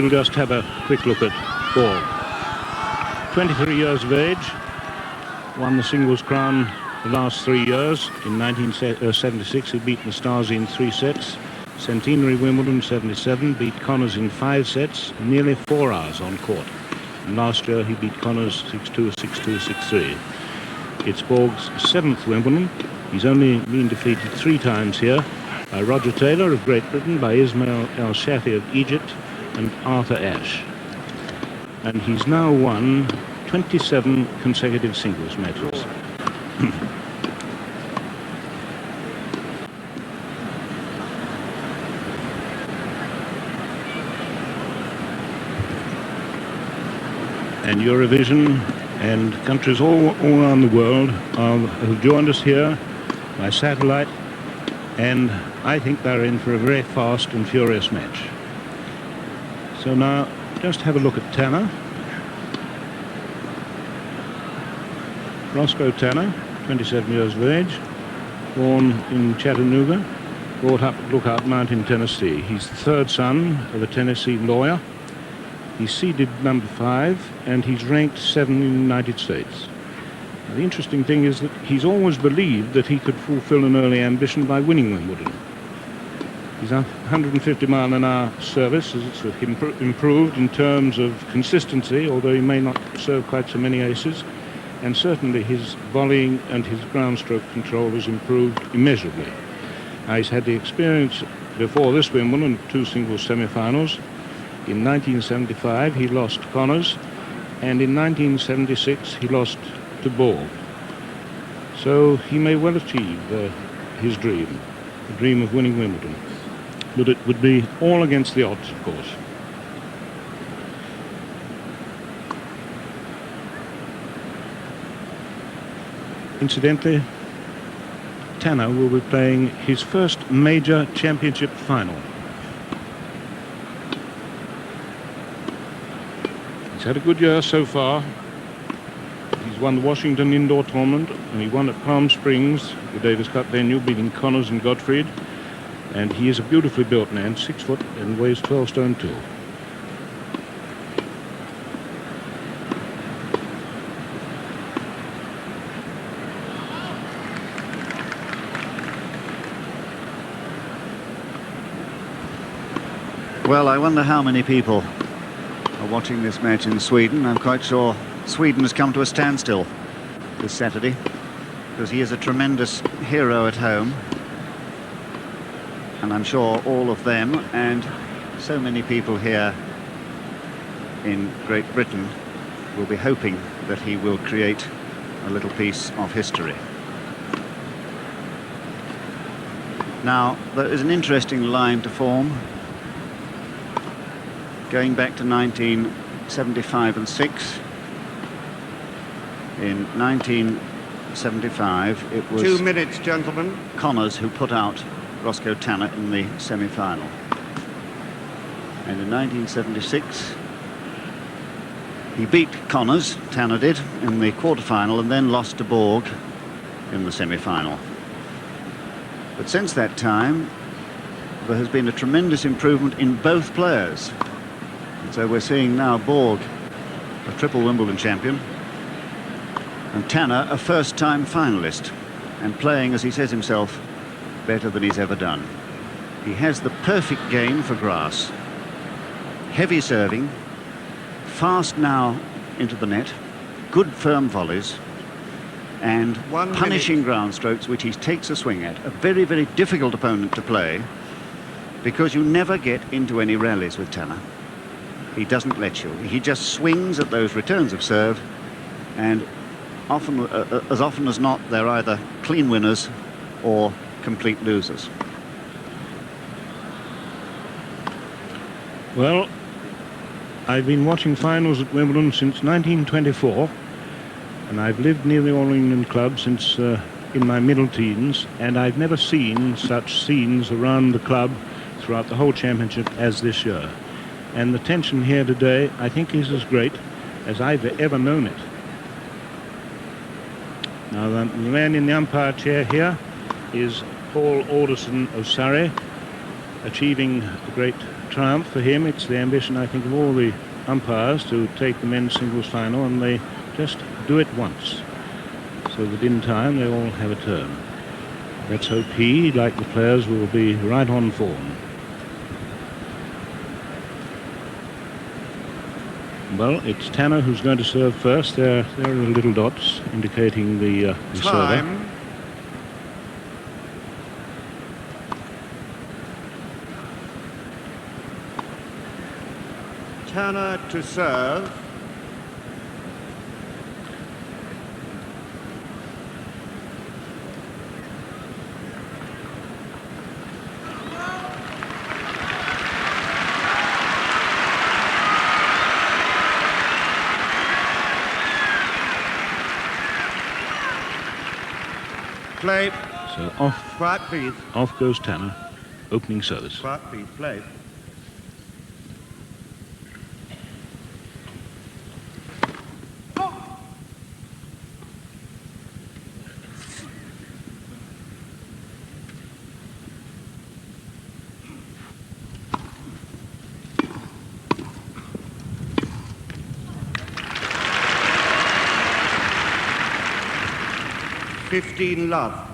we'll just have a quick look at Borg. 23 years of age, won the singles crown the last 3 years. In 1976 he beat Nastase in 3 sets. Centenary Wimbledon 77, beat Connors in 5 sets, nearly 4 hours on court. And last year he beat Connors 6-2, 6-2, 6-3. It's Borg's 7th Wimbledon. He's only been defeated 3 times here, by Roger Taylor of Great Britain, by Ismail El Shafi of Egypt, and Arthur Ashe. And he's now won 27 consecutive singles matches. And Eurovision and countries all around the world have joined us here by satellite, and I think they're in for a very fast and furious match. So now, just have a look at Tanner. Roscoe Tanner, 27 years of age, born in Chattanooga, brought up at Lookout Mountain, Tennessee. He's the 3rd son of a Tennessee lawyer. He's seeded number 5, and he's ranked 7 in the United States. Now, the interesting thing is that he's always believed that he could fulfill an early ambition by winning Wimbledon. His 150-mile-an-hour service has improved in terms of consistency, although he may not serve quite so many aces, and certainly his volleying and his ground stroke control has improved immeasurably. Now, he's had the experience before this Wimbledon of 2 singles semi-finals. In 1975 he lost Connors, and in 1976 he lost to Borg. So he may well achieve his dream, the dream of winning Wimbledon. But it would be all against the odds, of course. Incidentally, Tanner will be playing his first major championship final. He's had a good year so far. He's won the Washington Indoor Tournament, and he won at Palm Springs, the Davis Cup venue, beating Connors and Gottfried. And he is a beautifully built man, 6 foot, and weighs 12 stone 2. Well, I wonder how many people are watching this match in Sweden. I'm quite sure Sweden has come to a standstill this Saturday, because he is a tremendous hero at home. And I'm sure all of them and so many people here in Great Britain will be hoping that he will create a little piece of history. Now, there is an interesting line to form. Going back to 1975 and 6. In 1975, it was 2 minutes, gentlemen. Connors who put out Roscoe Tanner in the semi-final. And in 1976, he beat Connors, Tanner did, in the quarter-final, and then lost to Borg in the semi-final. But since that time, there has been a tremendous improvement in both players. And so we're seeing now Borg, a triple Wimbledon champion, and Tanner, a first-time finalist, and playing, as he says himself, better than he's ever done. He has the perfect game for grass. Heavy serving, fast now into the net, good firm volleys, and punishing ground strokes, which he takes a swing at. A very, very difficult opponent to play, because you never get into any rallies with Tanner. He doesn't let you. He just swings at those returns of serve, and often, as often as not, they're either clean winners or complete losers. Well, I've been watching finals at Wimbledon since 1924, and I've lived near the All England Club since in my middle teens, and I've never seen such scenes around the club throughout the whole championship as this year. And the tension here today, I think, is as great as I've ever known it. Now, the man in the umpire chair here is Paul Alderson of Surrey, achieving a great triumph for him. It's the ambition, I think, of all the umpires to take the men's singles final, and they just do it once, so that in time they all have a turn. Let's hope he, like the players, will be right on form. Well, it's Tanner who's going to serve first. There are the little dots indicating the server. Time. Tanner to serve. Play. So off, Quiet, please. off goes Tanner, opening service. Quiet, please. Play. Love.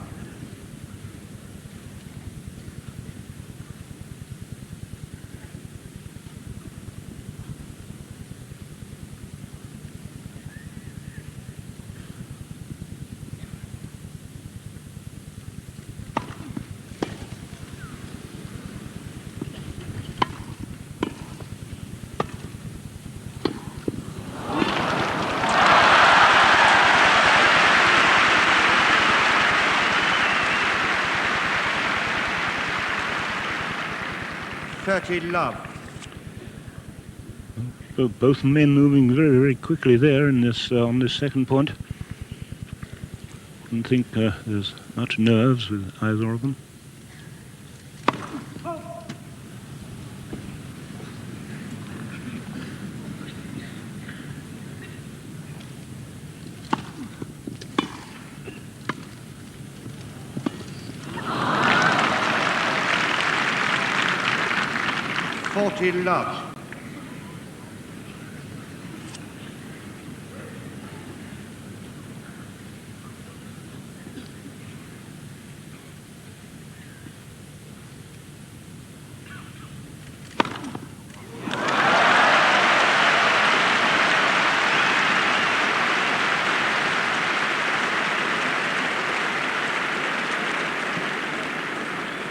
Love. Both men moving very, very quickly there in this on this second point. Don't think there's much nerves with either of them. Love.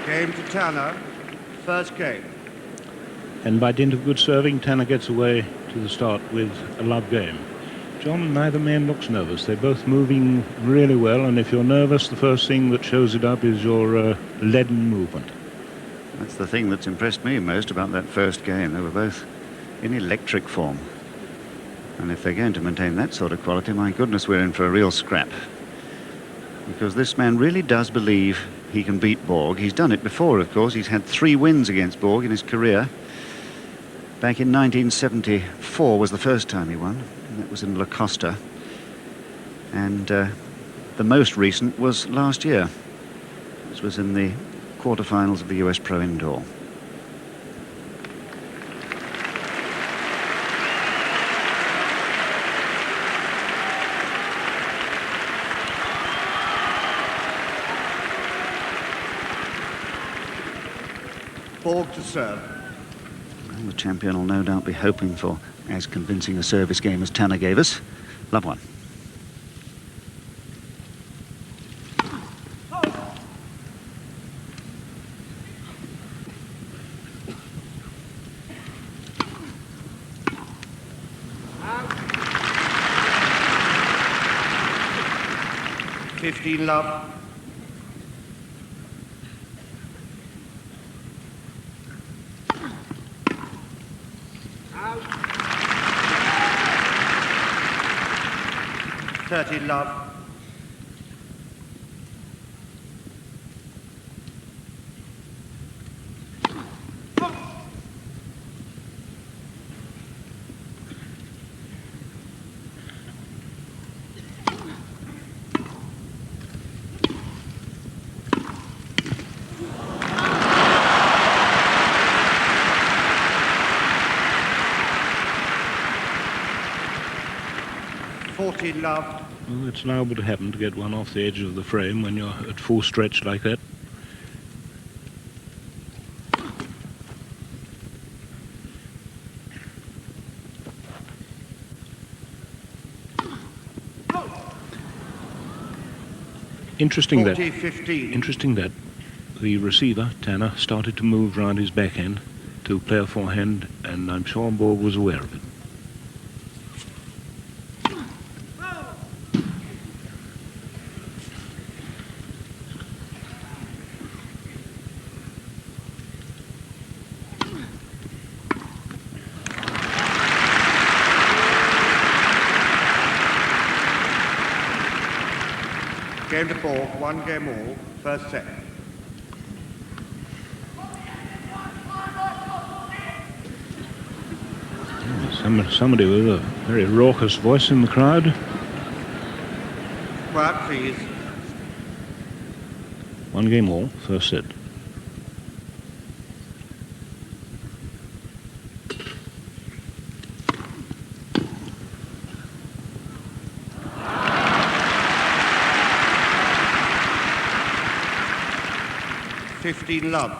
Game to Tanner. First game. And by dint of good serving, Tanner gets away to the start with a love game. John, neither man looks nervous. They're both moving really well, and if you're nervous, the first thing that shows it up is your leaden movement. That's the thing that's impressed me most about that first game. They were both in electric form. And if they're going to maintain that sort of quality, my goodness, we're in for a real scrap. Because this man really does believe he can beat Borg. He's done it before, of course. He's had 3 wins against Borg in his career. Back in 1974 was the first time he won, and that was in La Costa. And the most recent was last year. This was in the quarterfinals of the US Pro Indoor. Borg to serve. The champion will no doubt be hoping for as convincing a service game as Tanner gave us. Love one. Love. Love. 40 love. Well, it's liable to happen to get one off the edge of the frame when you're at full stretch like that. Interesting 40-15. that the receiver, Tanner, started to move round his backhand to play a forehand, and I'm sure Borg was aware of it. Game to Borg, 1 game all, first set. Somebody with a very raucous voice in the crowd. Quiet, please. 1 game all, first set. Love.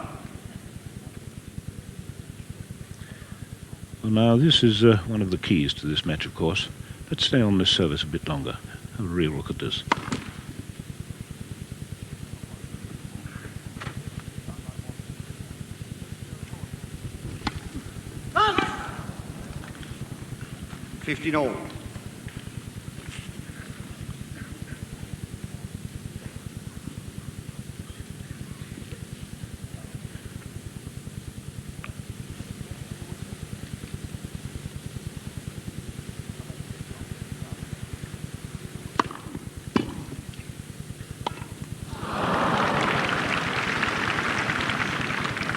Well, now this is one of the keys to this match, of course. Let's stay on this service a bit longer. Have a real look at this. All.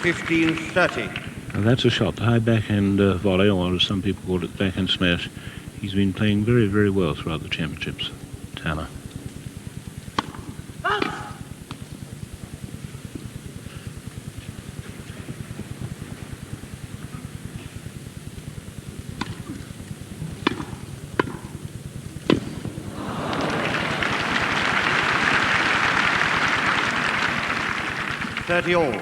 15-30. Now that's a shot, the high backhand volley, or as some people call it, backhand smash. He's been playing very, very well throughout the championships, Tanner. All.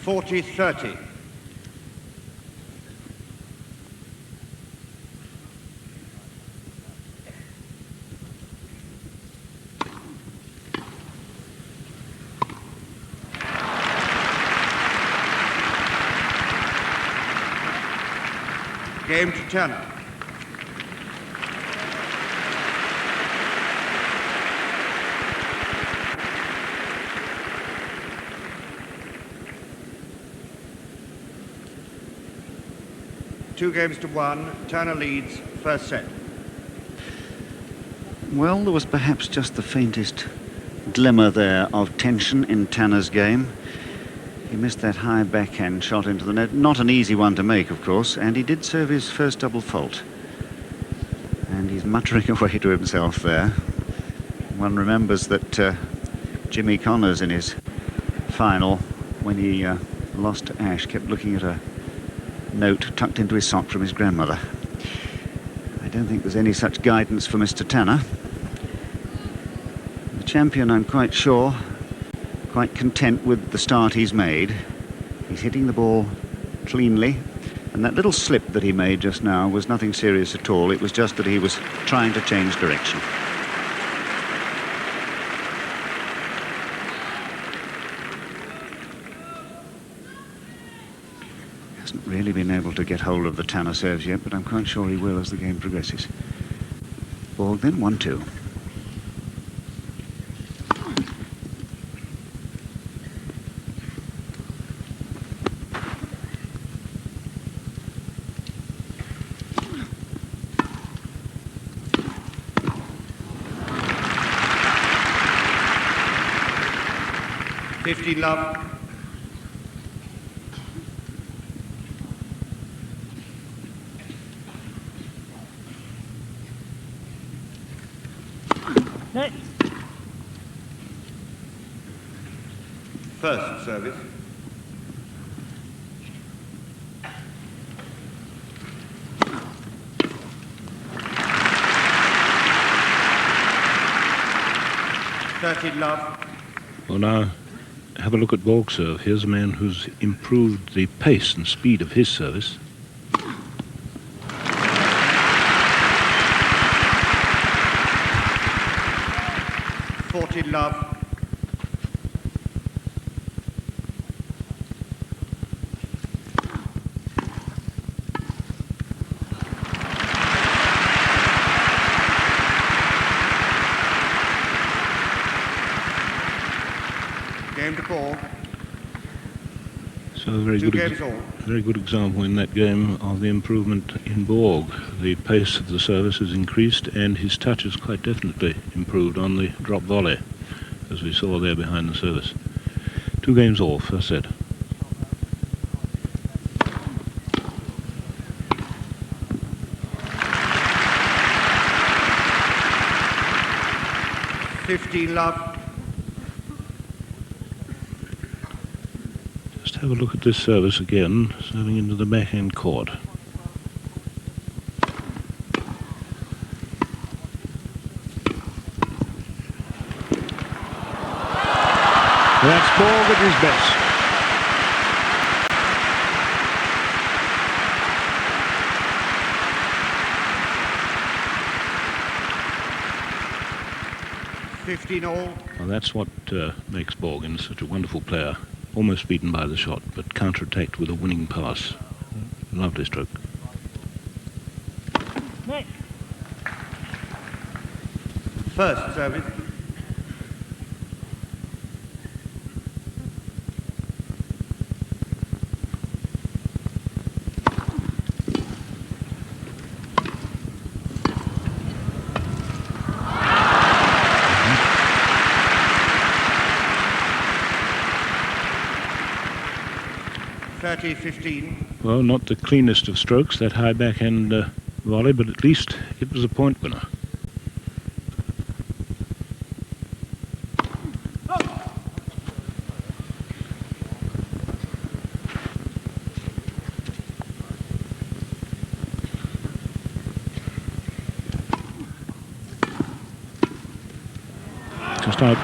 40-30. Game to Tanner. Two games to 1. Tanner leads first set. Well, there was perhaps just the faintest glimmer there of tension in Tanner's game. He missed that high backhand shot into the net. Not an easy one to make, of course, and he did serve his first double fault. And he's muttering away to himself there. One remembers that Jimmy Connors in his final, when he lost to Ash, kept looking at a note tucked into his sock from his grandmother. I don't think there's any such guidance for Mr. Tanner. The champion, I'm quite sure, quite content with the start he's made. He's hitting the ball cleanly, and that little slip that he made just now was nothing serious at all. It was just that he was trying to change direction. Hasn't really been able to get hold of the Tanner serves yet, but I'm quite sure he will as the game progresses. Borg then 1-2. Love. First service. Love. Well, now, have a look at Borg's serve. Here's a man who's improved the pace and speed of his service. Love. Game to Borg. So a very Two good, games all. very good example in that game of the improvement in Borg. The pace of the service has increased and his touch has quite definitely improved on the drop volley, as we saw there behind the service. 2 games all, first set. Love. Just have a look at this service again, serving into the backhand court. That's Borg at his best. All. Well, that's what makes Borg such a wonderful player. Almost beaten by the shot, but counter-attacked with a winning pass. Lovely stroke. First service. Well, not the cleanest of strokes, that high backhand volley, but at least it was a point winner. Just out.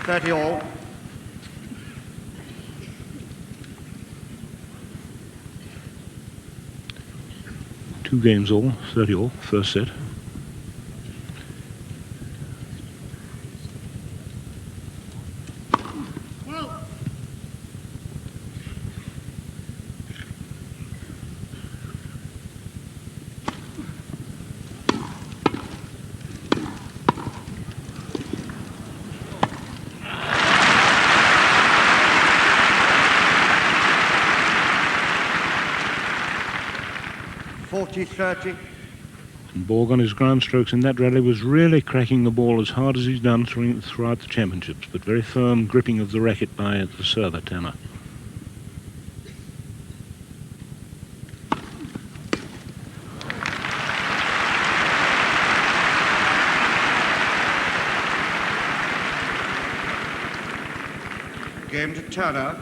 30 all. Two games all, 30 all, first set. And Borg on his ground strokes in that rally was really cracking the ball as hard as he's done throughout the championships, but very firm gripping of the racket by the server, Tanner. Game to Turner.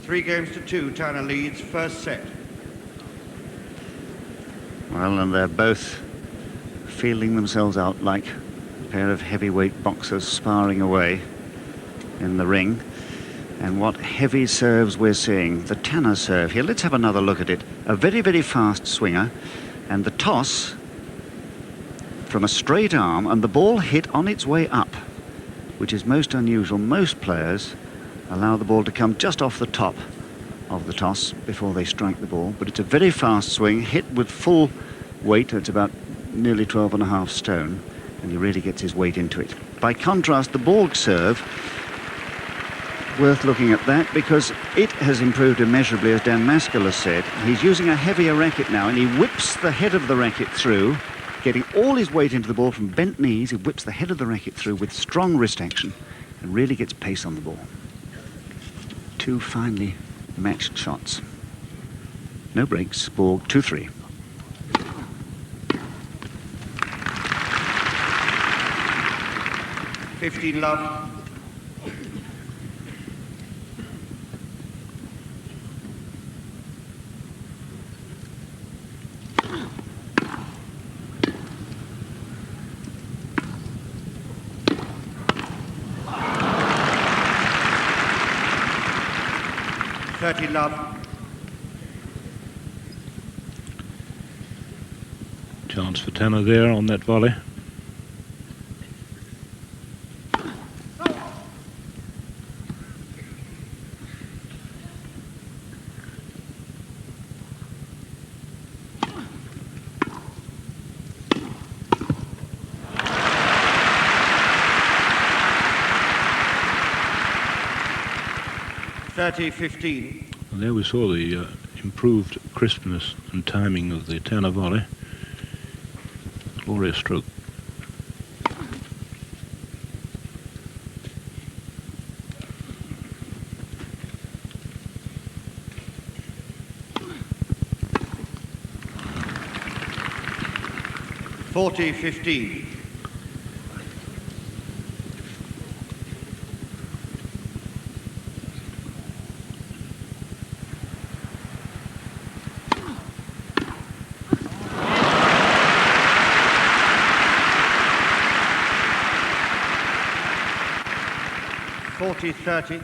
3 games to 2. Turner leads first set. Well, and they're both feeling themselves out like a pair of heavyweight boxers sparring away in the ring. And what heavy serves we're seeing. The Tanner serve here. Let's have another look at it. A very, very fast swinger. And the toss from a straight arm, and the ball hit on its way up, which is most unusual. Most players allow the ball to come just off the top of the toss before they strike the ball, but it's a very fast swing, hit with full weight. It's about nearly 12.5 stone, and he really gets his weight into it. By contrast, the Borg serve, worth looking at that, because it has improved immeasurably, as Dan Maskell has said. He's using a heavier racket now, and he whips the head of the racket through, getting all his weight into the ball from bent knees. He whips the head of the racket through with strong wrist action and really gets pace on the ball. 2 finely matched shots. No breaks. Borg 2-3. 15 love. Love. Chance for Tanner there on that volley. $30-15. And there we saw the improved crispness and timing of the Tanner volley. Glorious stroke. $40-15. $40-30.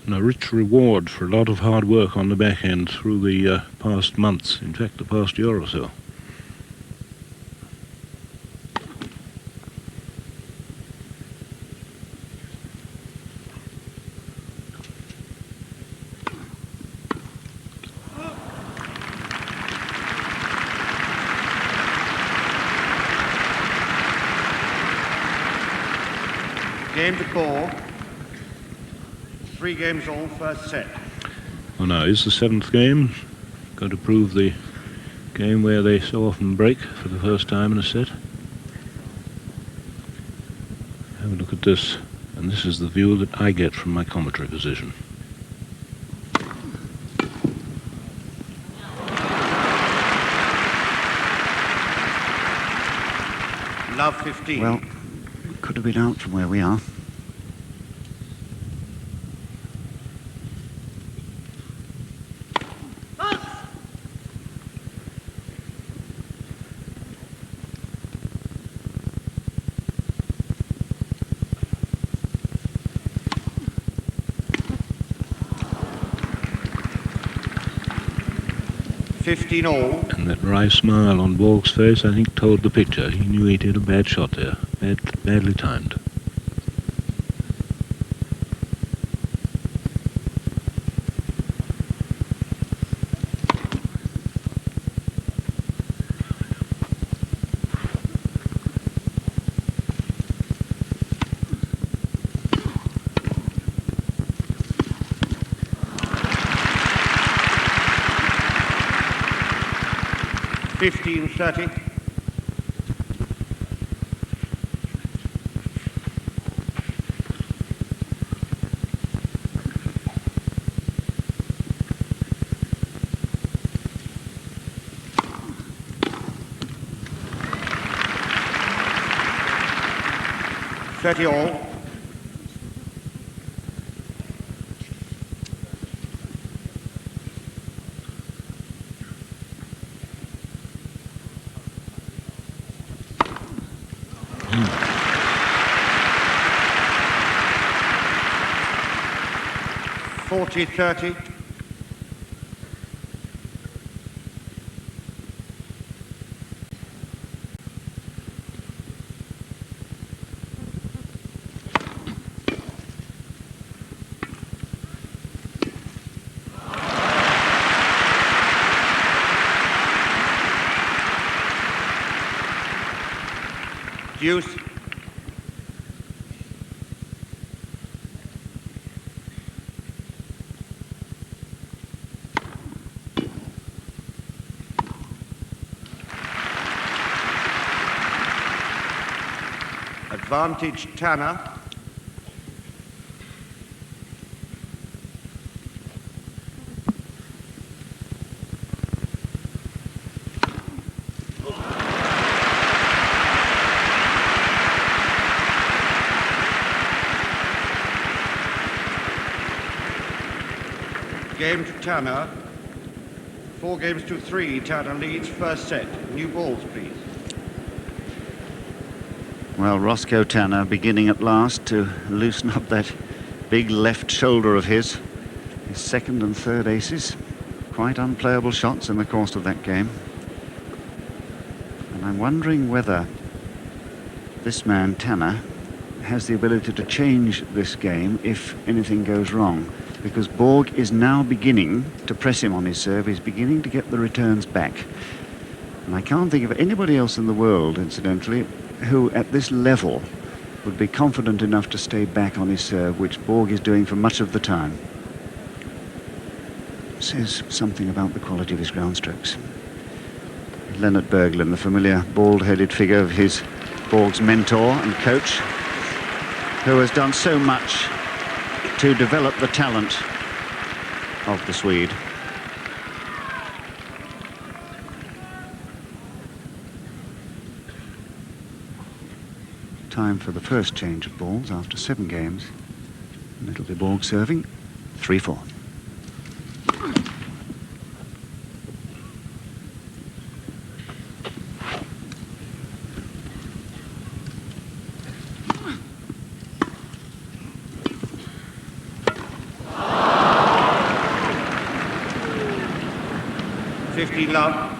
And a rich reward for a lot of hard work on the backhand through the past months, in fact the past year or so. Game to Borg. 3 games all, first set. Well, now is the 7th game going to prove the game where they so often break for the first time in a set? Have a look at this, and this is the view that I get from my commentary position. Love 15. Well, could have been out from where we are. $15 And that wry smile on Borg's face, I think, told the picture. He knew he did a bad shot there, badly timed. $15-30. $30 all. $40-30. Deuce. Advantage Tanner. Game to Tanner. 4-3, Tanner leads first set. New balls, please. Well, Roscoe Tanner beginning at last to loosen up that big left shoulder of his. His second and third aces. Quite unplayable shots in the course of that game. And I'm wondering whether this man, Tanner, has the ability to change this game if anything goes wrong. Because Borg is now beginning to press him on his serve. He's beginning to get the returns back. And I can't think of anybody else in the world, incidentally, who at this level would be confident enough to stay back on his serve, which Borg is doing for much of the time. Says something about the quality of his ground strokes. Leonard Berglund, the familiar bald-headed figure of his Borg's mentor and coach, who has done so much to develop the talent of the Swede. Time for the first change of balls after 7 games. And it'll be Borg serving 3-4. Love.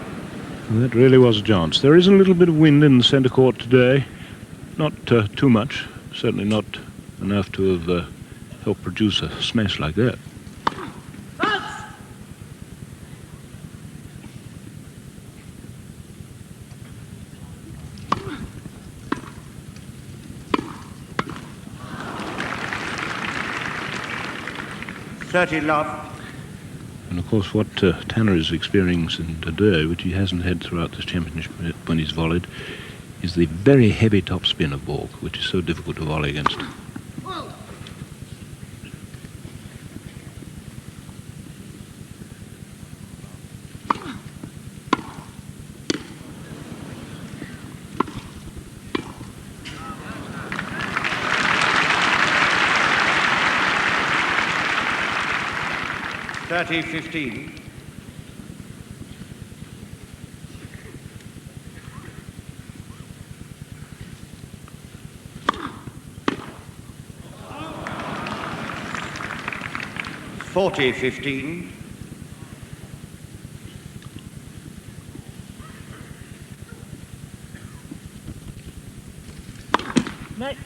That really was a chance. There is a little bit of wind in the centre court today. Not too much. Certainly not enough to have helped produce a smash like that. Love. And of course what Tanner is experiencing today, which he hasn't had throughout this championship when he's volleyed, is the very heavy topspin of Borg, which is so difficult to volley against. .30-15. .40-15. Mate.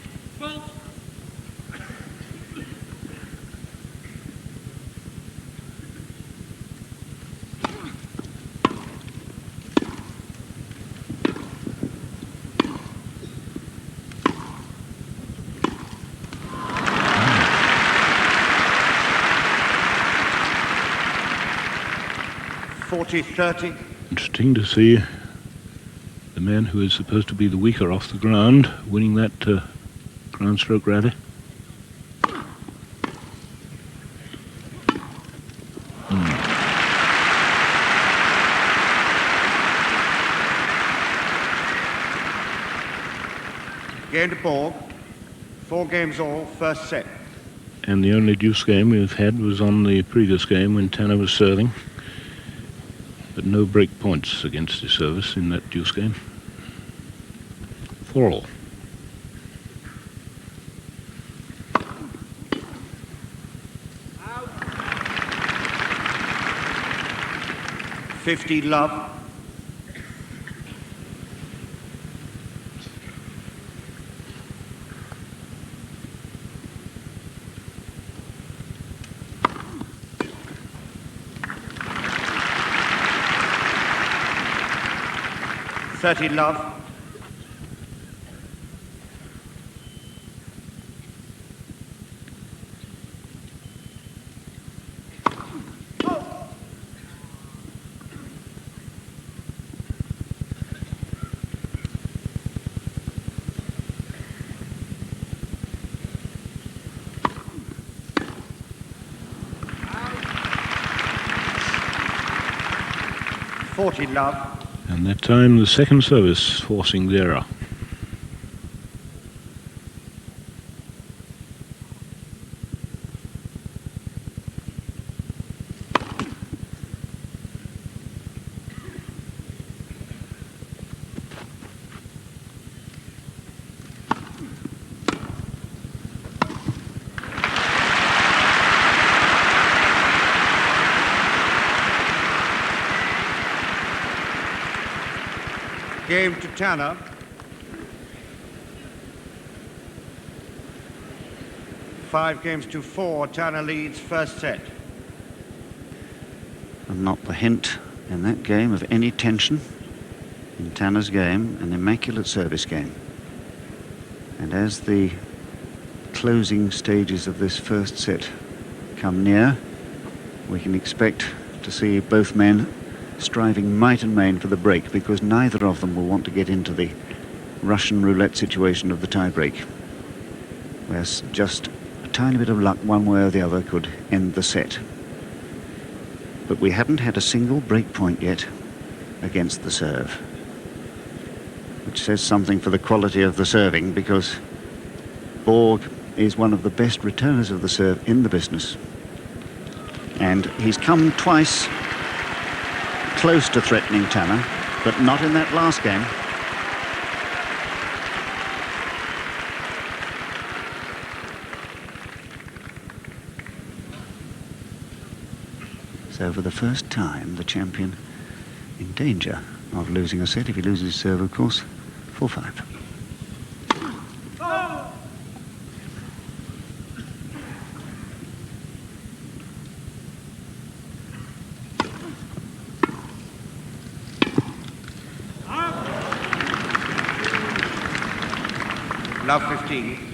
40-30. Interesting to see the man who is supposed to be the weaker off the ground winning that ground stroke rally. Game to Borg. 4 games all, first set. And the only deuce game we've had was on the previous game when Tanner was serving. But no break points against his service in that deuce game. 4-all. Out. 50 love. .30 love. .40 love. And that time the second service forcing the error. Game to Tanner. Five games to 4. Tanner leads first set. And not the hint in that game of any tension. In Tanner's game, an immaculate service game. And as the closing stages of this first set come near, we can expect to see both men striving might and main for the break, because neither of them will want to get into the Russian roulette situation of the tie-break, where just a tiny bit of luck one way or the other could end the set. But we haven't had a single break point yet against the serve, which says something for the quality of the serving, because Borg is one of the best returners of the serve in the business. And he's come twice close to threatening Tanner, but not in that last game. So for the first time, the champion in danger of losing a set. If he loses his serve, of course, 4-5. Love 15.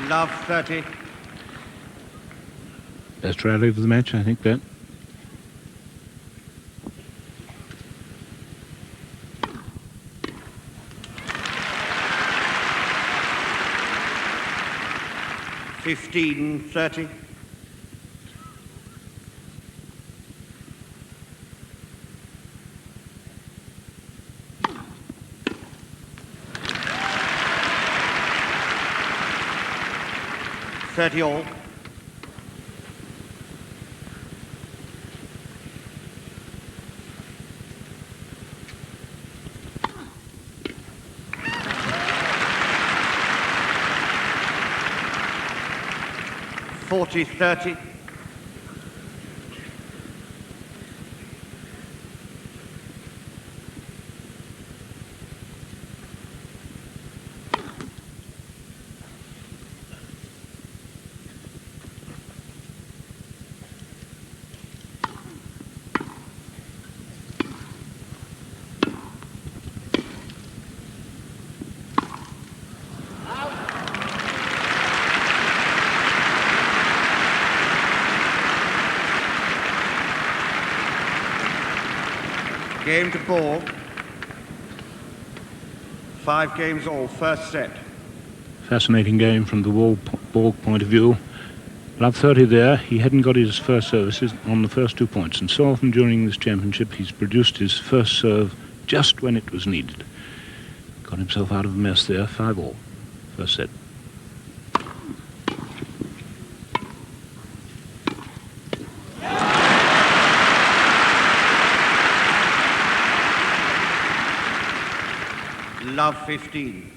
Love 30. Best rally of the match, I think, that. Fifteen 30. All. Forty 30. Game to Borg. 5 games all, first set. Fascinating game from the Borg point of view. Love 30 there. He hadn't got his first services on the first 2 points, and so often during this championship he's produced his first serve just when it was needed. Got himself out of a mess there. 5-all, first set. Love 15.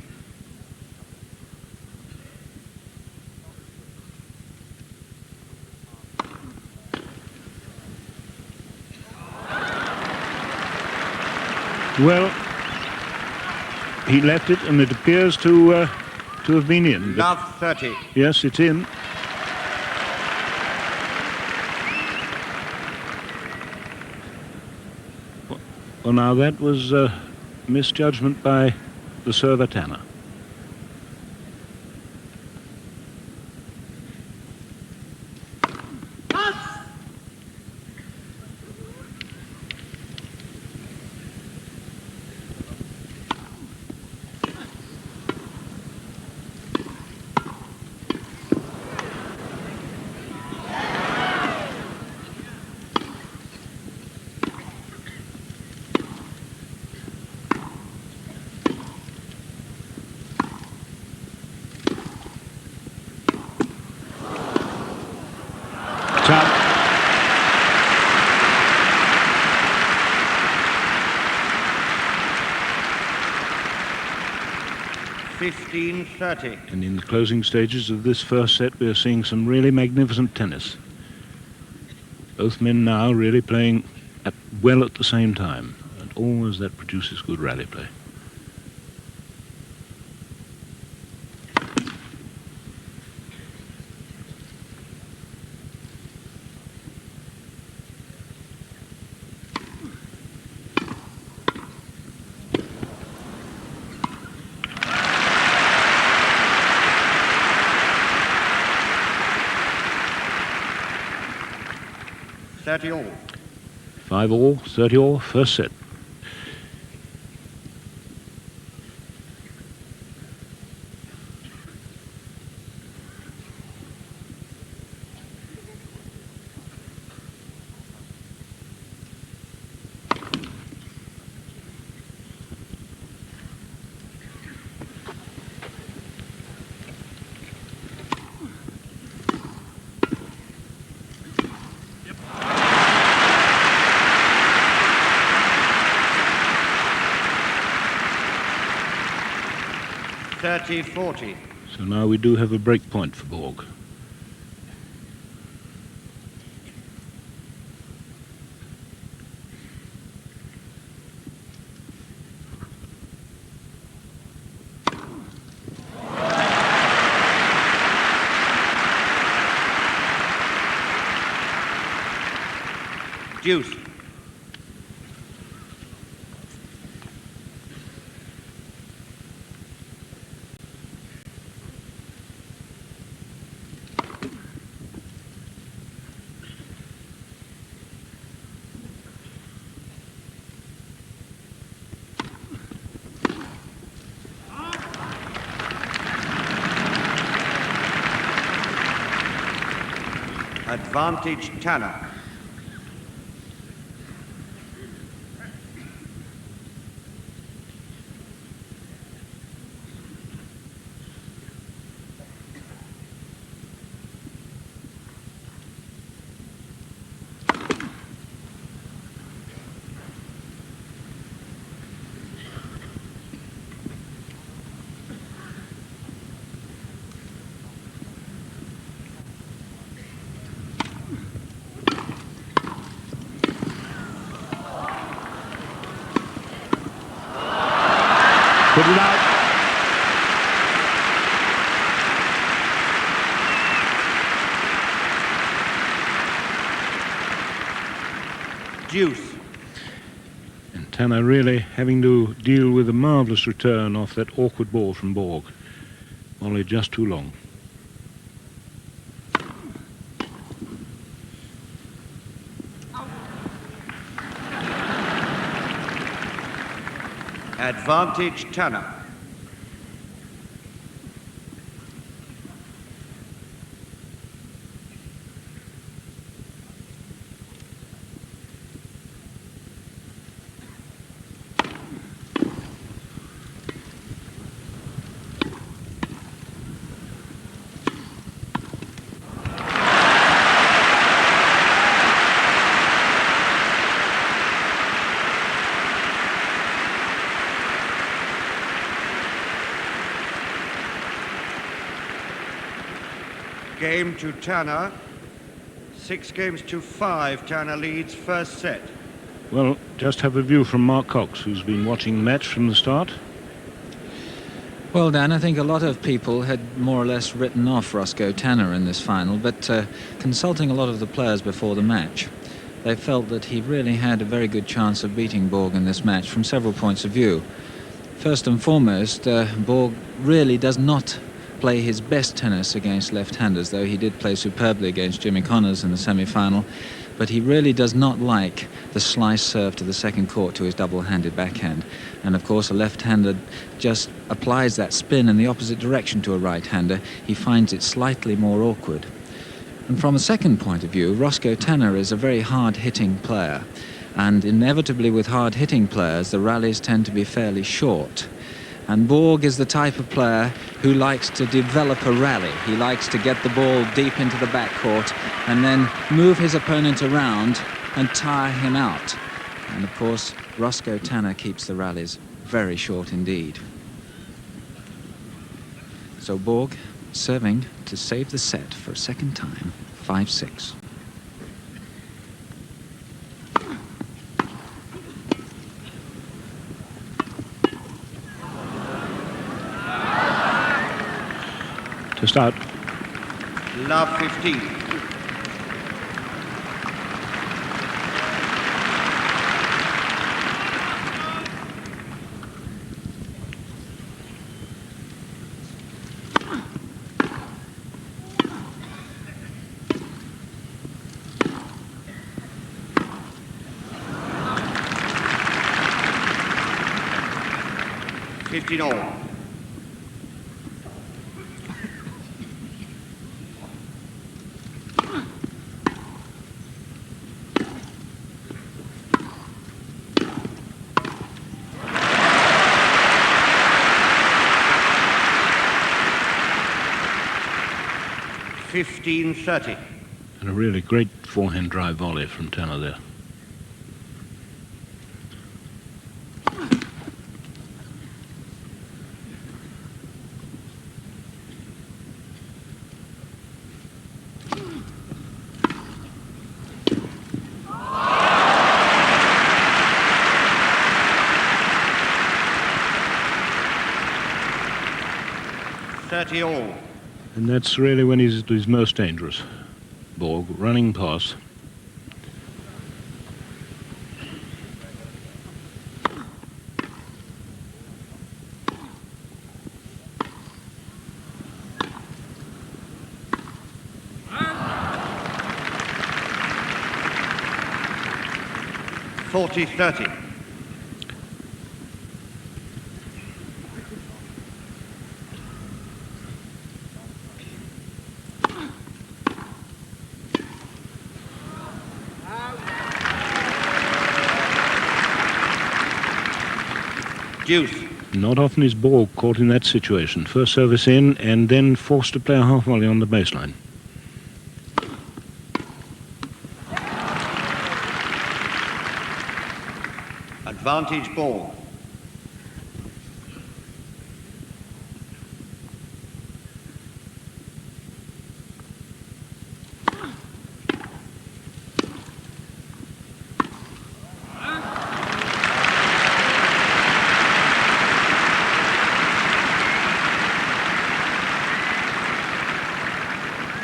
Well, he left it, and it appears to have been in. Love 30. Yes, it's in. Well, now that was misjudgment by the server Tanner. 15-30. And in the closing stages of this first set, we're seeing some really magnificent tennis. Both men now really playing well at the same time, and always that produces good rally play. All. 5-all, 30-all, first set. .40. So now we do have a break point for Borg. Deuce. Advantage Tanner. Put it out. Deuce. And Tanner really having to deal with a marvellous return off that awkward ball from Borg. Only just too long. Advantage Tanner. Game to Tanner. 6-5. Tanner leads first set. Well, just have a view from Mark Cox, who's been watching the match from the start. Well, Dan, I think a lot of people had more or less written off Roscoe Tanner in this final, but consulting a lot of the players before the match, they felt that he really had a very good chance of beating Borg in this match from several points of view. First and foremost, Borg really does not play his best tennis against left-handers, though he did play superbly against Jimmy Connors in the semi-final. But he really does not like the slice serve to the second court to his double-handed backhand. And of course, a left-hander just applies that spin in the opposite direction to a right-hander. He finds it slightly more awkward. And from a second point of view, Roscoe Tanner is a very hard-hitting player. And inevitably with hard-hitting players, the rallies tend to be fairly short. And Borg is the type of player who likes to develop a rally. He likes to get the ball deep into the backcourt and then move his opponent around and tire him out. And of course, Roscoe Tanner keeps the rallies very short indeed. So Borg serving to save the set for a second time, 5-6. To start. Love 15. All. $15.30. And a really great forehand drive volley from Tanner there. All. And that's really when he's most dangerous. Borg running past. $40.30. Deuce. Not often is Borg caught in that situation. First service in and then forced to play a half volley on the baseline. Advantage ball.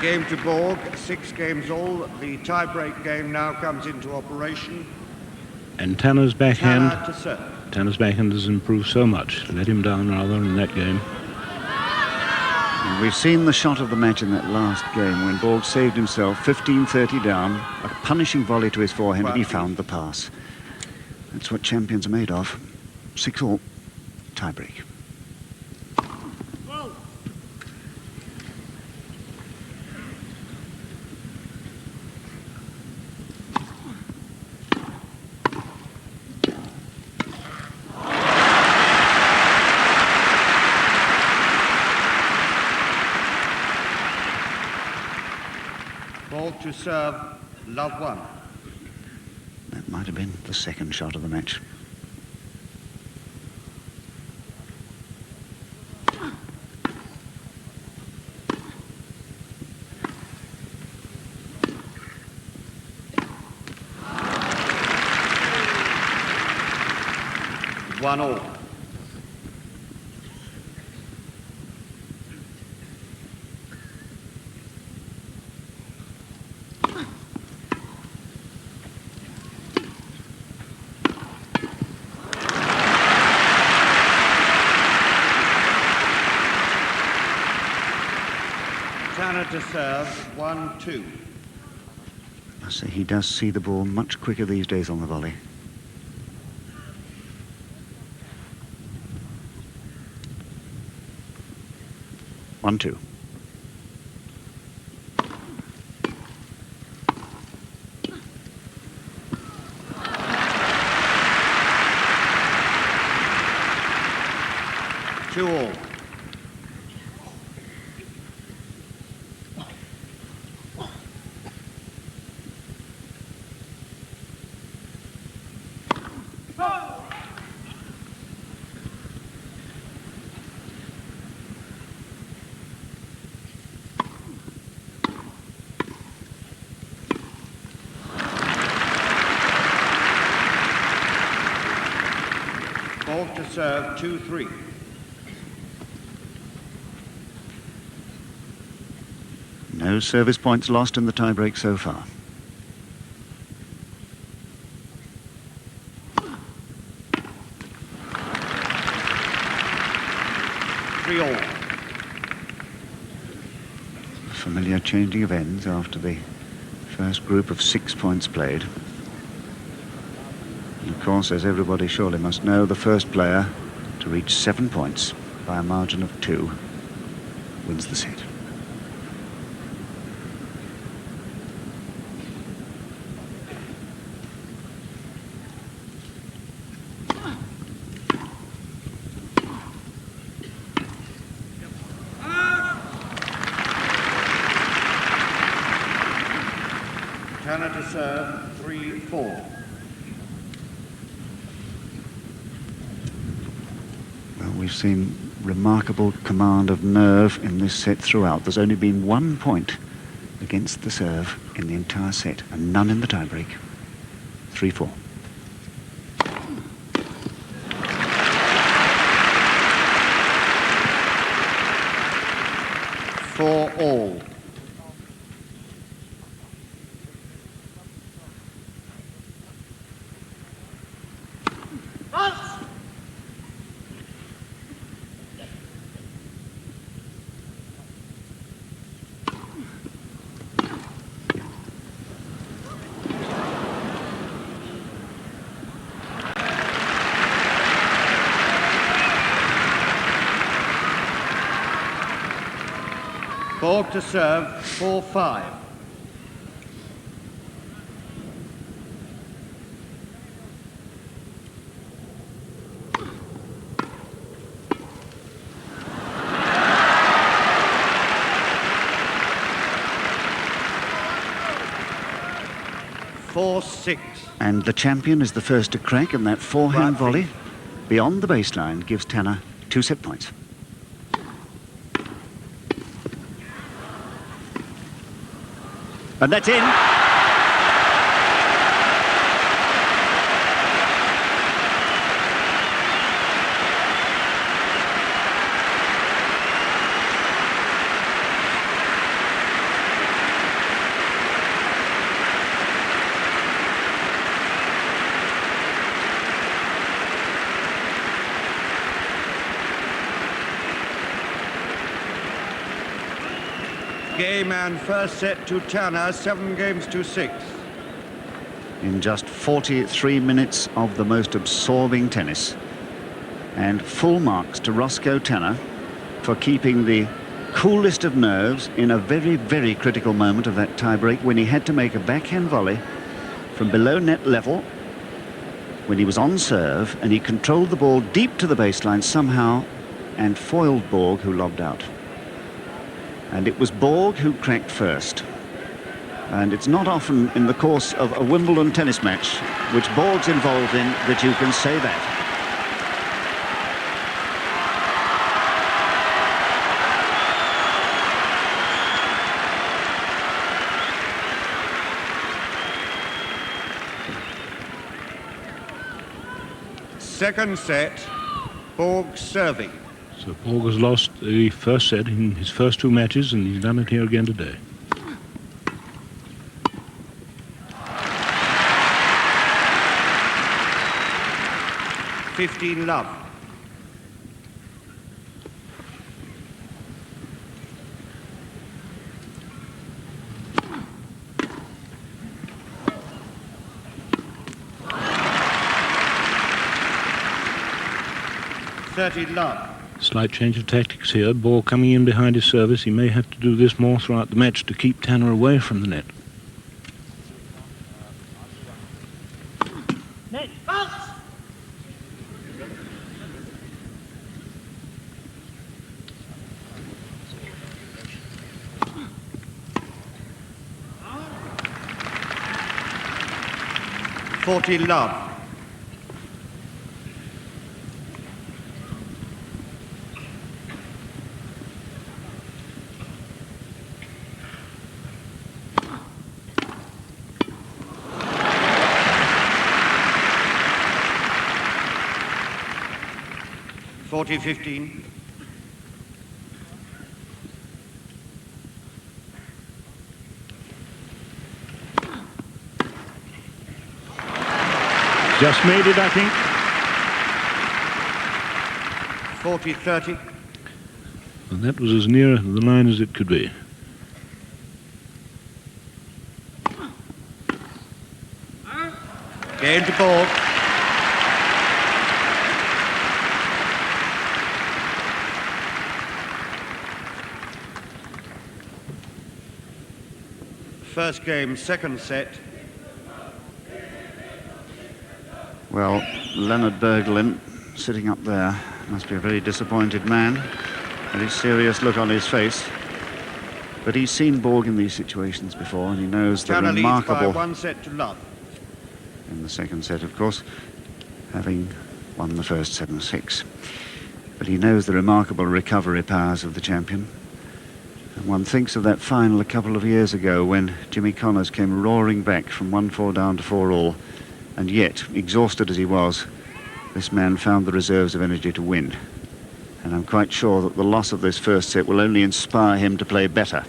Game to Borg, 6 games all. The tie-break game now comes into operation. And Tanner's backhand. Tanner to serve. Tanner's backhand has improved so much. Let him down rather in that game. And we've seen the shot of the match in that last game when Borg saved himself, 15-30 down, a punishing volley to his forehand, and he found the pass. That's what champions are made of. 6-all, tie-break. Borg to serve, love 1. That might have been the second shot of the match. One all. Tanner to serve, 1-2. I say he does see the ball much quicker these days on the volley. One, two. Two all. serve 2-3. No service points lost in the tiebreak so far. All. Familiar changing of ends after the first group of 6 points played. And of course, as everybody surely must know, the first player to reach 7 points by a margin of 2 wins the set. Tanner to serve 3-4. Well, we've seen remarkable command of nerve in this set throughout. There's only been 1 point against the serve in the entire set, and none in the tiebreak. 3-4. For all. Borg to serve 4-5. And the champion is the first to crack, and that forehand Right volley feet. beyond the baseline gives Tanner 2 set points. And that's in. Game and first set to Tanner, 7-6. In just 43 minutes of the most absorbing tennis. And full marks to Roscoe Tanner for keeping the coolest of nerves in a very, very critical moment of that tiebreak when he had to make a backhand volley from below net level when he was on serve, and he controlled the ball deep to the baseline somehow and foiled Borg, who lobbed out. And it was Borg who cracked first. And it's not often in the course of a Wimbledon tennis match, which Borg's involved in, that you can say that. Second set, Borg serving. So Borg has lost the first set in his first 2 matches, and he's done it here again today. Love. Love. Slight change of tactics here. Borg coming in behind his service. He may have to do this more throughout the match to keep Tanner away from the net. Net bounce! Love. 40-15. Just made it, I think. 40-30. And that was as near the line as it could be. Game to Borg. First game, second set. Well, Leonard Berglund, sitting up there, must be a very disappointed man. Very serious look on his face. But he's seen Borg in these situations before, and he knows the Tanner leads by remarkable... 1 set to love. In the second set, of course, having won the first 7-6. But he knows the remarkable recovery powers of the champion. And one thinks of that final a couple of years ago when Jimmy Connors came roaring back from 1-4 down to 4-all, and yet, exhausted as he was, this man found the reserves of energy to win. And I'm quite sure that the loss of this first set will only inspire him to play better.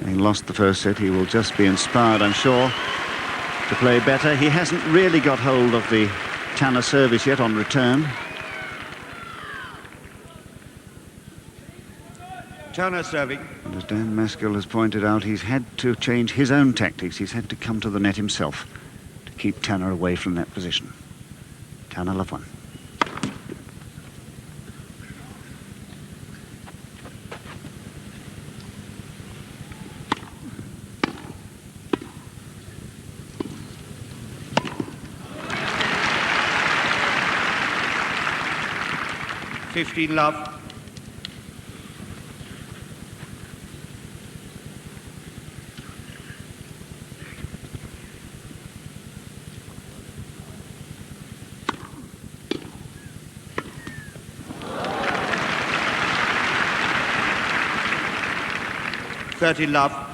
Having lost the first set, he will just be inspired, I'm sure, to play better. He hasn't really got hold of the Tanner service yet on return. Tanner serving. And as Dan Maskell has pointed out, he's had to change his own tactics. He's had to come to the net himself to keep Tanner away from that position. Tanner love one. Love. Love.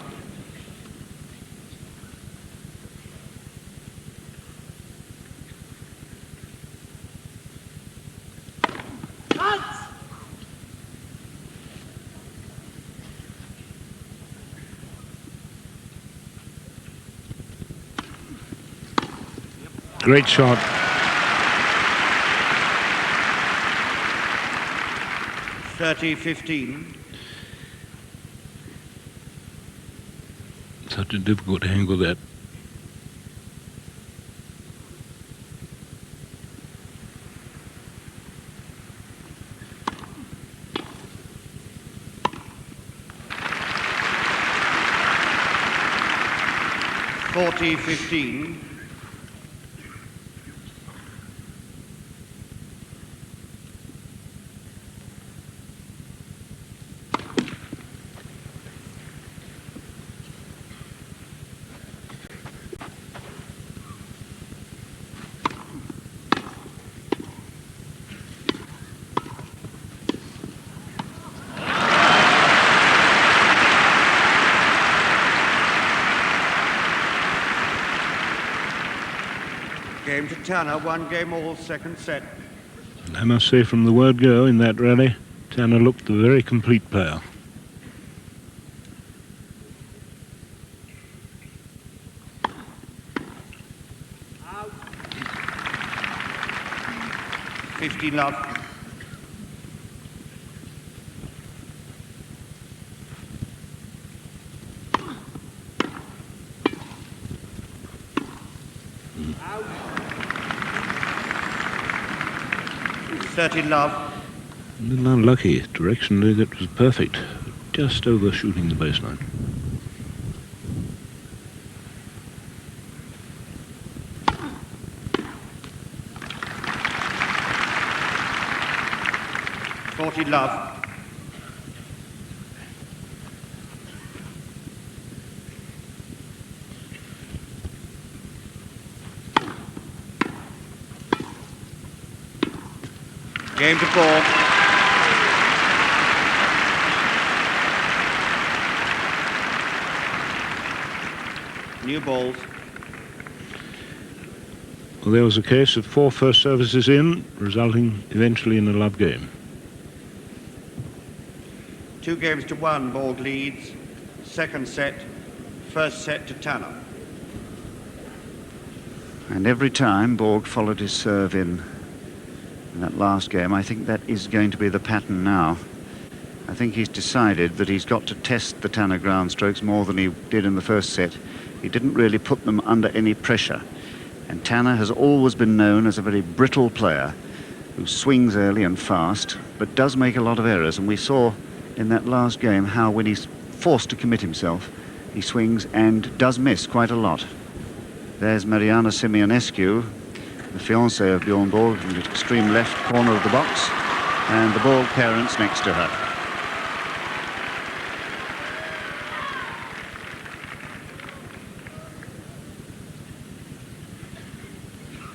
Great shot. (30-15). Such a difficult angle that. (40-15). Game to Tanner, 1 game all, second set. And I must say from the word go in that rally, Tanner looked a very complete player. Out. 50 love. Out. 30 love. A little unlucky. Directionally, that was perfect. Just overshooting the baseline. Love. Game to Borg. New balls. Well, there was a case of 4 first services in, resulting eventually in a love game. 2 games to 1, Borg leads. Second set, first set to Tanner. And every time Borg followed his serve in that last game, I think that is going to be the pattern now. I think he's decided that he's got to test the Tanner ground strokes more than he did in the first set. He didn't really put them under any pressure. And Tanner has always been known as a very brittle player who swings early and fast, but does make a lot of errors. And we saw in that last game how when he's forced to commit himself, he swings and does miss quite a lot. There's Mariana Simeonescu, the fiancée of Bjorn Borg, in the extreme left corner of the box, and the Borg parents next to her.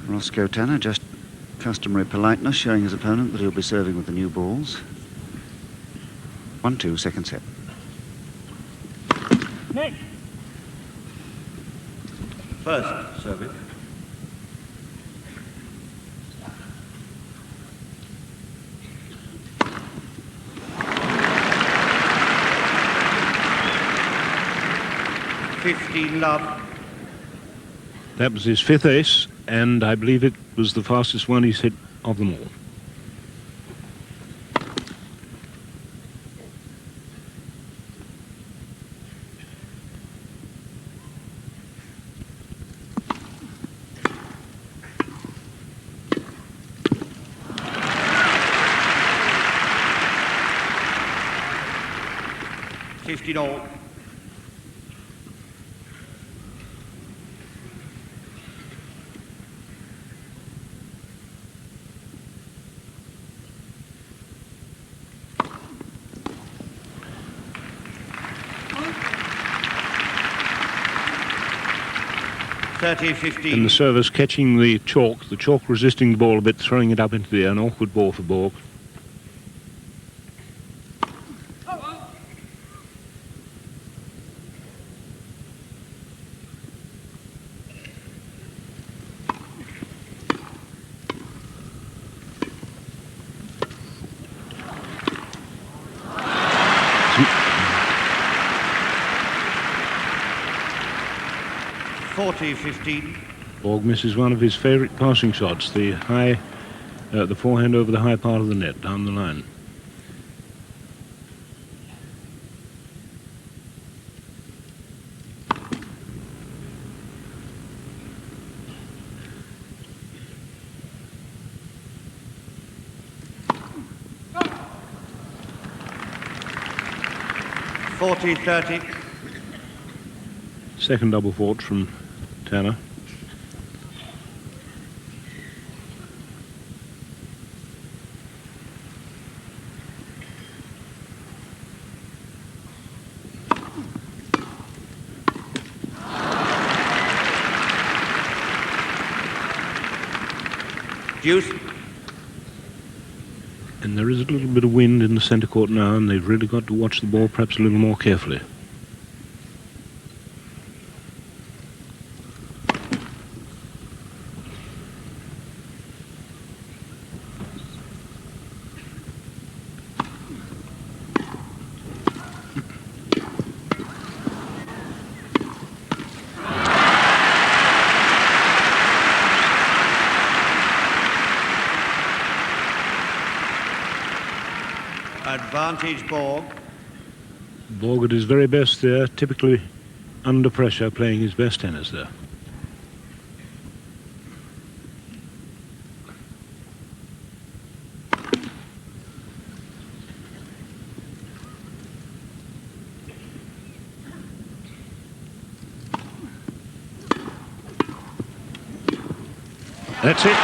Roscoe Tanner, just customary politeness, showing his opponent that he'll be serving with the new balls. 1-2, second set. Next. First service. Love. That was his 5th ace, and I believe it was the fastest one he's hit of them all. All. 30-15. And the service catching the chalk resisting the ball a bit, throwing it up into the air, an awkward ball for Borg. Borg misses one of his favourite passing shots, the forehand over the high part of the net, down the line. Second double fault from Tanner. Deuce. And there is a little bit of wind in the centre court now, and they've really got to watch the ball perhaps a little more carefully. Advantage Borg. Borg at his very best there, typically under pressure, playing his best tennis there. That's it.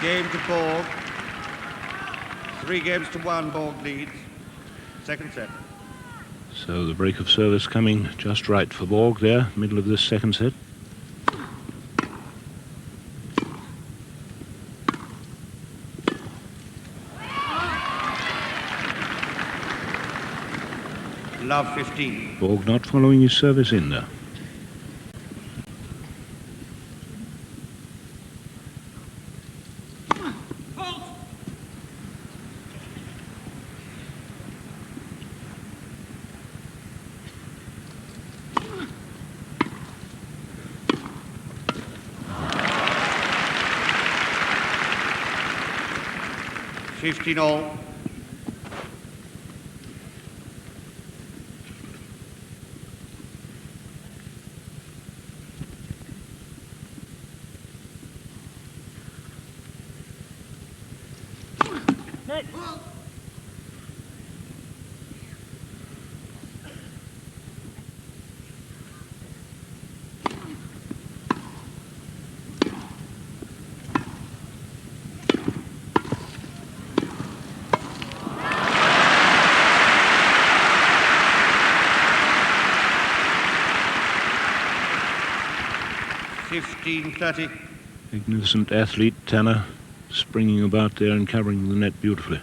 Game to Borg. 3-1, Borg leads. Second set. So the break of service coming just right for Borg there, middle of this second set. love 15. Borg not following his service in there. Fifteen all. $15.30. Magnificent athlete, Tanner, springing about there and covering the net beautifully.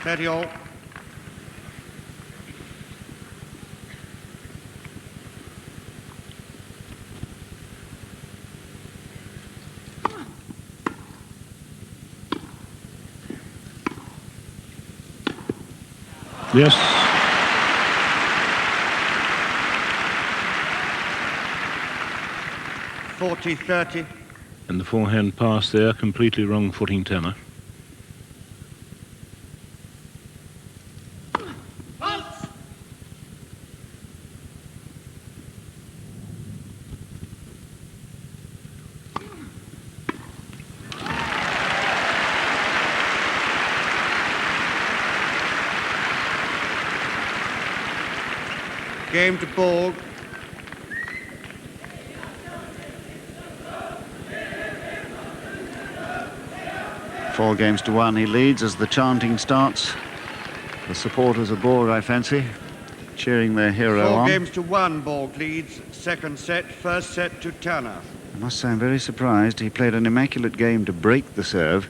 $30 all. Yes. $40.30. And the forehand pass there, completely wrong footing Tanner. Game to Borg. Four games to one he leads as the chanting starts. The supporters of Borg, I fancy, cheering their hero Four on. games to one, Borg leads. Second set, first set to Tanner. I must say I'm very surprised. He played an immaculate game to break the serve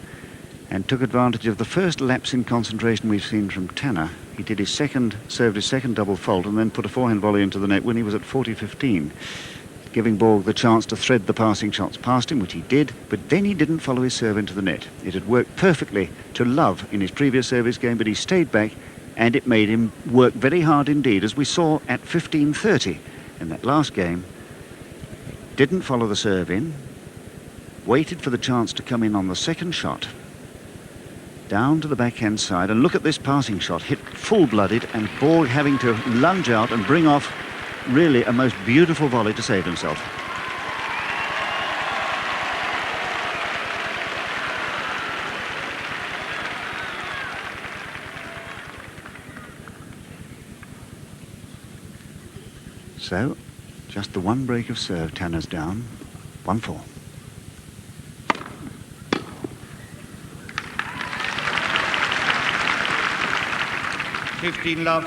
and took advantage of the first lapse in concentration we've seen from Tanner. He did his second, served his second double fault and then put a forehand volley into the net when he was at 40-15, giving Borg the chance to thread the passing shots past him, which he did, but then he didn't follow his serve into the net. It had worked perfectly to Love in his previous service game, but he stayed back and it made him work very hard indeed, as we saw at 15-30 in that last game. Didn't follow the serve in, waited for the chance to come in on the second shot, down to the backhand side, and look at this passing shot, hit full-blooded, and Borg having to lunge out and bring off really a most beautiful volley to save himself. So, just the one break of serve, Tanner's down, 1-4. $15 love.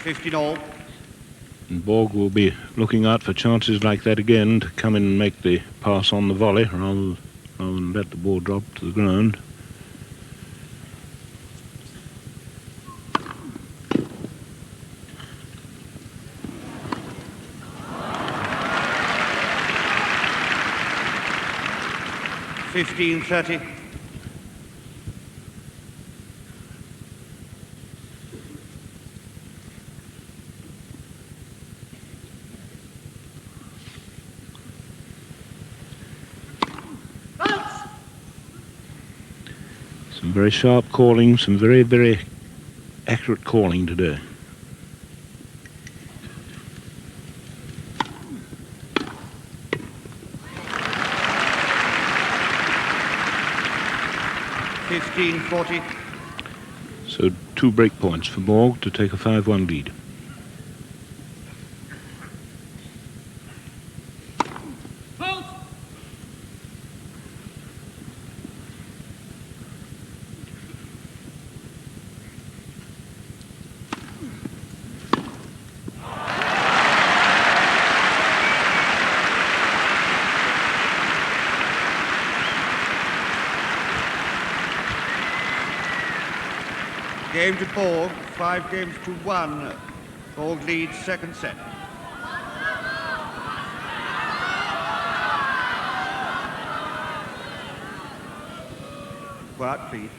$15 all. And Borg will be looking out for chances like that again to come in and make the pass on the volley rather than let the ball drop to the ground. $15.30. Some very sharp calling, some very, very accurate calling today. 15-40. So 2 break points for Borg to take a 5-1 lead. Game to Borg, 5-1. Borg leads second set. Quiet, please.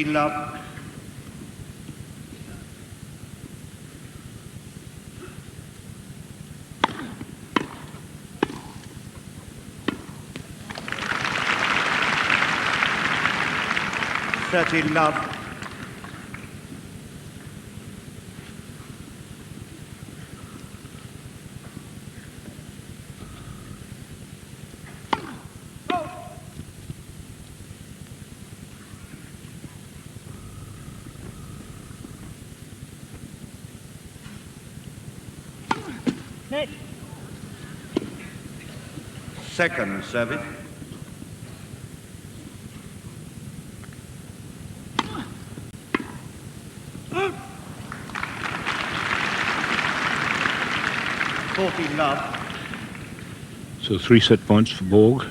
Love. Love. Second service. Love. So 3 set points for Borg.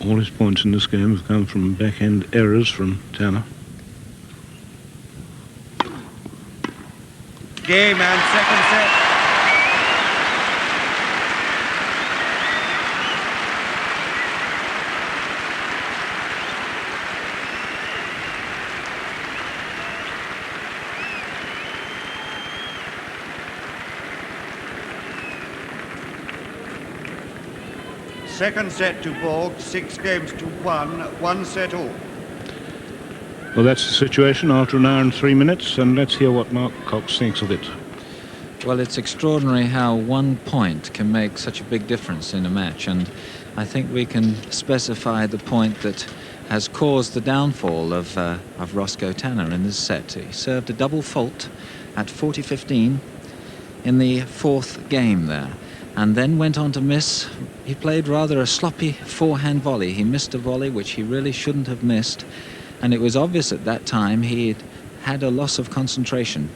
All his points in this game have come from backhand errors from Tanner. Game and second set. Second set to Borg, 6-1, 1 set all. Well, that's the situation after an hour and 3 minutes, and let's hear what Mark Cox thinks of it. Well, it's extraordinary how 1 point can make such a big difference in a match, and I think we can specify the point that has caused the downfall of Roscoe Tanner in this set. He served a double fault at 40-15 in the 4th game there, and then went on to miss. He played rather a sloppy forehand volley. He missed a volley which he really shouldn't have missed, and it was obvious at that time he had a loss of concentration.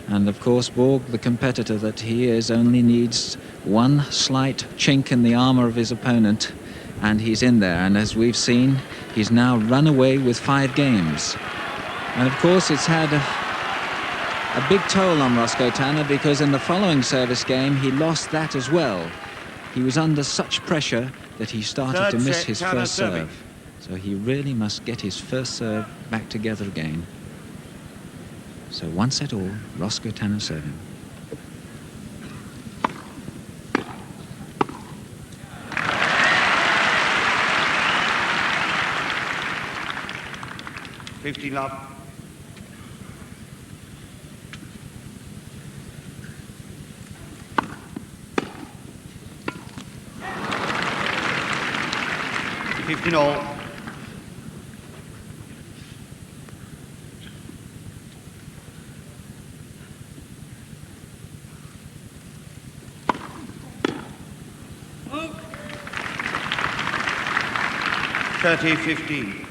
And of course Borg, the competitor that he is, only needs one slight chink in the armour of his opponent and he's in there. And as we've seen, he's now run away with 5 games. And of course it's had a big toll on Roscoe Tanner, because in the following service game he lost that as well. He was under such pressure that he started to miss his first serve. So he really must get his first serve back together again. So 1 set all, Roscoe Tanner serving. Love. All. Oh. 30-15.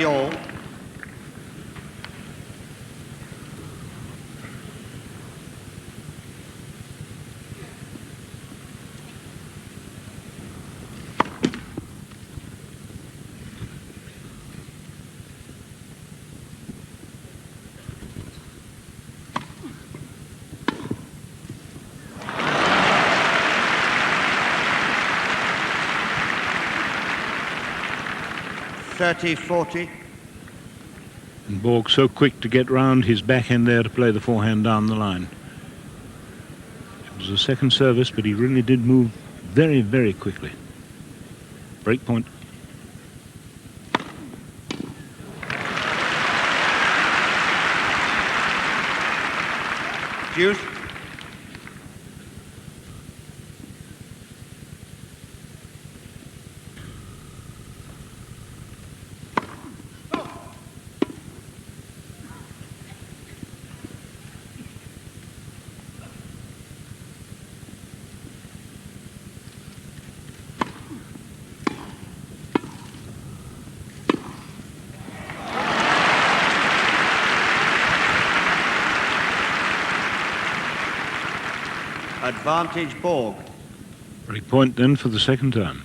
All. 30-40. And Borg so quick to get round his backhand there to play the forehand down the line. It was a second service, but he really did move very, very quickly. Break point. Deuce. Advantage Borg. Break point then for the second time.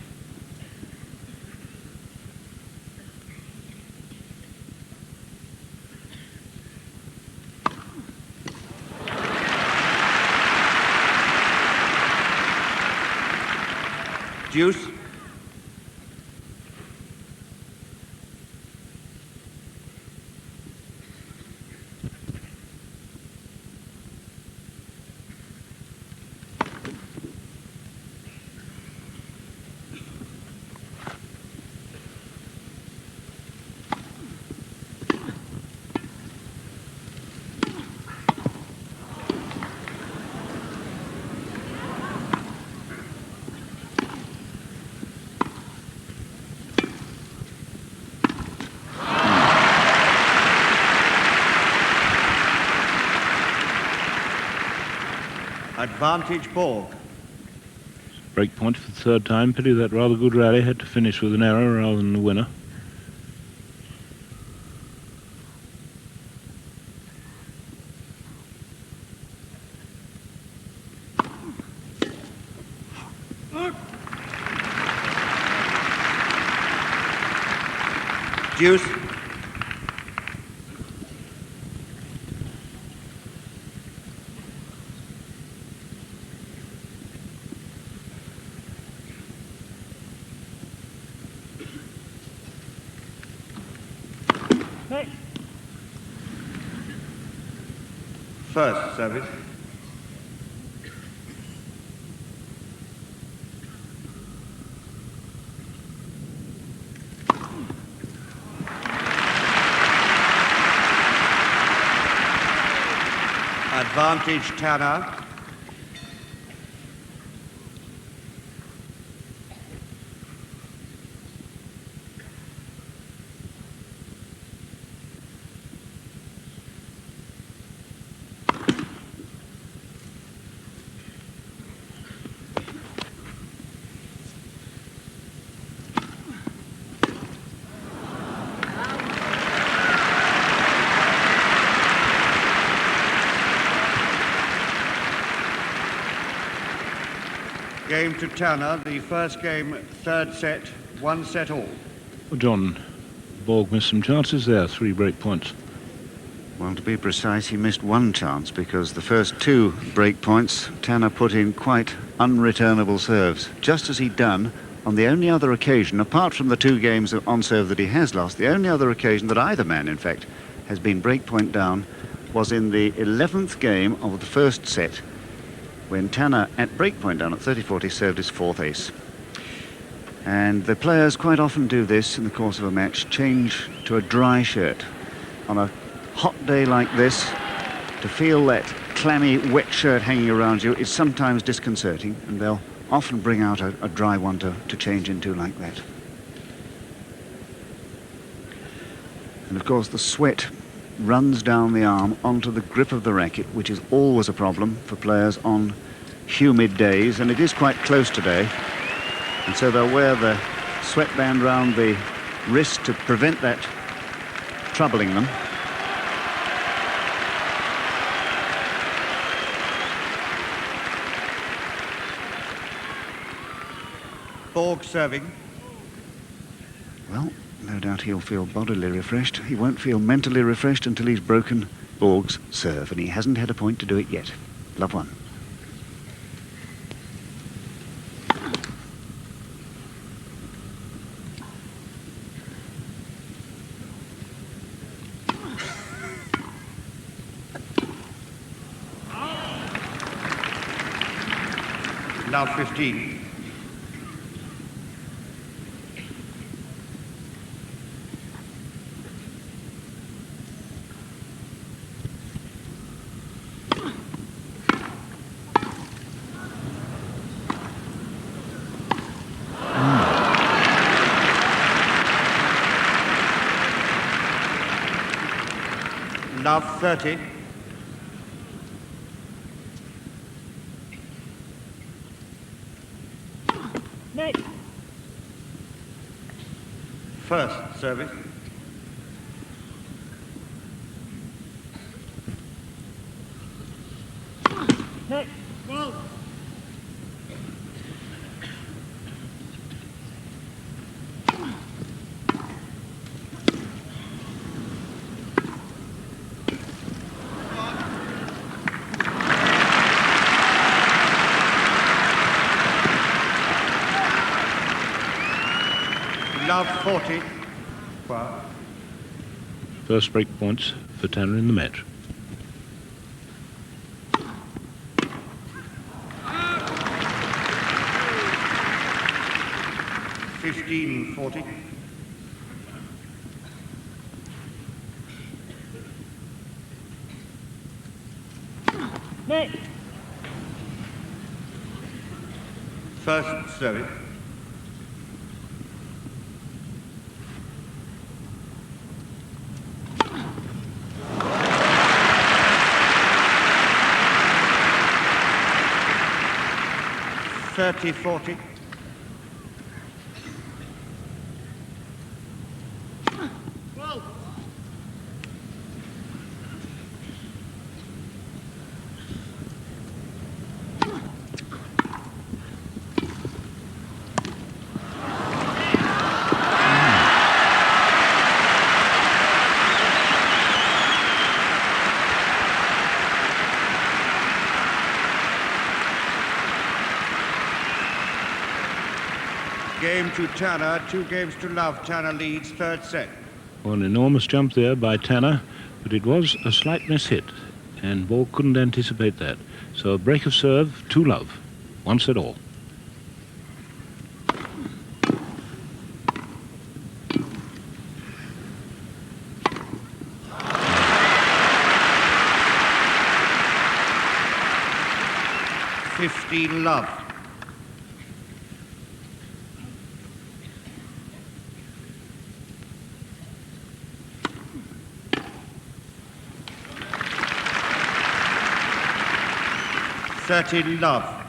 Deuce. Advantage Borg. Break point for the third time. Pity that rather good rally had to finish with an error rather than the winner. Deuce. First service. Advantage Tanner. Game to Tanner, the first game, third set, 1 set all. Well, John, Borg missed some chances there, 3 break points. Well, to be precise, he missed one chance because the first 2 break points, Tanner put in quite unreturnable serves, just as he'd done on the only other occasion, apart from the 2 games on serve that he has lost, the only other occasion that either man, in fact, has been break point down was in the 11th game of the first set, when Tanner, at break point down at 30-40, served his 4th ace. And the players quite often do this in the course of a match, change to a dry shirt. On a hot day like this, to feel that clammy, wet shirt hanging around you is sometimes disconcerting, and they'll often bring out a dry one to change into like that. And of course the sweat runs down the arm onto the grip of the racket, which is always a problem for players on humid days, and it is quite close today, and so they'll wear the sweatband round the wrist to prevent that troubling them. Borg serving. Well, no doubt he'll feel bodily refreshed. He won't feel mentally refreshed until he's broken Borg's serve, and he hasn't had a point to do it yet. Love one. Love 15. Love 30. Next. First service. Next. Well. Love 40. Well. First break points for Tanner in the match. $15.40. Next. First service. $30.40. Well. Game to Tanner, 2 games to love. Tanner leads third set. Well, an enormous jump there by Tanner, but it was a slight mishit, and Borg couldn't anticipate that. So a break of serve, 2-love, 1 set all. $15 love. $30 love.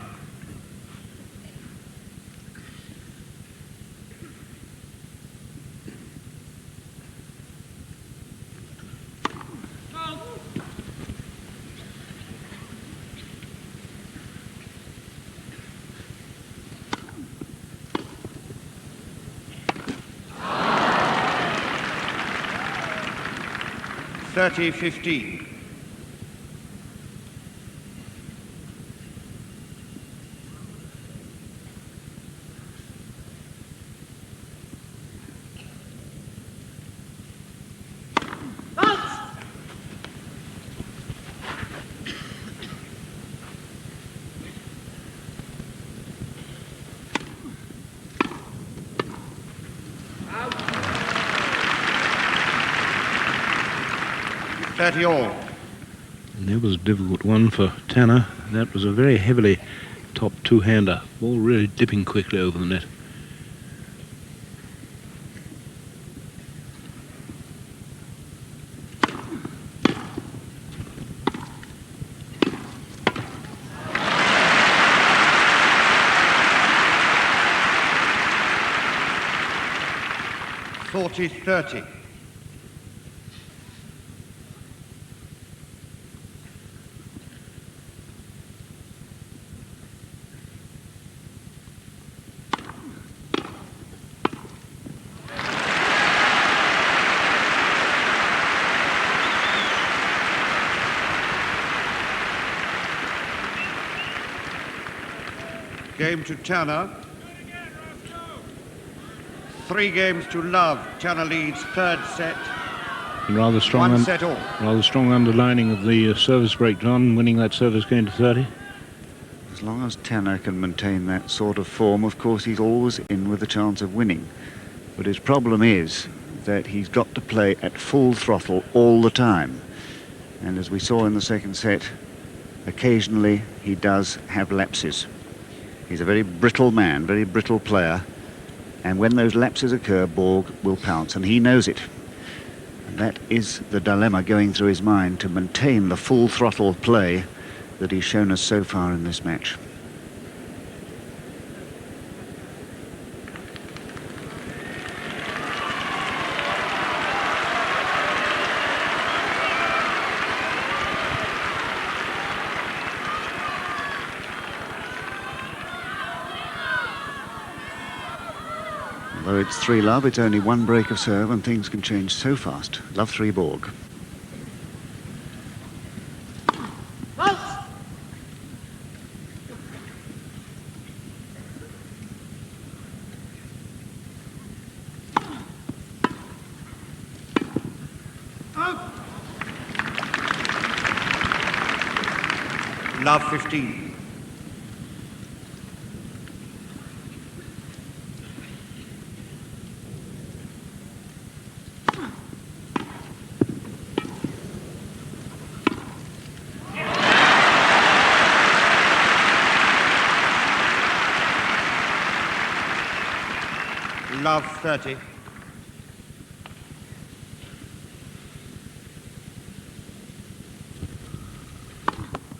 $30.15. $30 all. And that was a difficult one for Tanner. That was a very heavily top two-hander. Ball really dipping quickly over the net. $40.30. Game to Tanner. 3 games to love. Tanner leads third set. Rather strong, 1 set all. rather strong underlining of the service break, John, winning that service game to 30. As long as Tanner can maintain that sort of form, of course, he's always in with a chance of winning. But his problem is that he's got to play at full throttle all the time. And as we saw in the second set, occasionally he does have lapses. He's a very brittle man, very brittle player. And when those lapses occur, Borg will pounce, and he knows it. And that is the dilemma going through his mind, to maintain the full throttle play that he's shown us so far in this match. Although it's 3-love, it's only one break of serve and things can change so fast. Love 3 Borg. Love 15. Love 30.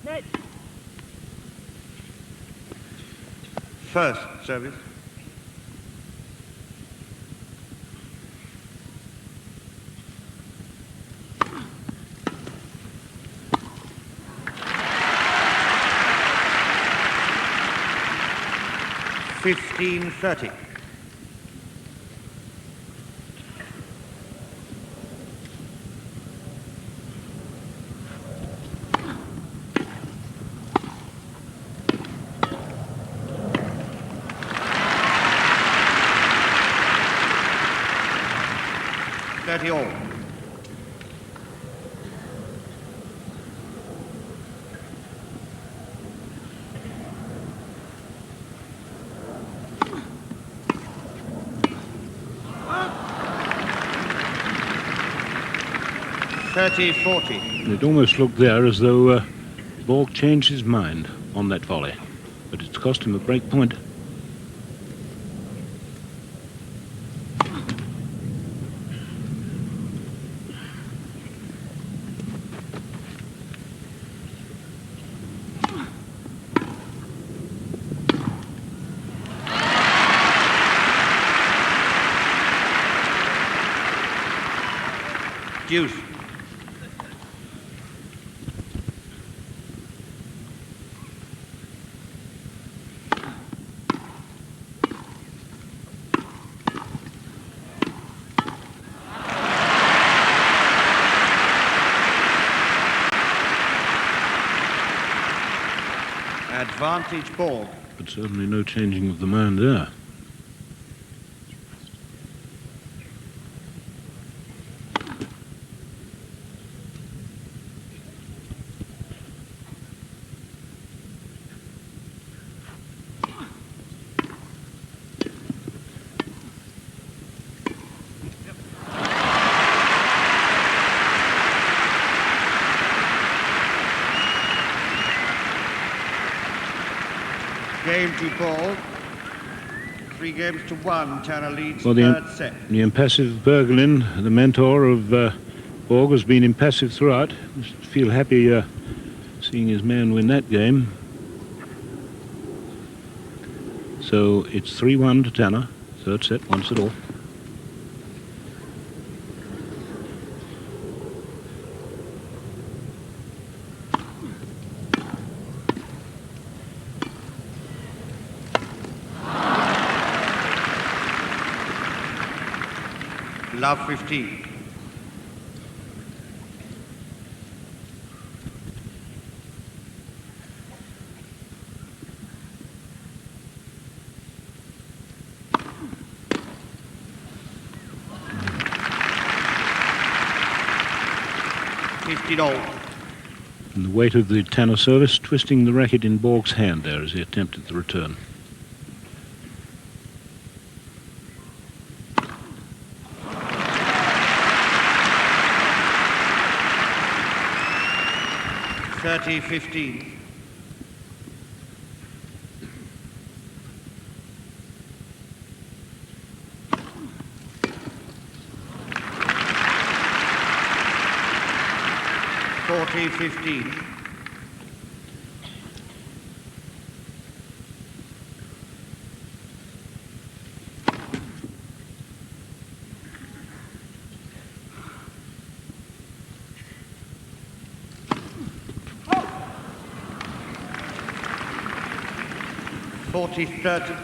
Net. First service. Fifteen 30. All. It almost looked there as though Borg changed his mind on that volley, but it's cost him a break point. Deuce. Advantage Borg. But certainly no changing of the mind there. Game to Borg. 3 games to 1. Tanner leads Well, third set. the impassive Bergelin, the mentor of Borg, has been impassive throughout. Must feel happy seeing his man win that game. So it's 3-1 to Tanner. Third set, once at all. Love 15. $50. And the weight of the Tanner service twisting the racket in Borg's hand there as he attempted the return. (30-15). (40-15). (40-30).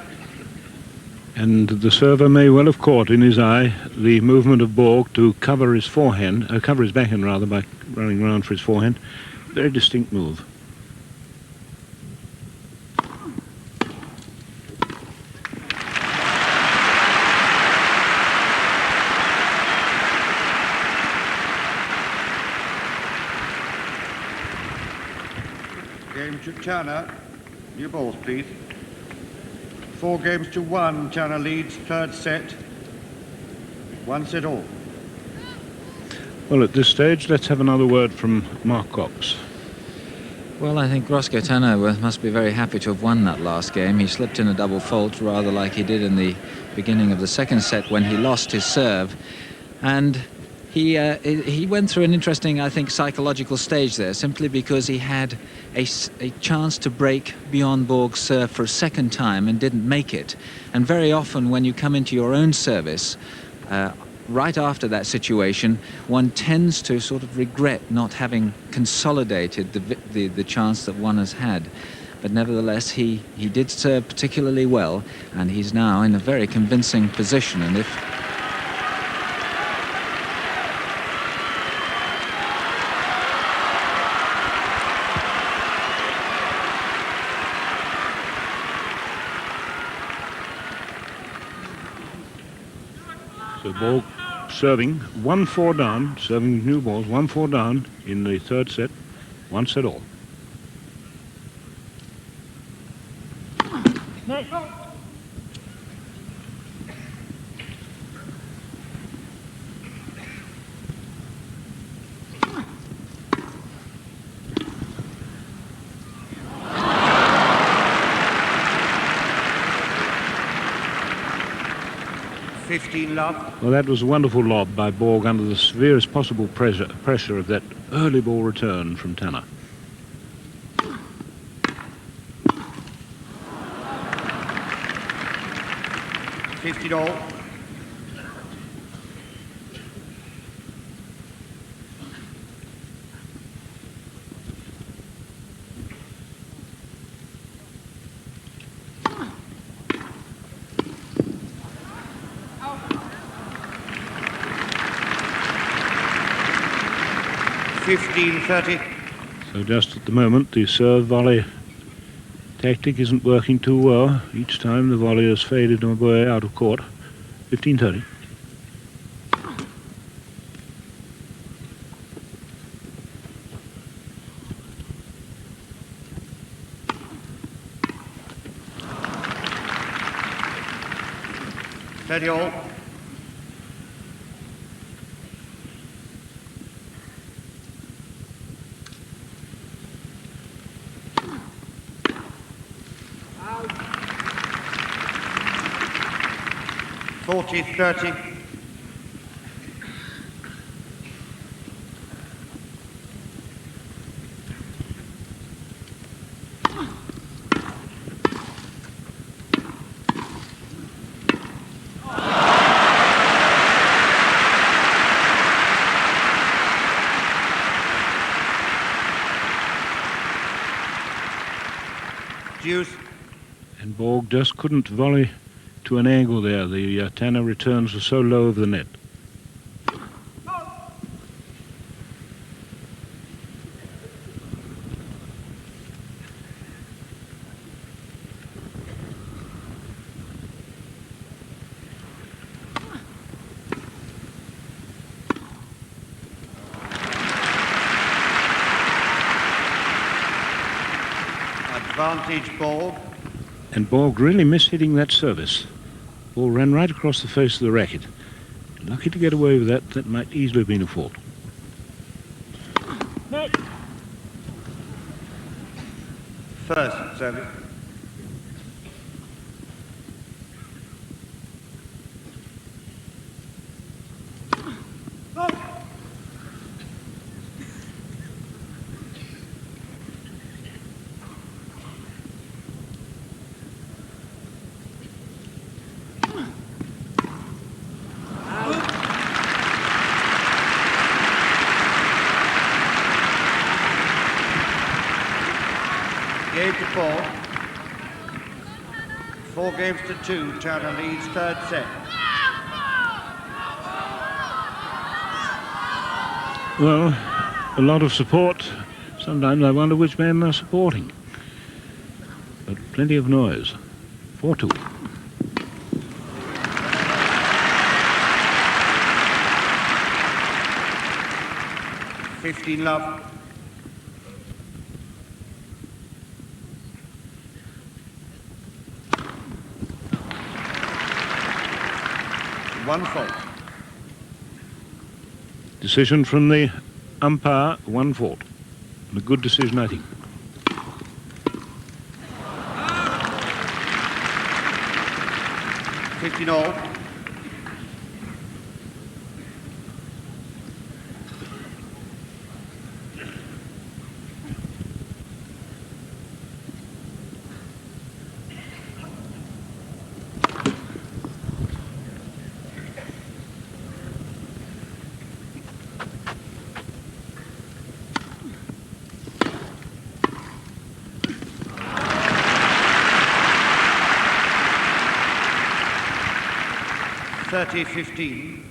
And the server may well have caught in his eye the movement of Borg to cover his forehand, cover his backhand rather, by running round for his forehand. Very distinct move. Game to China. New balls, please. 4-1. China leads third set. 1 set all. Well, at this stage, let's have another word from Mark Cox. Well, I think Roscoe Tanner must be very happy to have won that last game. He slipped in a double fault, rather like he did in the beginning of the second set when he lost his serve. And he went through an interesting, I think, psychological stage there, simply because he had a chance to break beyond Borg's serve for a second time and didn't make it. And very often when you come into your own service, right after that situation, one tends to sort of regret not having consolidated the chance that one has had. But nevertheless, he did serve particularly well, and he's now in a very convincing position. And if So Borg serving 1-4 down, serving new balls, 1-4 down in the third set, 1 set all. Net. 15 love. Well, that was a wonderful lob by Borg under the severest possible pressure of that early ball return from Tanner. All. (15-30). So just at the moment, the serve volley tactic isn't working too well. Each time the volley has faded away out of court. 15-30. All. (40-30). Deuce. And Borg just couldn't volley to an angle there. The Tanner returns were so low of the net. Advantage Borg. And Borg really missed hitting that service. Ball ran right across the face of the racket. Lucky to get away with that. That might easily have been a fault. Net. First service. Game to 4. 4 games to 2. China leads third set. Well, a lot of support. Sometimes I wonder which man they're supporting. But plenty of noise. 4-2. 15 love. One fault. Decision from the umpire, 1 fault. And a good decision, I think. — 15 all. (30-15).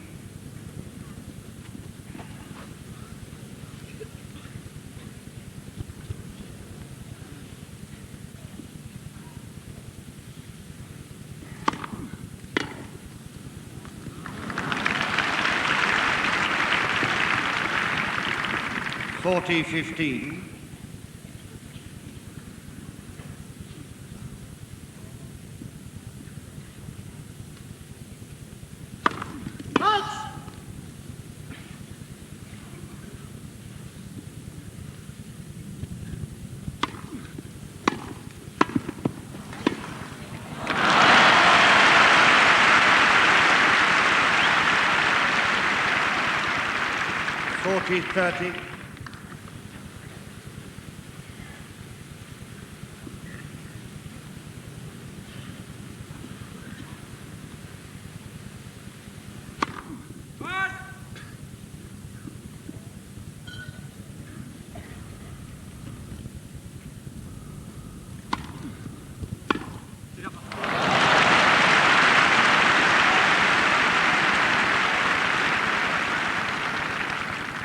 (40-15). (40-30).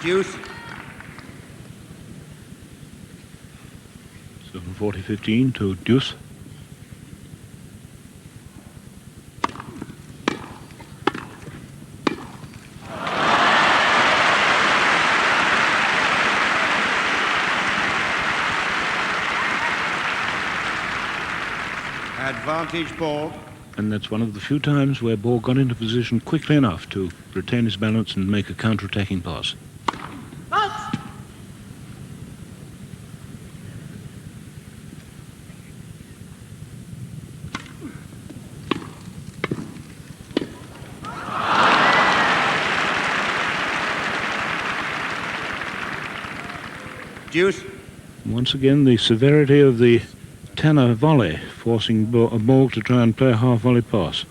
Deuce. So from 40-15 to deuce. Advantage Borg. And that's one of the few times where Borg got into position quickly enough to retain his balance and make a counter-attacking pass. Deuce. Once again, the severity of the Tanner volley, forcing Borg to try and play a half-volley pass.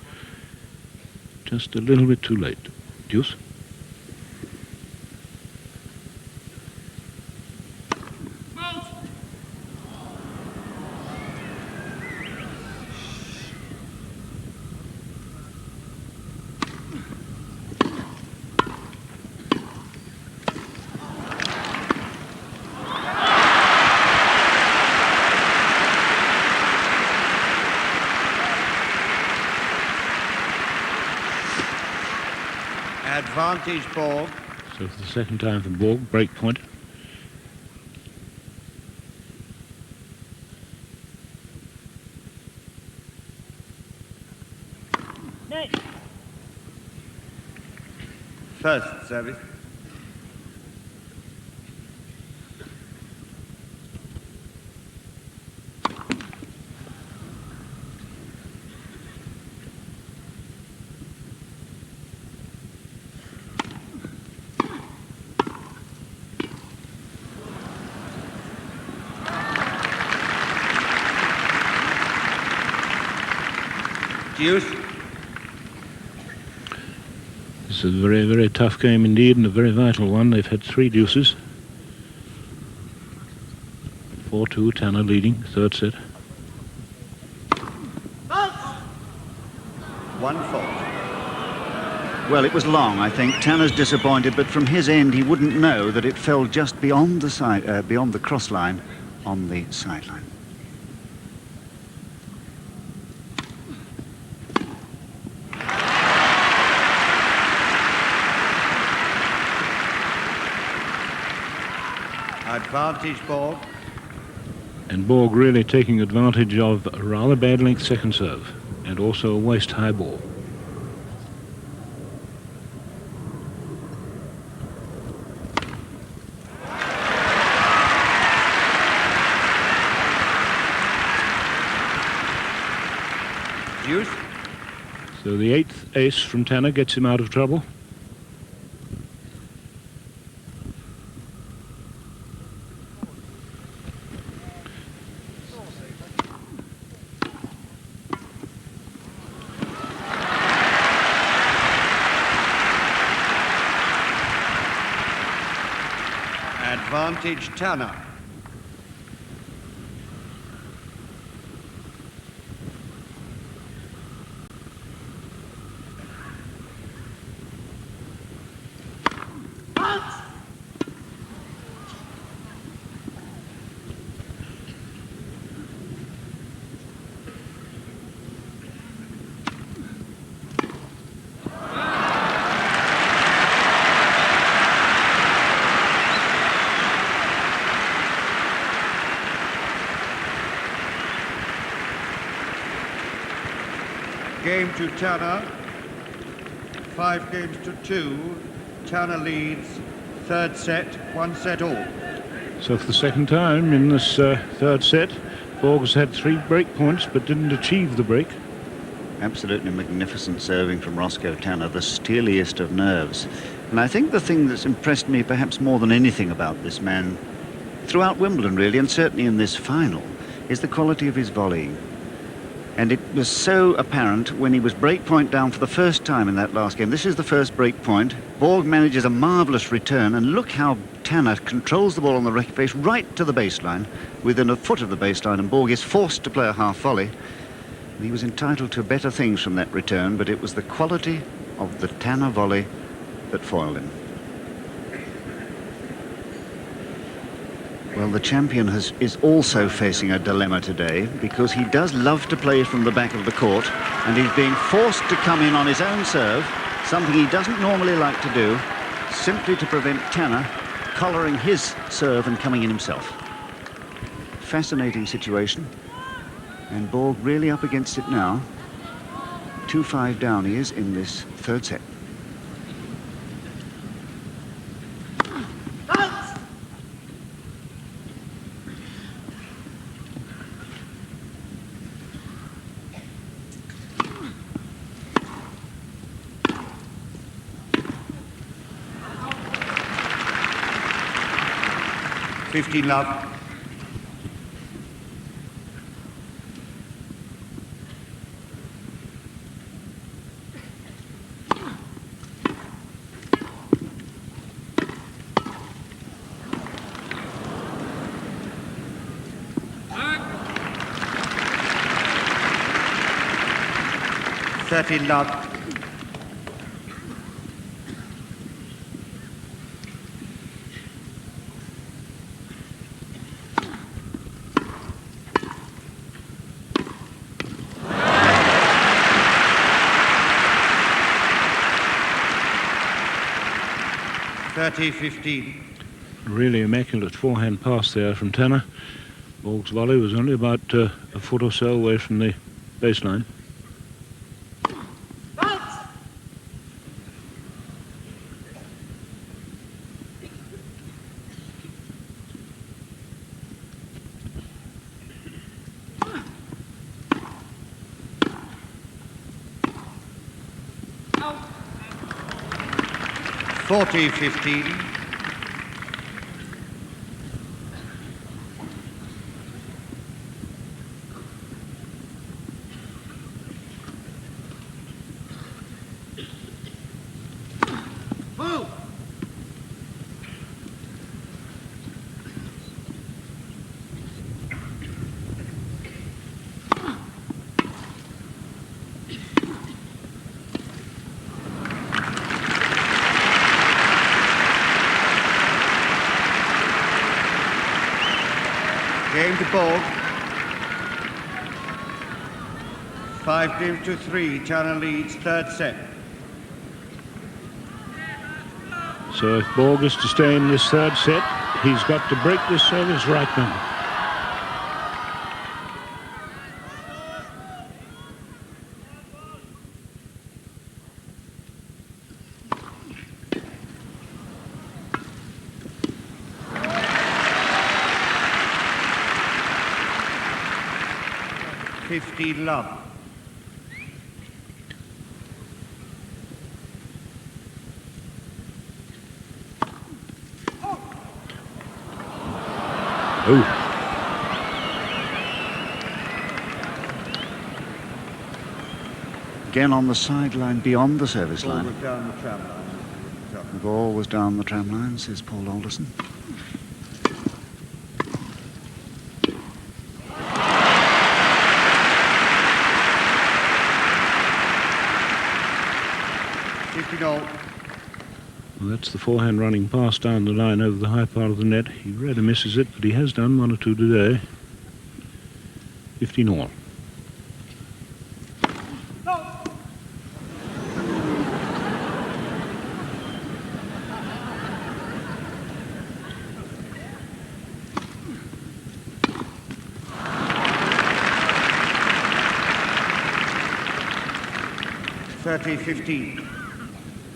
Just a little bit too late. Deuce. Advantage Borg. So for the second time for Borg, break point. Net. First service. Deuce. This is a very, very tough game indeed, and a very vital one. They've had 3 deuces. 4-2, Tanner leading, third set. 1 fault. Well, it was long, I think. Tanner's disappointed, but from his end, he wouldn't know that it fell just beyond the side, beyond the cross line on the sideline. Advantage Borg. And Borg really taking advantage of a rather bad length second serve, and also a waist high ball. Deuce. So the 8th ace from Tanner gets him out of trouble. Advantage Tanner. Game to Tanner. 5 games to 2. Tanner leads. Third set, 1 set all. So for the second time in this third set, Borg has had 3 break points but didn't achieve the break. Absolutely magnificent serving from Roscoe Tanner, the steeliest of nerves. And I think the thing that's impressed me perhaps more than anything about this man, throughout Wimbledon really, and certainly in this final, is the quality of his volleying. And it was so apparent when he was break point down for the first time in that last game. This is the first break point. Borg manages a marvellous return, and look how Tanner controls the ball on the racket face right to the baseline, within a foot of the baseline, and Borg is forced to play a half volley. He was entitled to better things from that return, but it was the quality of the Tanner volley that foiled him. Well, the champion is also facing a dilemma today, because he does love to play from the back of the court, and he's being forced to come in on his own serve, something he doesn't normally like to do, simply to prevent Tanner collaring his serve and coming in himself. Fascinating situation, and Borg really up against it now. 2-5 down he is in this third set. Love. Love. Really immaculate forehand pass there from Tanner. Borg's volley was only about a foot or so away from the baseline. 40-15. Move! Game to Borg. 5-3. China leads third set. So if Borg is to stay in this third set, he's got to break this service right now. Love. Oh. Again on the sideline beyond the service Ball line. was down the tram line. The ball was down the tram line, says Paul Alderson. Well, that's the forehand running pass down the line over the high part of the net. He rather misses it, but he has done one or two today. 15 all.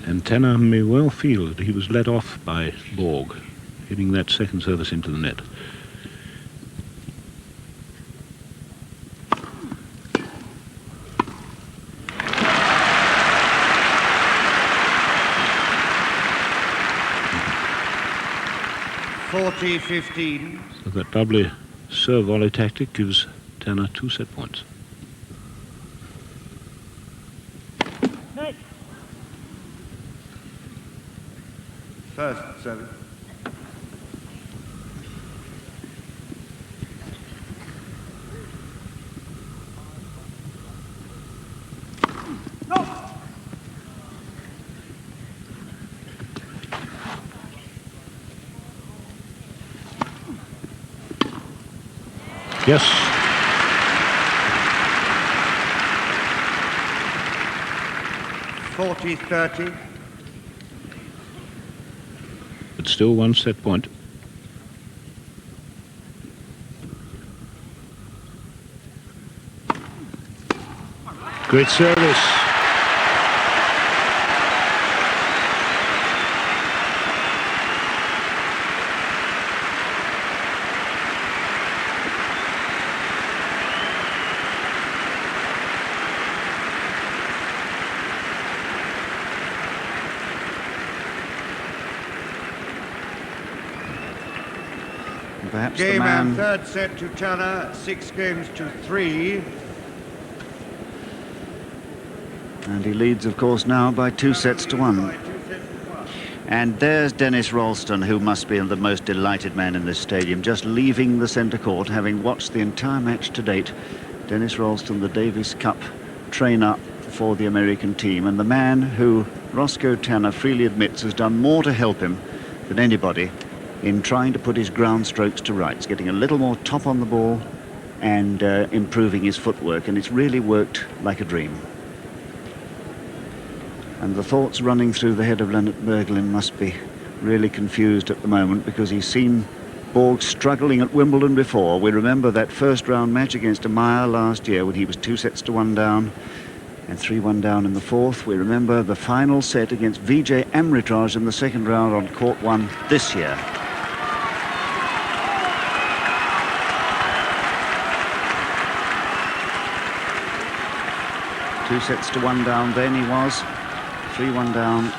And Tanner may well feel that he was let off by Borg, hitting that second service into the net. So that doubly serve volley tactic gives Tanner 2 set points. First service. Yes. (40-30). But still 1 set point. Great service. Perhaps Game the man... and third set to China, 6-3. And he leads, of course, now by 2 sets to 1. And there's Dennis Ralston, who must be the most delighted man in this stadium, just leaving the centre court, having watched the entire match to date. Dennis Ralston, the Davis Cup trainer for the American team, and the man who Roscoe Tanner freely admits has done more to help him than anybody in trying to put his ground strokes to rights, getting a little more top on the ball and improving his footwork, and it's really worked like a dream. And the thoughts running through the head of Leonard Berglin must be really confused at the moment, because he's seen Borg struggling at Wimbledon before. We remember that first round match against Amaya last year when he was 2 sets to 1 down and 3-1 down in the fourth. We remember the final set against Vijay Amritraj in the second round on court 1 this year. Two sets to 1 down then he was. 3-1 down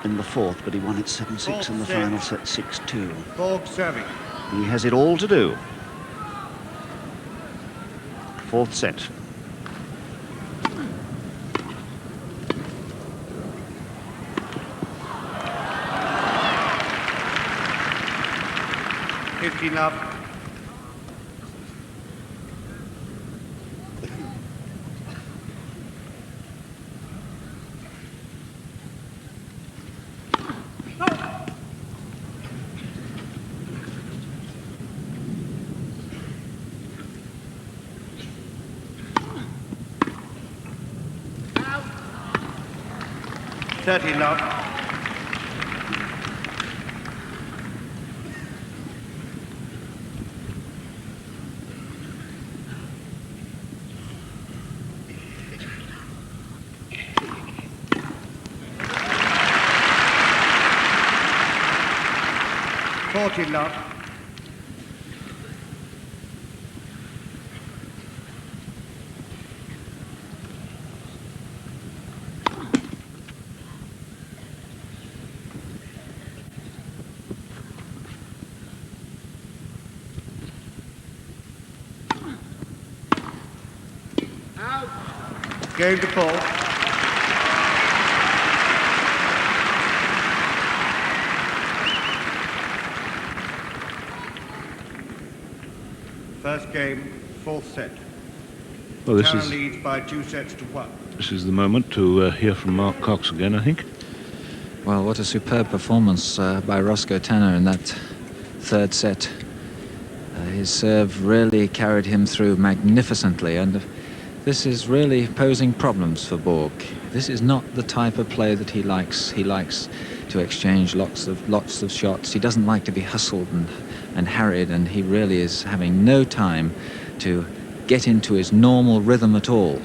in the fourth, but he won it 7-6 in the final set, 6-2. Borg serving. He has it all to do. Fourth set. Love. Out. 30 love. Love. Out. Game to ball. First game, fourth set. Well, Tara leads by 2-1. This is the moment to hear from Mark Cox again, I think. Well, what a superb performance by Roscoe Tanner in that third set. His serve really carried him through magnificently, and this is really posing problems for Borg. This is not the type of play that he likes. He likes to exchange lots of shots. He doesn't like to be hustled and harried, and he really is having no time to get into his normal rhythm at all.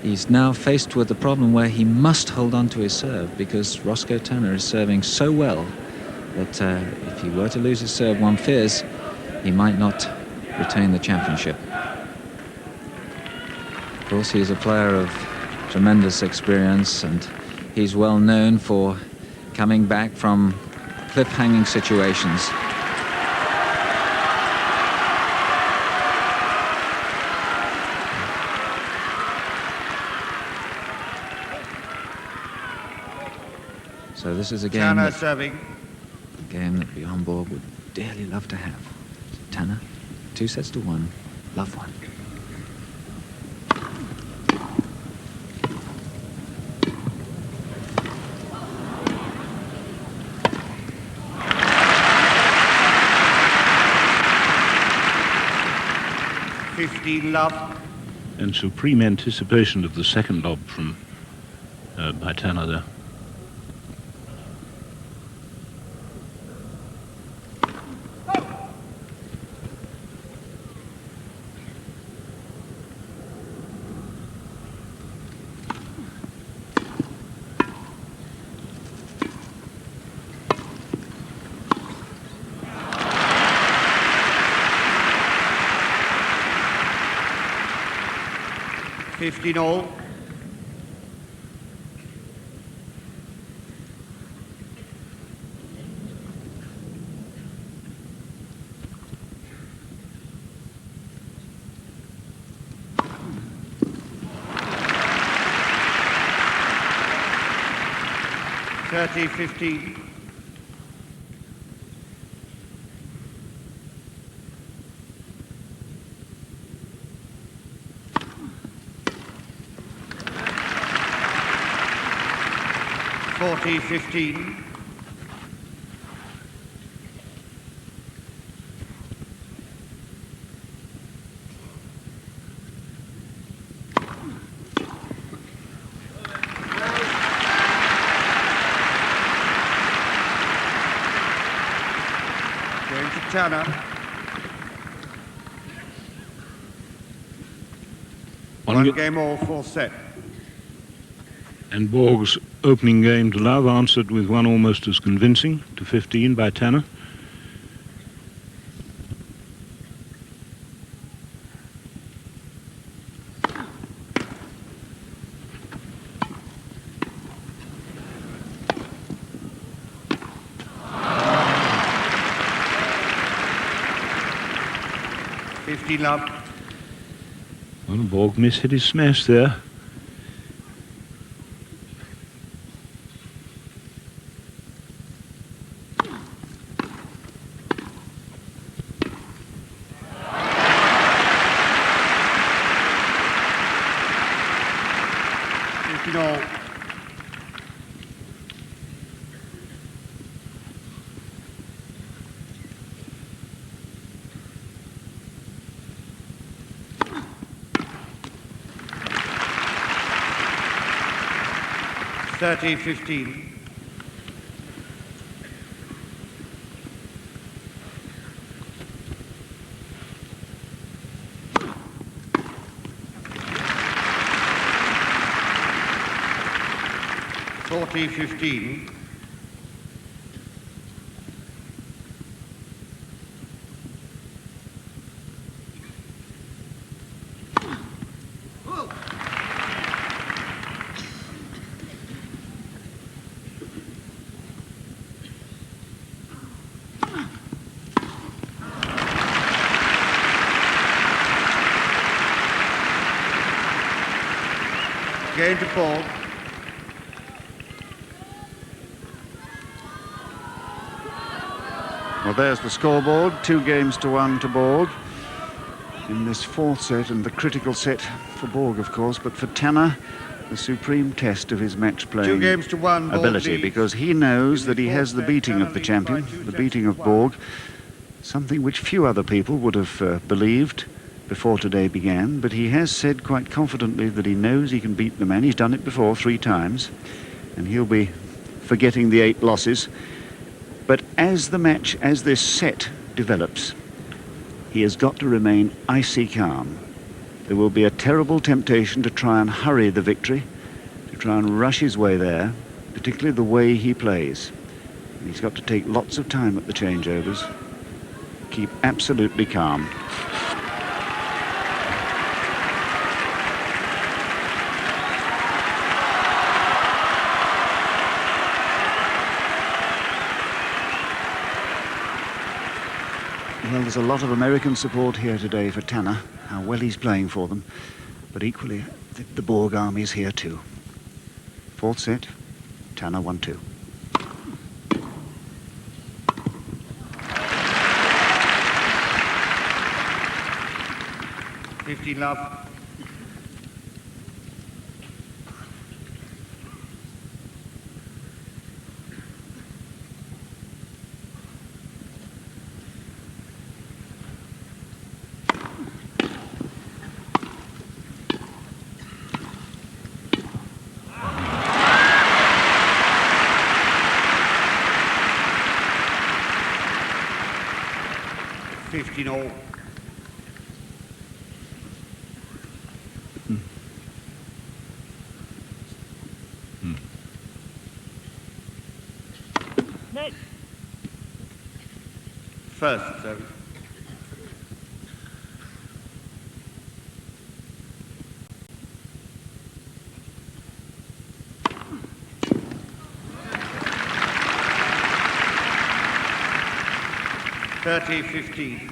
He's now faced with the problem where he must hold on to his serve, because Roscoe Tanner is serving so well that if he were to lose his serve, one fears he might not retain the championship. Of course, he's a player of tremendous experience, and he's well known for coming back from cliff-hanging situations. So this is a game that Bjorn Borg would dearly love to have. Tanner, 2-1, love one. Love. And supreme anticipation of the second lob from by Tanner there. All. $30-15. $40-15. Going to Tanner. One game all, fourth set. And Borg's opening game to love answered with one almost as convincing, to 15 by Tanner. 50 love. Well, Borg missed hit his smash there. No. Thirty 15. Forty 15. Game to Borg. Well, there's the scoreboard, 2-1 to Borg in this fourth set, and the critical set for Borg, of course, but for Tanner, the supreme test of his match-playing 2-1 Borg ability, leads. because he knows that he has the fourth set, beating of Tanner the leads champion, by 2 the sets beating to of 1. Borg, something which few other people would have believed before today began, but he has said quite confidently that he knows he can beat the man. He's done it before 3 times, and he'll be forgetting the 8 losses. But as this set develops, he has got to remain icy calm. There will be a terrible temptation to try and hurry the victory, to try and rush his way there, particularly the way he plays. And he's got to take lots of time at the changeovers, keep absolutely calm. Well, there's a lot of American support here today for Tanner, how well he's playing for them. But equally, the Borg army is here too. Fourth set, Tanner 1-2. Fifty love. No. Next. First service. Thirty 15.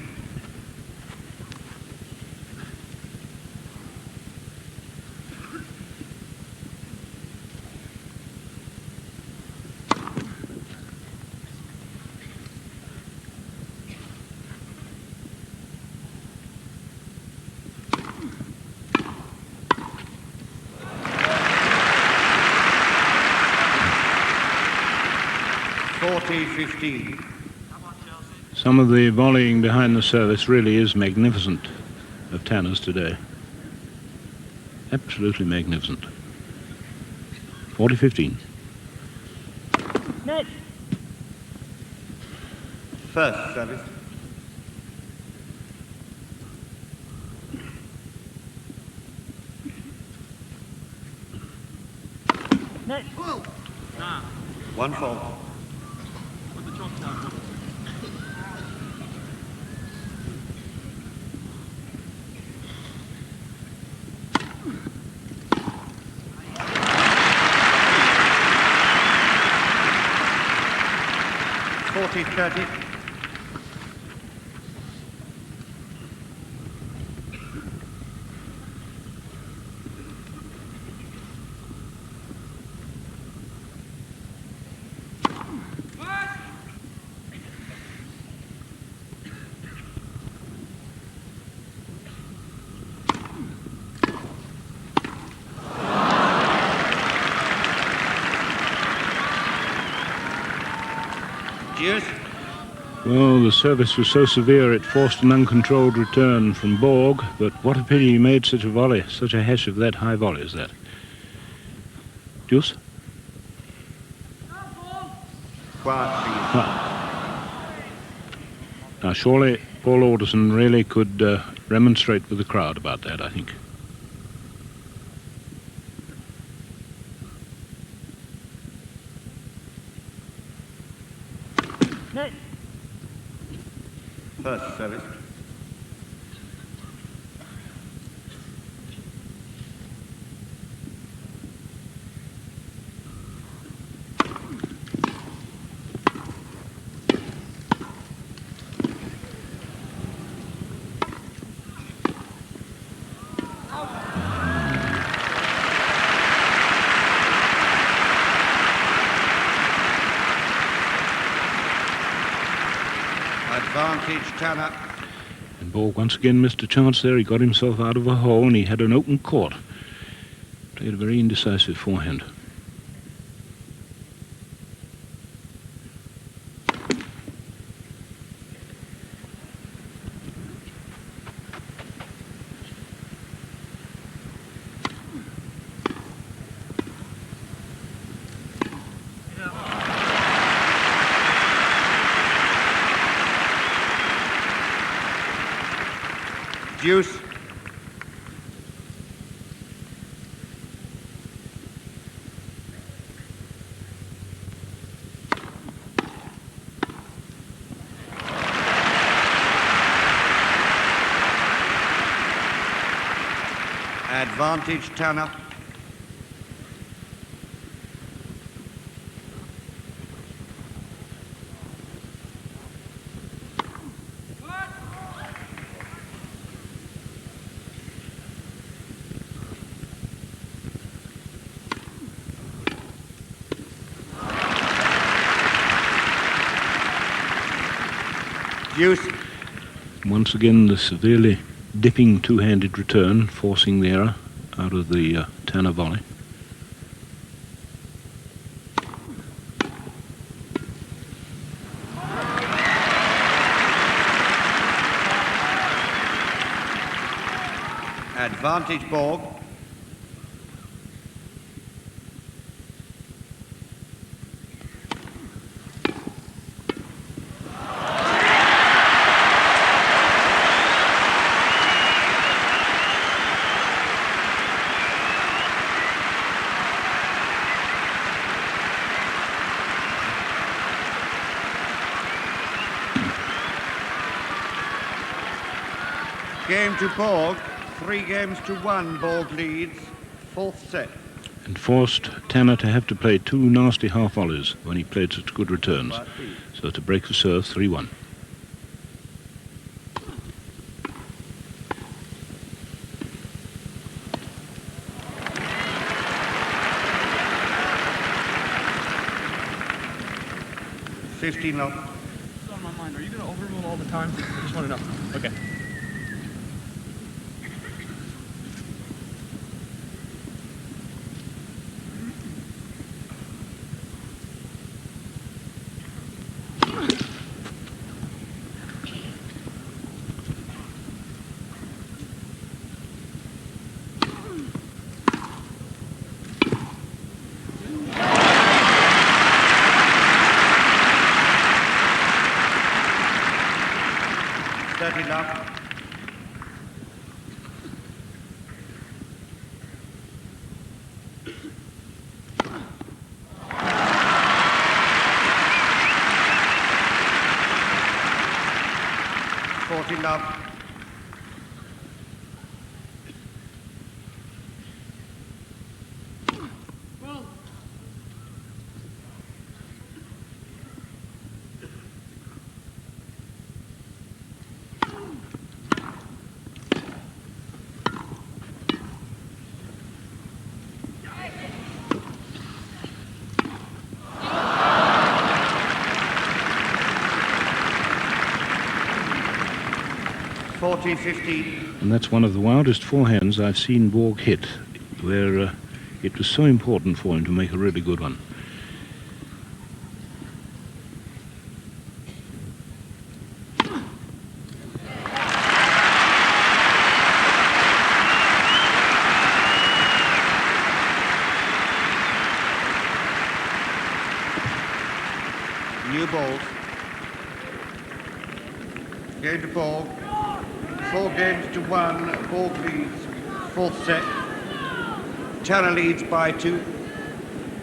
Forty 15. Some of the volleying behind the service really is magnificent of Tanner's today. Absolutely magnificent. 40-15. Next. First service. Next. 1 fault. Deuce. Well, the service was so severe it forced an uncontrolled return from Borg, but what a pity he made such a volley, such a hash of that high volley as that. Deuce? Now, surely Paul Alderson really could remonstrate with the crowd about that, I think. Net. First service. Advantage, Tanner. And Borg once again missed a chance there. He got himself out of a hole and he had an open court. Played a very indecisive forehand. Deuce. Advantage, Tanner. Deuce. Once again, the severely dipping two-handed return, forcing the error out of the Tanner volley. Advantage, Borg. Game to Borg. 3-1. Borg leads. Fourth set. And forced Tanner to have to play two nasty half volleys when he played such good returns. So to break the serve, 3-1. Love. It's on my mind. Are you going to overrule all the time? I just want to know. Okay. Love. Love. And that's one of the wildest forehands I've seen Borg hit, where it was so important for him to make a really good one. New balls. Game to Borg. 4 games to 1. Borg leads. 4th set. Tanner leads by 2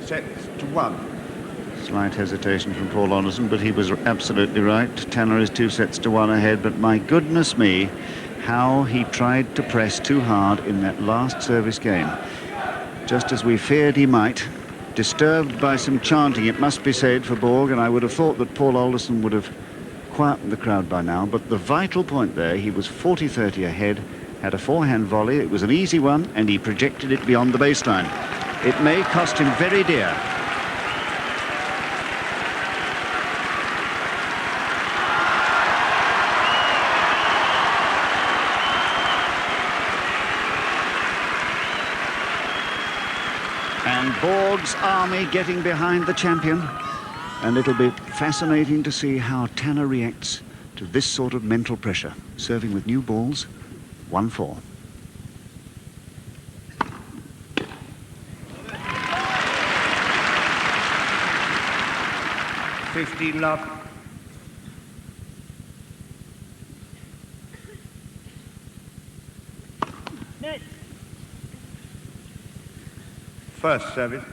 sets to 1. Slight hesitation from Paul Anderson, but he was absolutely right. Tanner is 2 sets to 1 ahead, but my goodness me, how he tried to press too hard in that last service game. Just as we feared he might. Disturbed by some chanting, it must be said, for Borg, and I would have thought that Paul Alderson would have quietened the crowd by now, but the vital point there, he was 40-30 ahead, had a forehand volley, it was an easy one, and he projected it beyond the baseline. It may cost him very dear. And Borg's army getting behind the champion. And it'll be fascinating to see how Tanner reacts to this sort of mental pressure. Serving with new balls, 1-4. Love. Net. First service.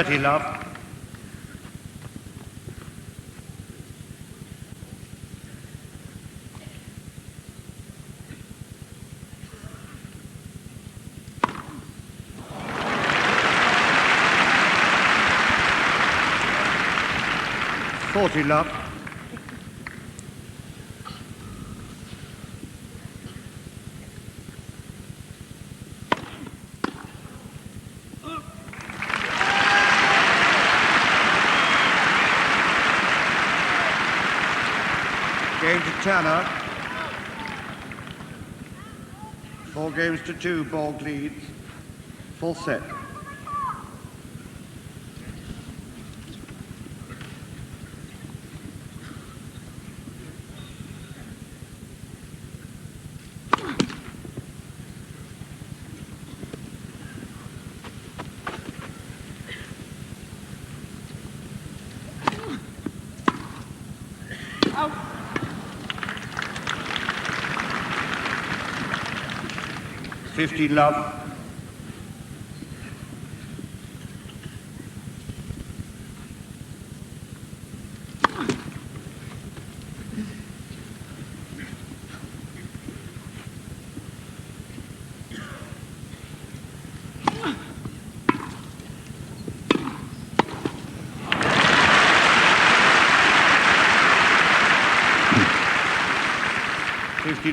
Love. Love. Game to Tanner. 4 games to 2, Borg leads. 4th set. Out. 50 love.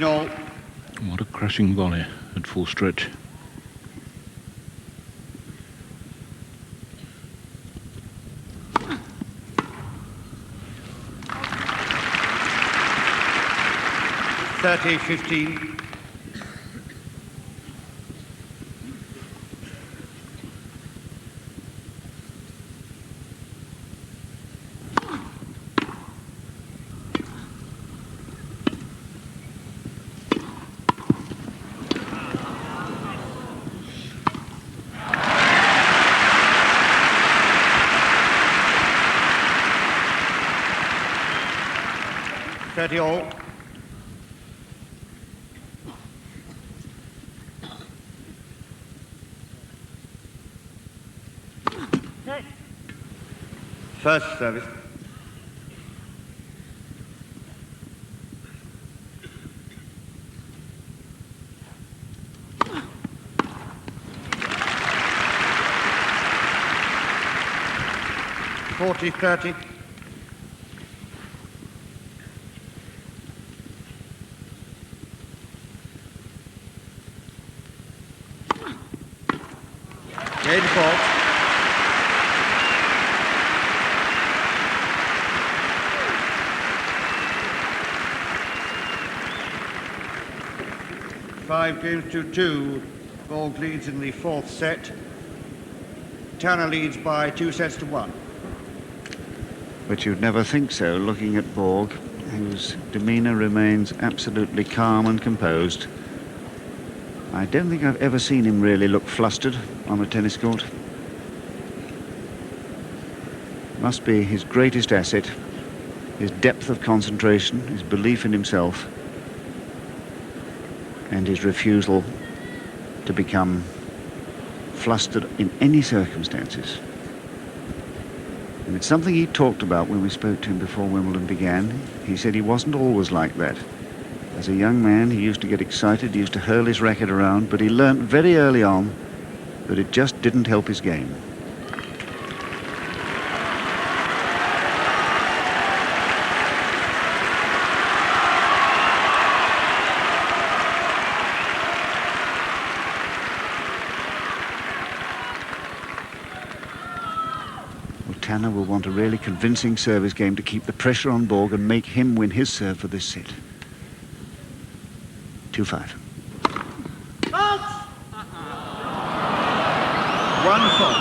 All. What a crashing volley at full stretch. $30-15. All. Net. First service. $40-30. Game ball. Five games to 2. Borg leads in the fourth set. Tanner leads by 2-1. But you'd never think so, looking at Borg, whose demeanour remains absolutely calm and composed. I don't think I've ever seen him really look flustered on a tennis court. Must be his greatest asset, his depth of concentration, his belief in himself, and his refusal to become flustered in any circumstances. And it's something he talked about when we spoke to him before Wimbledon began. He said he wasn't always like that. As a young man, he used to get excited, he used to hurl his racket around, but he learnt very early on that it just didn't help his game. Tanner will want a really convincing service game to keep the pressure on Borg and make him win his serve for this set. 2-5. 1 fault.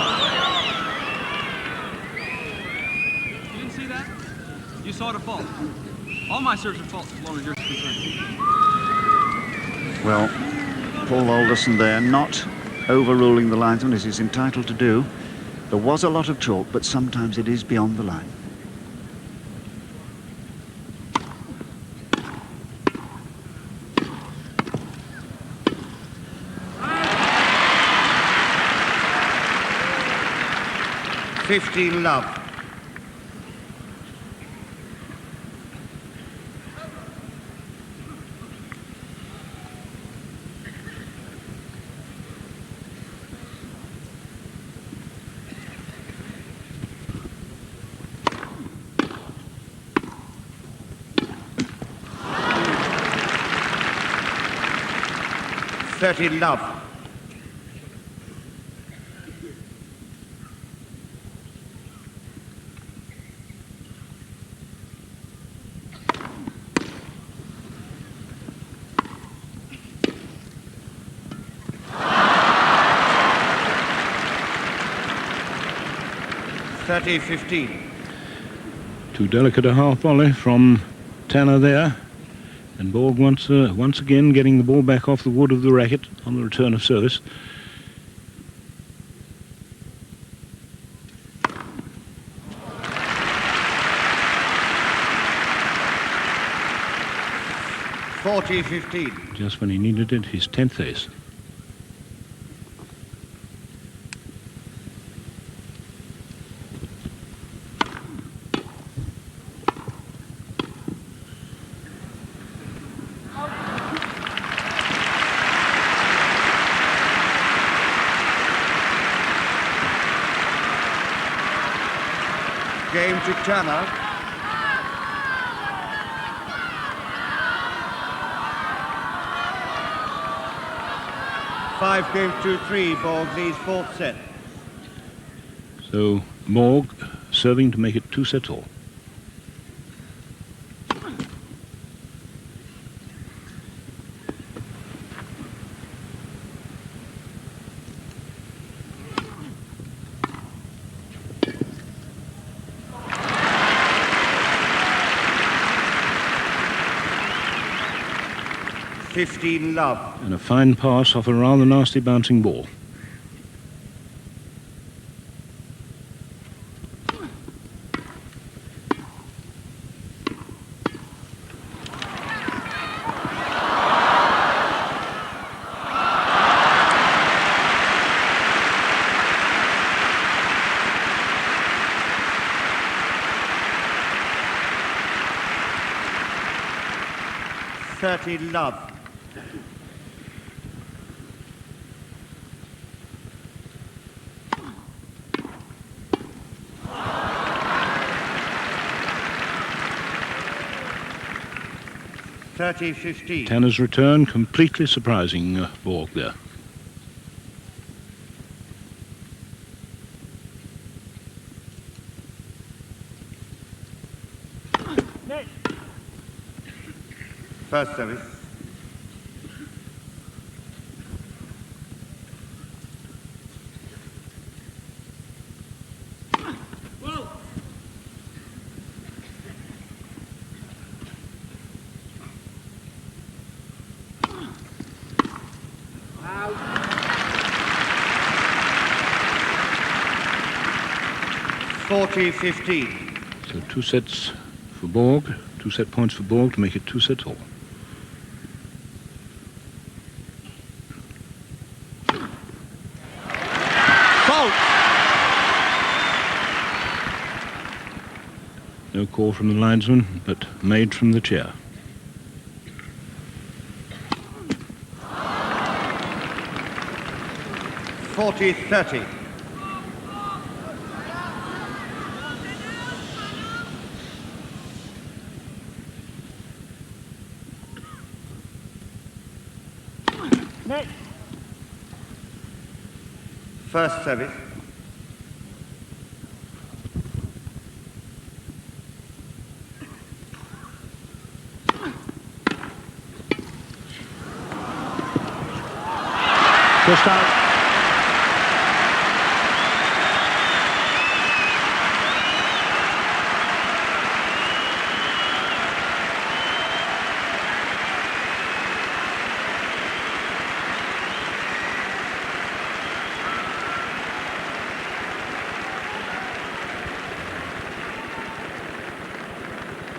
You didn't see that? You saw it a fault. All my serves are faults as long as you're concerned. Well, Paul Alderson there not overruling the linesman as he's entitled to do. There was a lot of chalk, but sometimes it is beyond the line. Love. Love. Too delicate a half volley from Tanner there. And Borg once again getting the ball back off the wood of the racket on the return of service. Just when he needed it, his 10th ace. Game to Tanner. Five games to 3. Borg leads fourth set. So Borg serving to make it 2 sets all. Love. And a fine pass off a rather nasty bouncing ball. Love. Tanner's return completely surprising Borg there. First service. 40-15. So 2 sets for Borg, 2 set points for Borg to make it 2 sets all. Fault! No call from the linesman, but made from the chair. (40-30). Next. First service. Just out.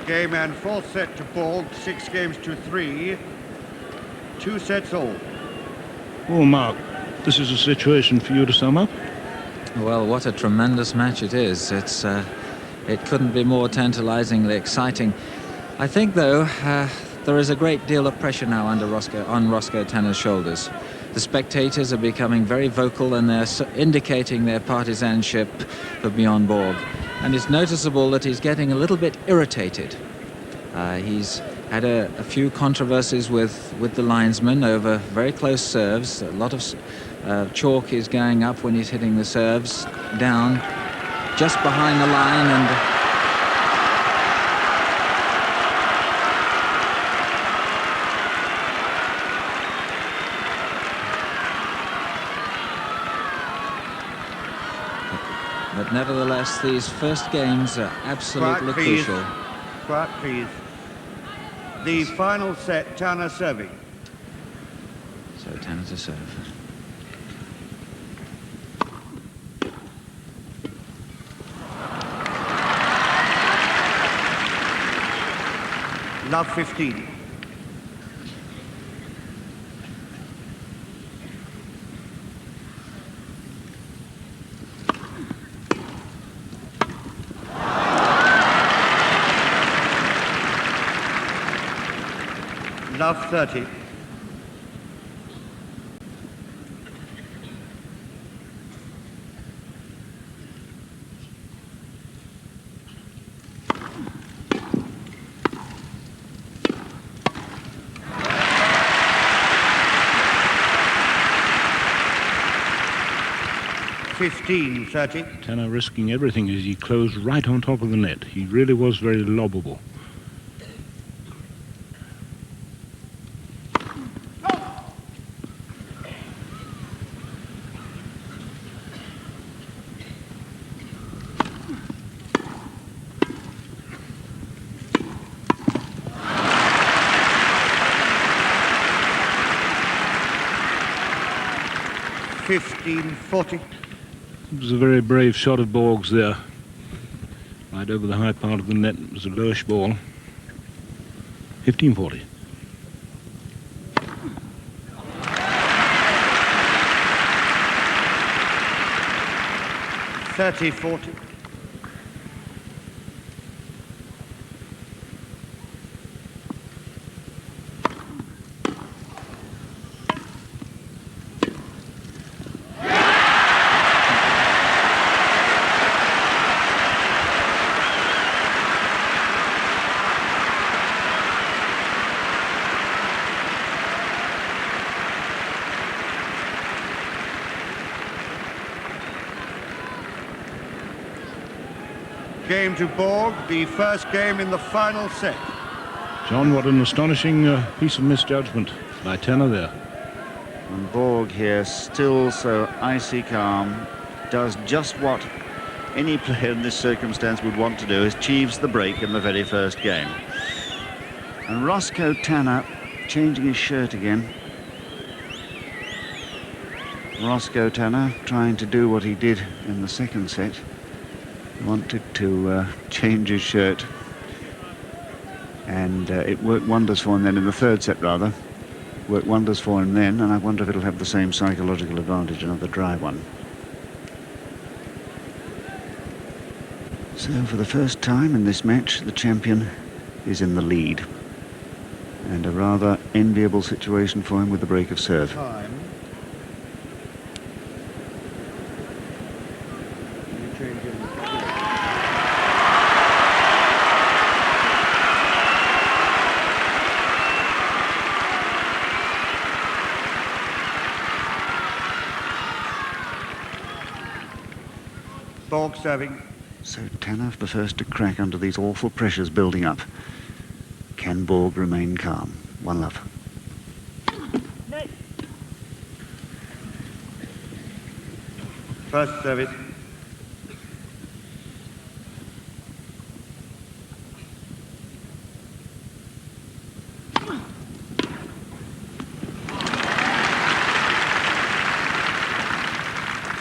Game and 4th set to Borg, 6 games to 3. 2 sets all. Oh, Mark, this is a situation for you to sum up. Well, what a tremendous match it is. It couldn't be more tantalizingly exciting. I think, though, there is a great deal of pressure now on Roscoe Tanner's shoulders. The spectators are becoming very vocal and they're indicating their partisanship for Bjorn Borg. And it's noticeable that he's getting a little bit irritated. He's had a few controversies with the linesman over very close serves. A lot of chalk is going up when he's hitting the serves down just behind the line, and but nevertheless, these first games are absolutely Quiet, please. crucial. Quiet, please. The final set, Tanner serving. So Tanner to serve. Love 15. Love 30. (15-30). Tanner risking everything as he closed right on top of the net. He really was very lobbable. (15-40). It was a very brave shot of Borg's there. Right over the high part of the net. It was a lowish ball. 15-40. (30-40). Game to Borg, the first game in the final set. John, what an astonishing piece of misjudgment by Tanner there. And Borg here, still so icy calm, does just what any player in this circumstance would want to do, achieves the break in the very first game. And Roscoe Tanner changing his shirt again. Roscoe Tanner trying to do what he did in the second set. wanted to change his shirt, and it worked wonders for him then in the third set, rather. Worked wonders for him then, and I wonder if it'll have the same psychological advantage, another dry one. So for the first time in this match, the champion is in the lead, and a rather enviable situation for him with the break of serve. Time. You change in. Borg serving. So Tanner the first to crack under these awful pressures building up. Can Borg remain calm? 1-love. Next. First service.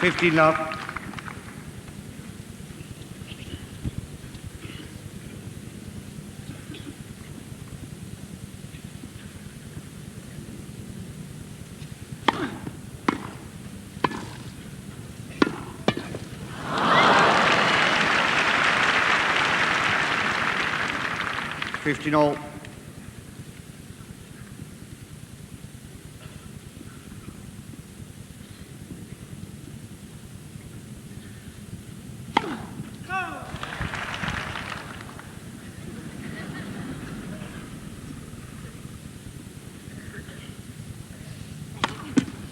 $15. 15 all.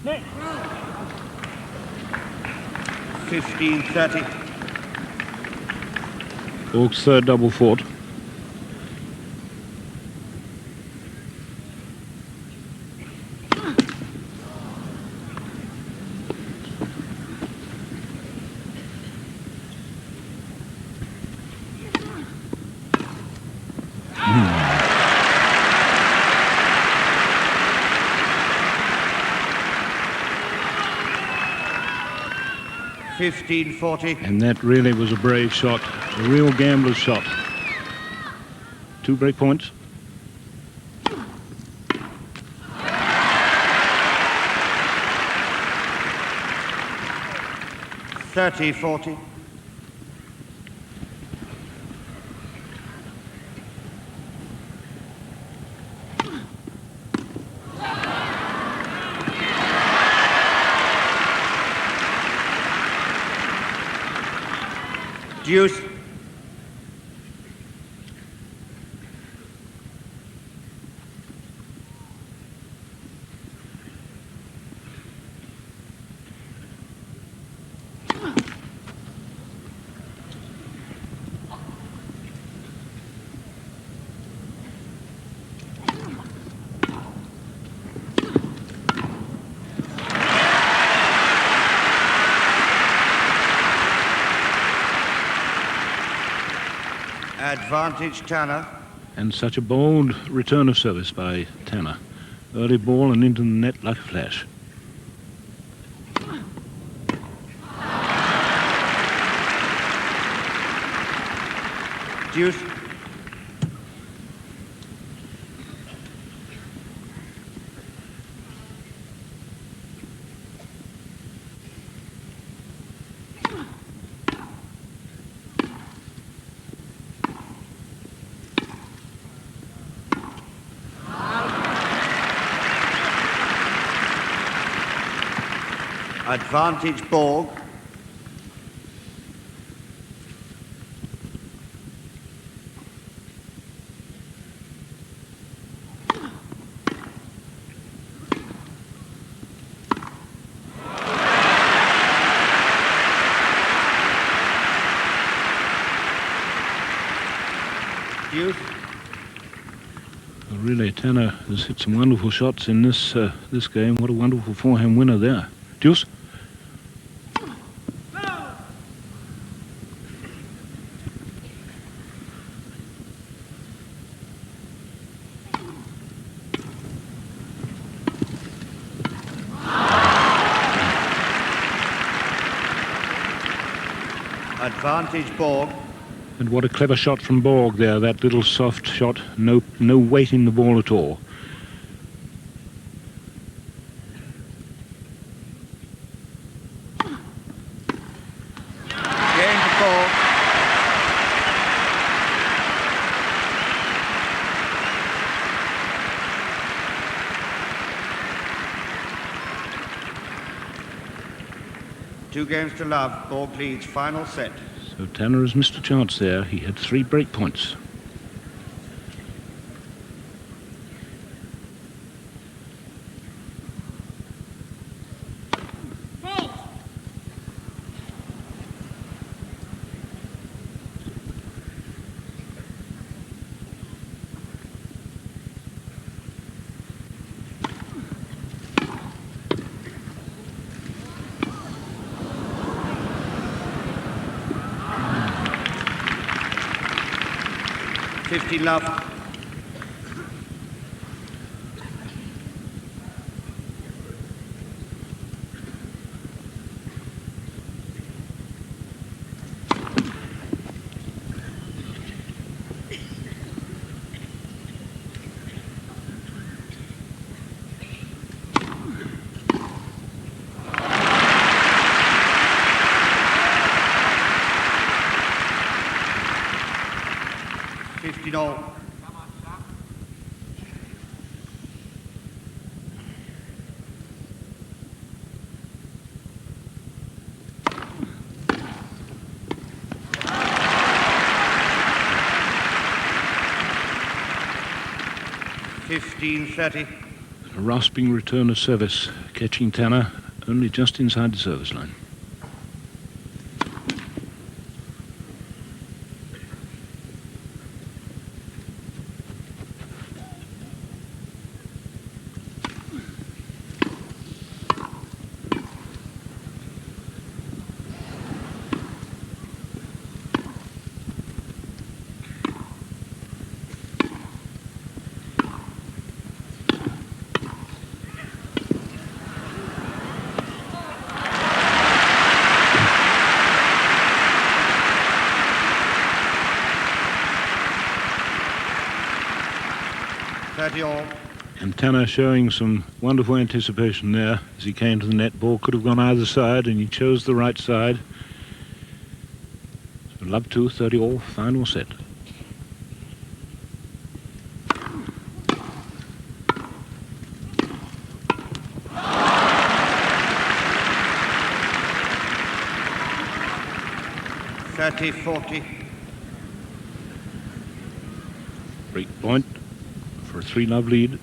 Next. 15-30. Borg's third double fought. $15-40. And that really was a brave shot, a real gambler's shot. 2 break points. $30-40. Deuce. Advantage Tanner. And such a bold return of service by Tanner. Early ball and into the net like a flash. Deuce. Advantage Borg. Deuce. Really, Tanner has hit some wonderful shots in this this game. What a wonderful forehand winner there. Deuce. Advantage Borg. And what a clever shot from Borg there, that little soft shot, no weight in the ball at all. Game to Borg. Two games to love. Borg leads final set. So Tanner has missed a chance there. He had 3 break points. Love. All. $15.30. A rasping return of service, catching Tanner only just inside the service line. All. And Tanner showing some wonderful anticipation there as he came to the net. Ball could have gone either side, and he chose the right side. So love 2, 30 all, final set. $30-40. Break point for a 3-love lead.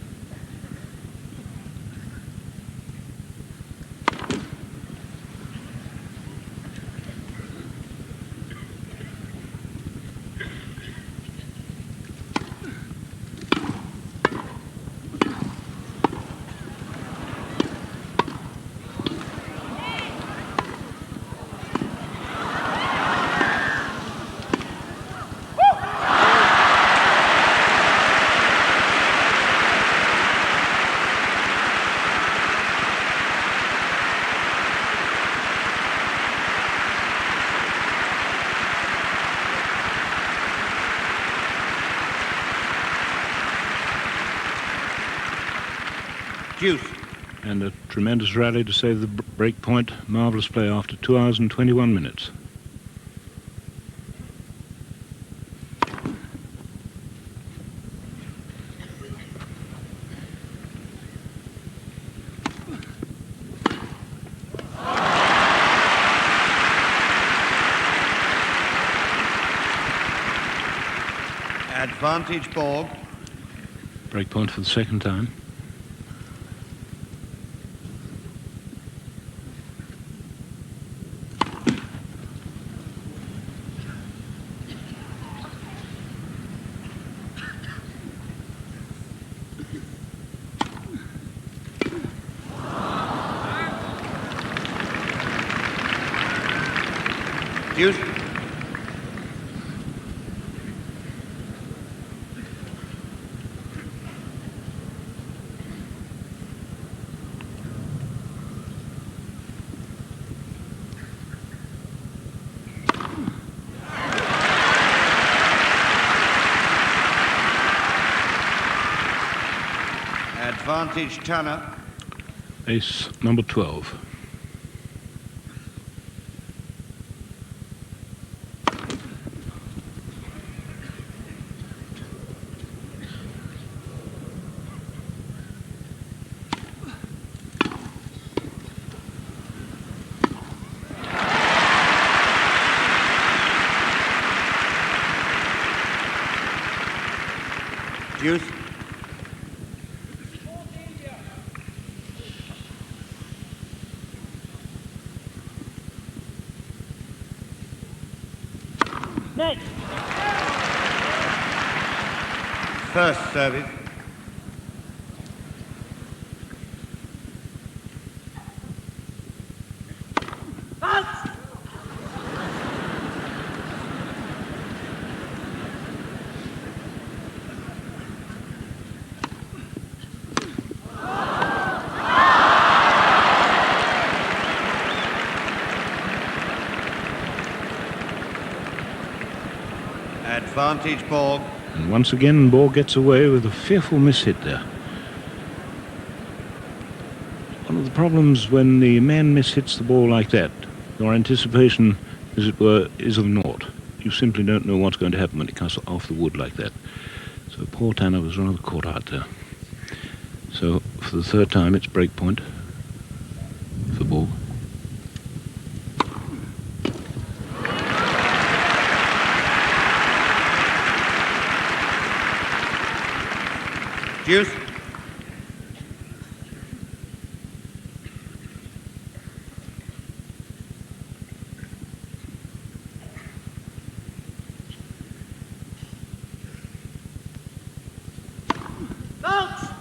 Deuce. And a tremendous rally to save the break point. Marvellous play after 2 hours and 21 minutes. Advantage Borg. Break point for the second time. Deuce. Advantage Tanner. Ace number 12. Deuce. Next. First service. Out. Advantage Borg. And once again, Borg gets away with a fearful mishit there. One of the problems when the man mishits the ball like that, your anticipation, as it were, is of naught. You simply don't know what's going to happen when it comes off the wood like that. So poor Tanner was rather caught out there. So for the third time, it's break point for Borg. Deuce. Out.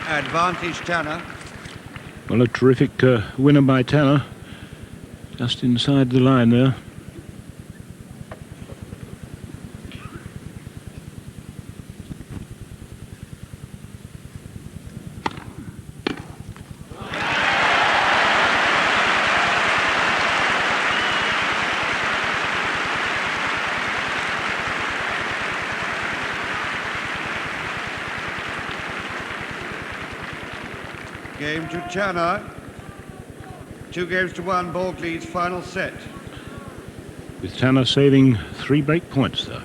Advantage Tanner. Well, a terrific winner by Tanner. Just inside the line there. Game to Tanner. 2-1, Borg leads final set. With Tanner saving 3 break points there.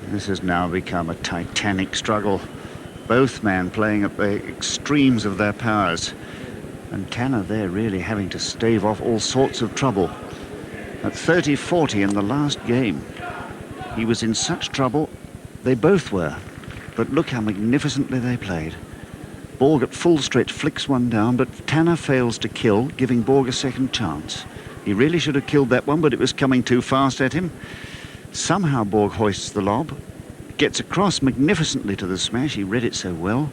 This has now become a titanic struggle. Both men playing at the extremes of their powers. And Tanner there really having to stave off all sorts of trouble. At 30-40 in the last game, he was in such trouble. They both were. But look how magnificently they played. Borg at full stretch flicks one down, but Tanner fails to kill, giving Borg a second chance. He really should have killed that one, but it was coming too fast at him. Somehow Borg hoists the lob, gets across magnificently to the smash. He read it so well,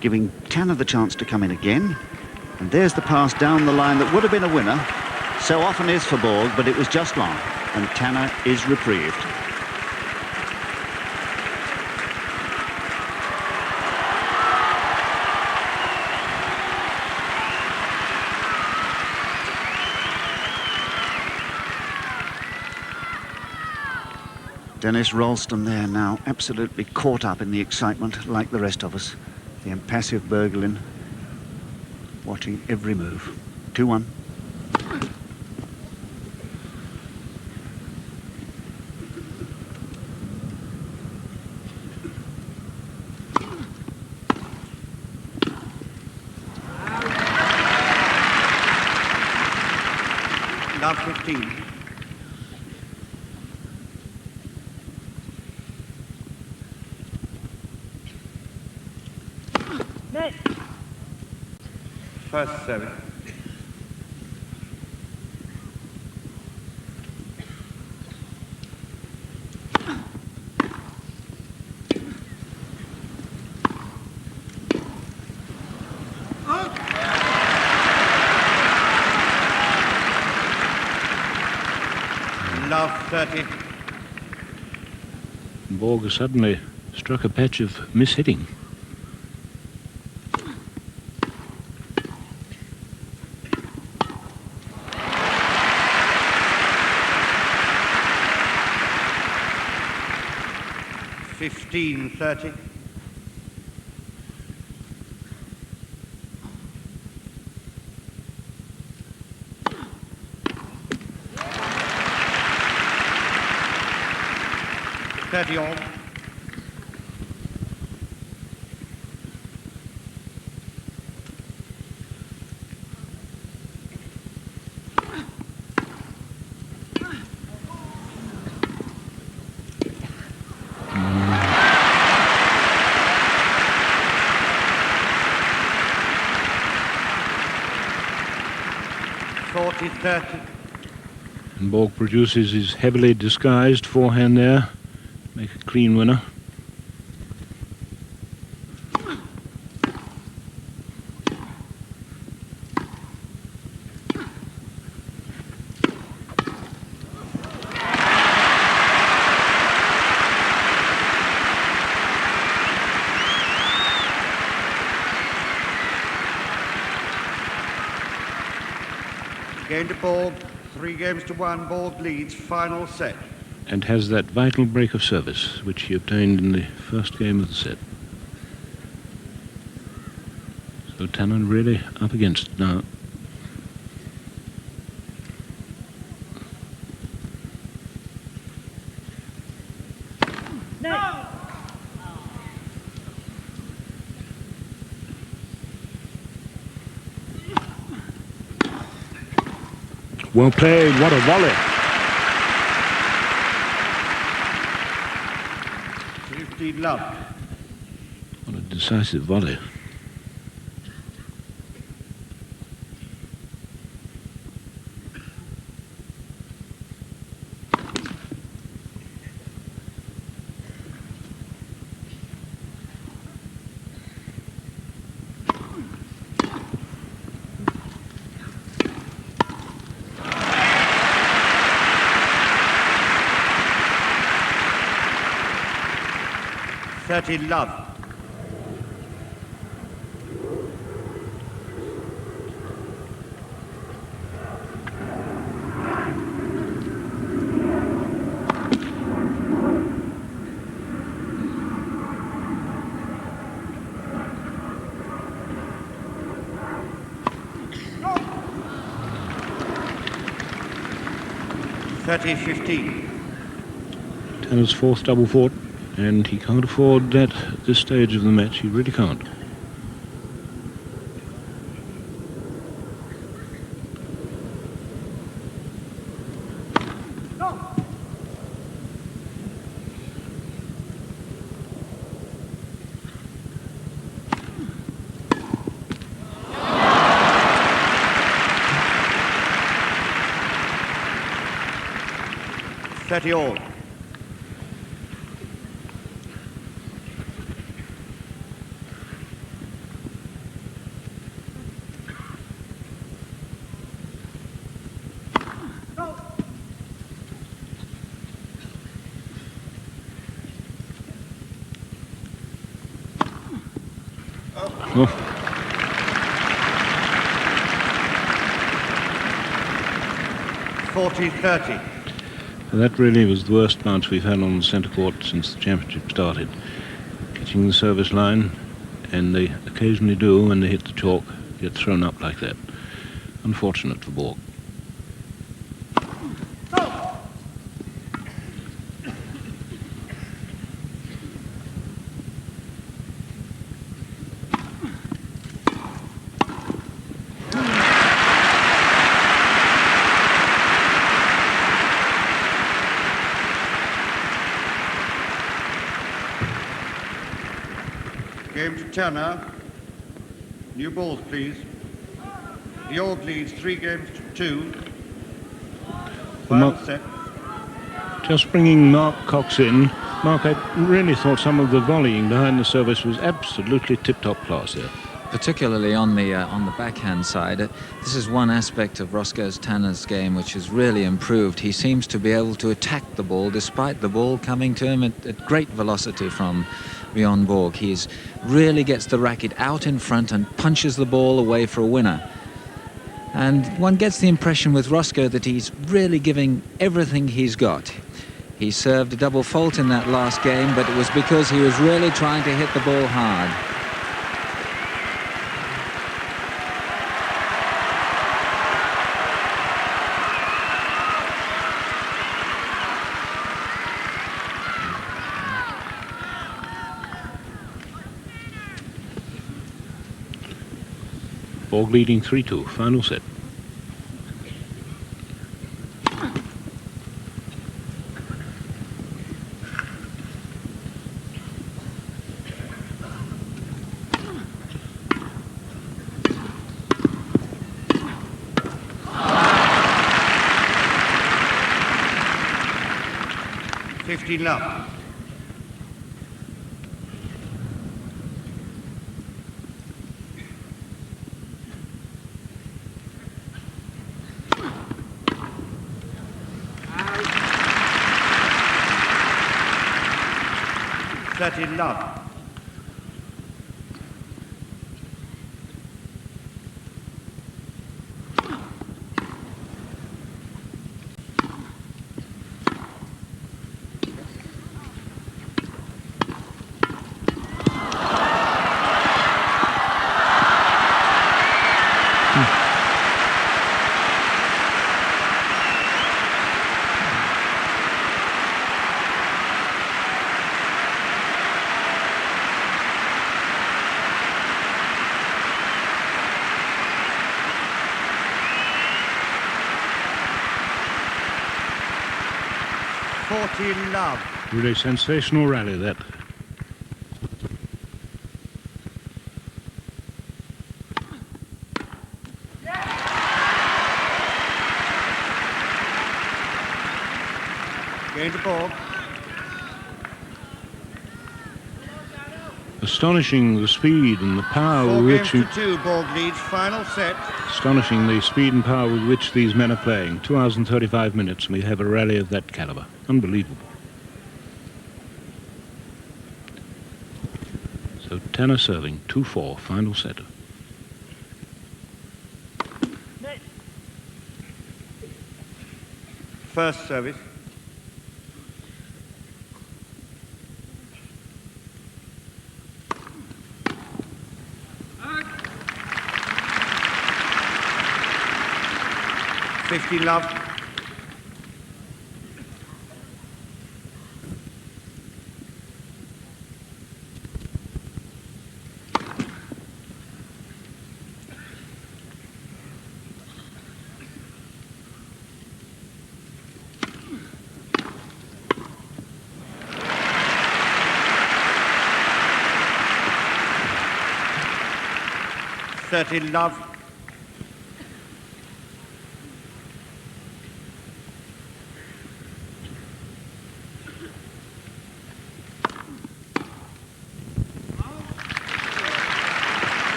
giving Tanner the chance to come in again. And there's the pass down the line that would have been a winner. So often is for Borg, but it was just long, and Tanner is reprieved. Dennis Ralston there now, absolutely caught up in the excitement like the rest of us. The impassive Bergelin watching every move. 2-1. Love 15. Next. First service. love, 30. Borg has suddenly struck a patch of mishitting. Fifteen, 30. All. 40-30. And Borg produces his heavily disguised forehand there. Make a clean winner. Game to Borg, 3-1. Borg leads, final set. And has that vital break of service, which he obtained in the first game of the set. So Tanner really up against it now. Next. Well played, what a volley. 15 love. What a decisive volley. Love. Tanner's fourth double fought, and he can't afford that at this stage of the match. He really can't. All. Oh. 40-30. That really was the worst bounce we've had on the centre court since the championship started. Hitting the service line, and they occasionally do when they hit the chalk, get thrown up like that. Unfortunate for Borg. Game to Tanner. New balls, please. The Borg leads 3-2. Final set. Just bringing Mark Cox in. Mark, I really thought some of the volleying behind the service was absolutely tip-top class there. particularly on the backhand side. This is one aspect of Roscoe Tanner's game which has really improved. He seems to be able to attack the ball despite the ball coming to him at great velocity from Bjorn Borg. He really gets the racket out in front and punches the ball away for a winner. And one gets the impression with Roscoe that he's really giving everything he's got. He served a double fault in that last game, but it was because he was really trying to hit the ball hard. Borg leading 3-2, final set. Love. Love. Love. Really sensational rally, that. Going to Borg. Astonishing the speed and the power 4 with games which to 2, Borg leads, final set. astonishing the speed and power with which these men are playing. 2 hours and 35 minutes, and we have a rally of that caliber. Unbelievable. So Tanner serving 2-4, final set. First service. Love. Love.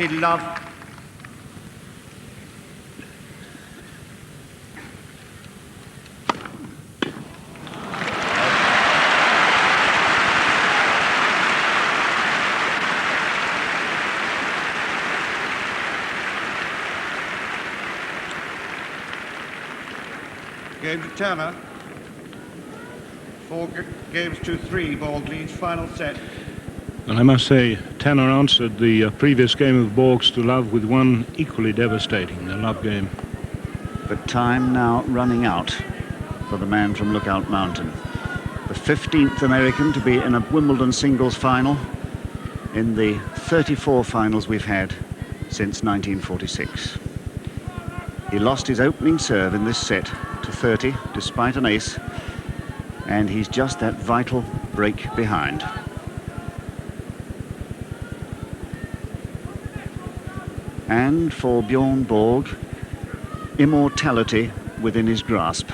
Love. Game to Tanner. 4 games to 3, Borg leads, final set. And I must say, Tanner answered the previous game of Borg's to love with one equally devastating, the love game. But time now running out for the man from Lookout Mountain. The 15th American to be in a Wimbledon singles final in the 34 finals we've had since 1946. He lost his opening serve in this set to 30 despite an ace, and he's just that vital break behind. And for Bjorn Borg, immortality within his grasp.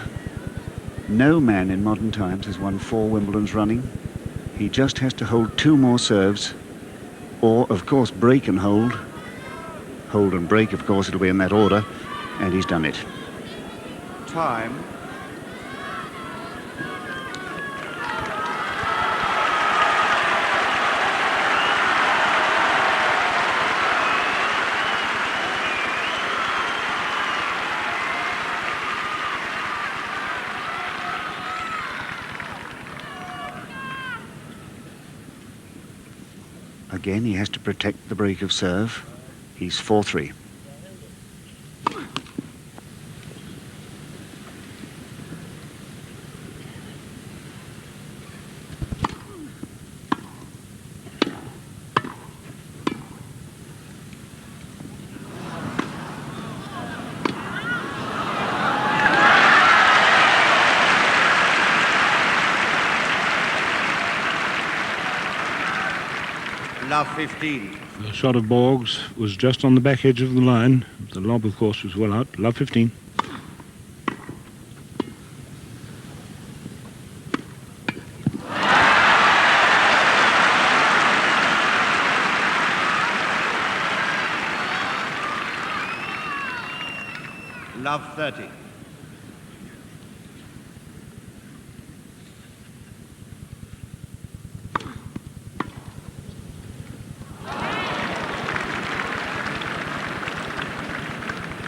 No man in modern times has won 4 Wimbledons running. He just has to hold 2 more serves or, of course, break and hold. Hold and break, of course, it'll be in that order, and he's done it. Time. Again, he has to protect the break of serve. He's 4-3. Love 15. The shot of Borg's was just on the back edge of the line. The lob, of course, was well out. Love 15. Love 30.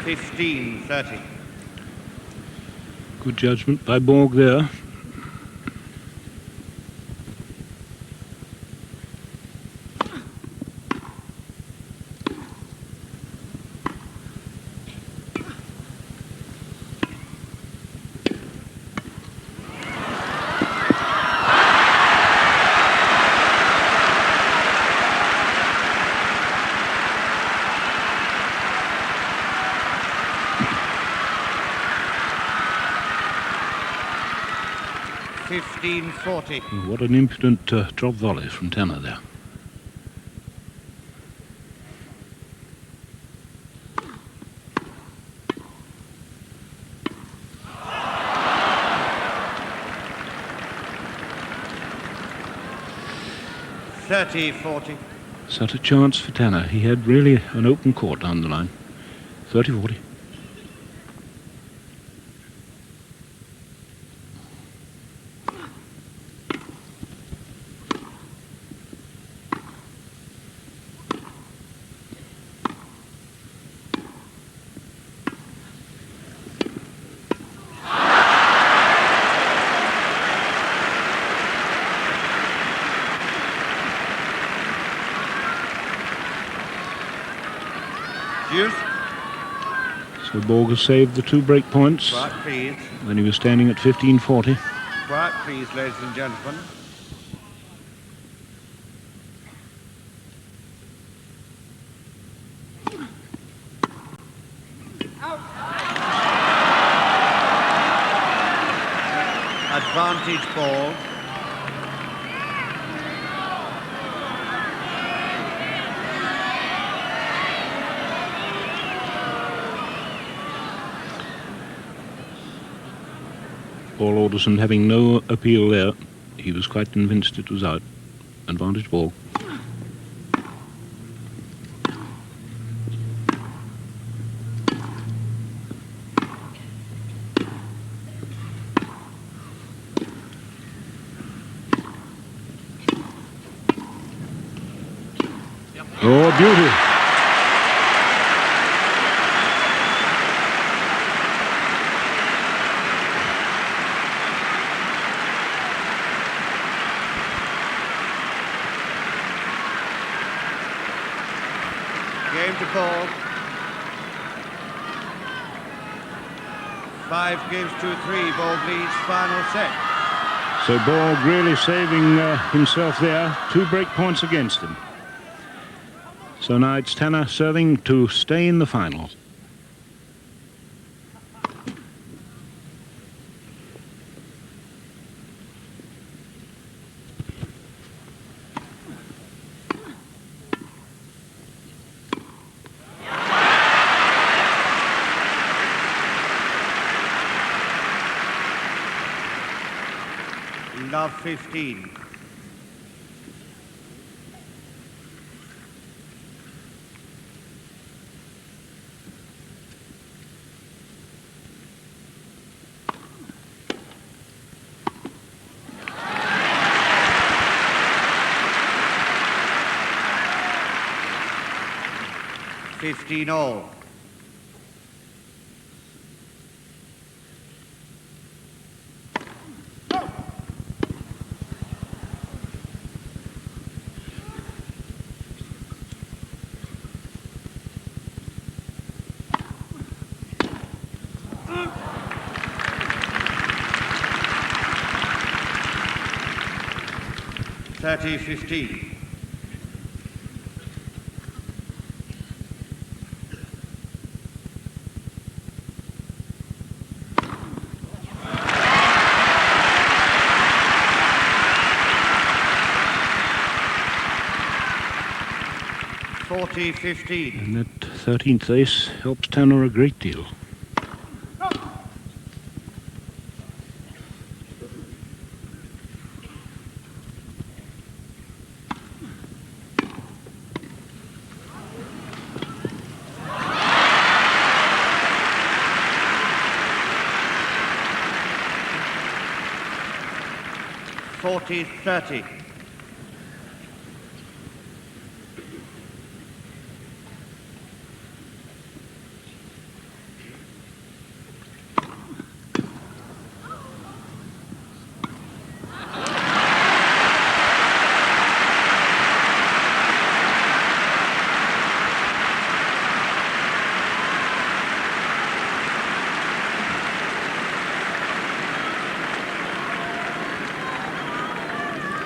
$15.30. Good judgment by Borg there. $15.40. What an impudent drop volley from Tanner there. $30.40. Such a chance for Tanner. He had really an open court down the line. 30-40. Deuce. So Borg has saved the 2 break points Quiet, please. when he was standing at 15-40. Quiet, please, ladies and gentlemen. Advantage ball. Paul Alderson having no appeal there. He was quite convinced it was out. Advantage ball. Oh, beauty. Game to Borg. 5 games to 3. Borg leads final set. So Borg really saving himself there. 2 break points against him. So now it's Tanner serving to stay in the final. Love 15. 15 all. Thirty 15. And that 13th ace helps Tanner a great deal. Forty 30.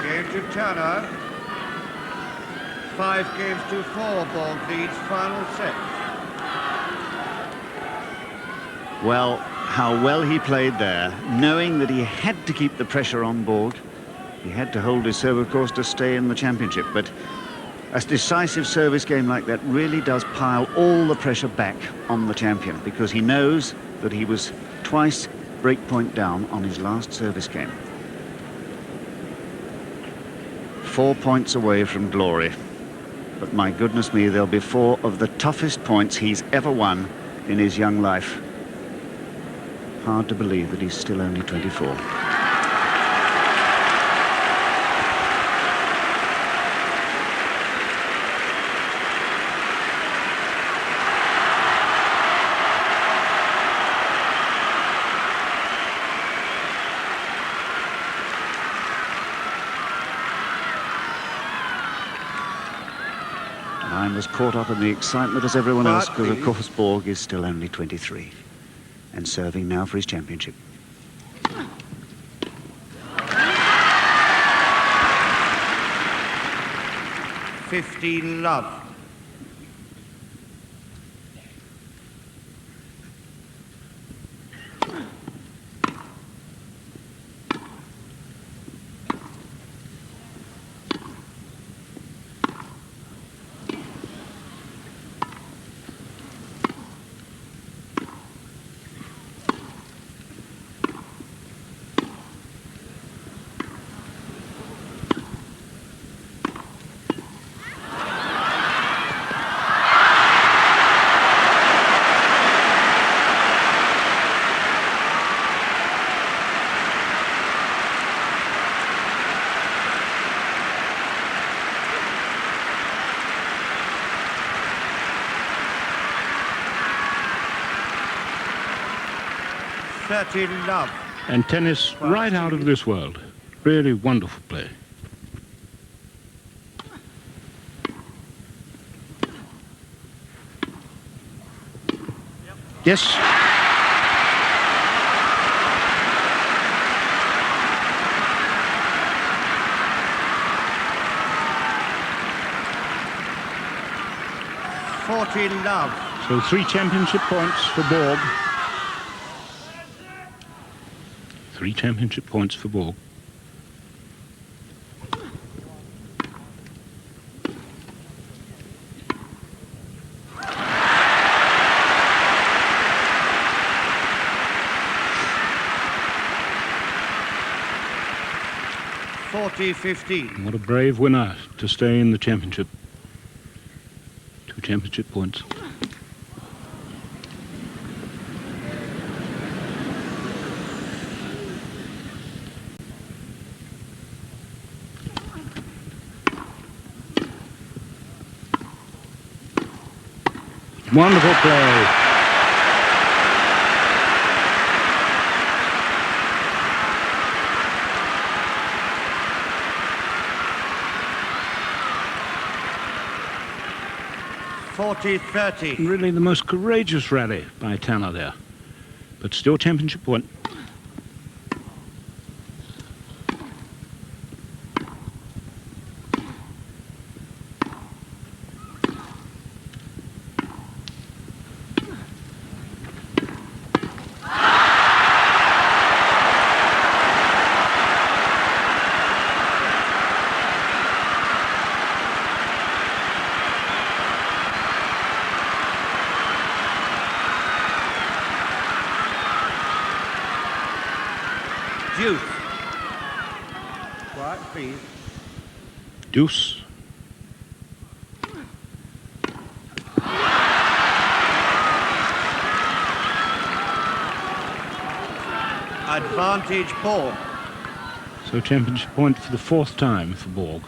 Game to Turner. 5 games to 4. Borg leads final set. Well, how well he played there, knowing that he had to keep the pressure on Borg. He had to hold his serve, of course, to stay in the championship, but a decisive service game like that really does pile all the pressure back on the champion, because he knows that he was twice breakpoint down on his last service game. 4 points away from glory. But my goodness me, there'll be 4 of the toughest points he's ever won in his young life. Hard to believe that he's still only 24. I'm as caught up in the excitement as everyone else, because of course Borg is still only 23 and serving now for his championship. Love. Love. And tennis right out of this world. Really wonderful play. Yes. Love. So 3 championship points for Borg. 3 championship points for Borg. What a brave winner to stay in the championship. 2 championship points. Wonderful play. Really the most courageous rally by Tanner there, but still championship point. Deuce. Quiet, please. Deuce. Advantage Borg. So championship point for the 4th time for Borg.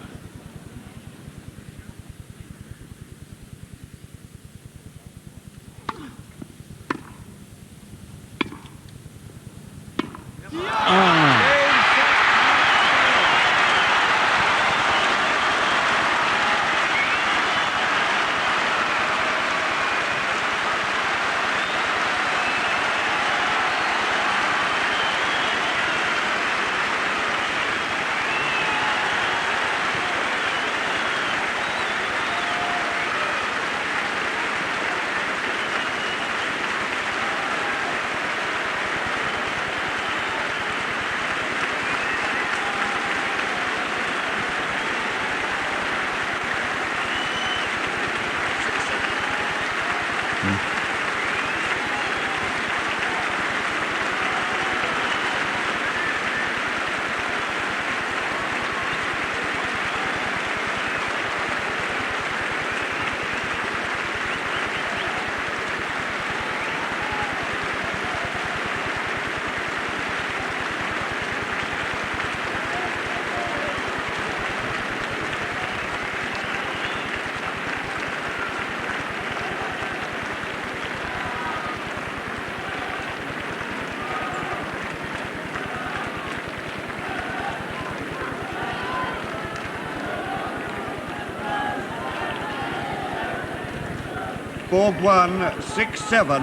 Borg 1, 6-7,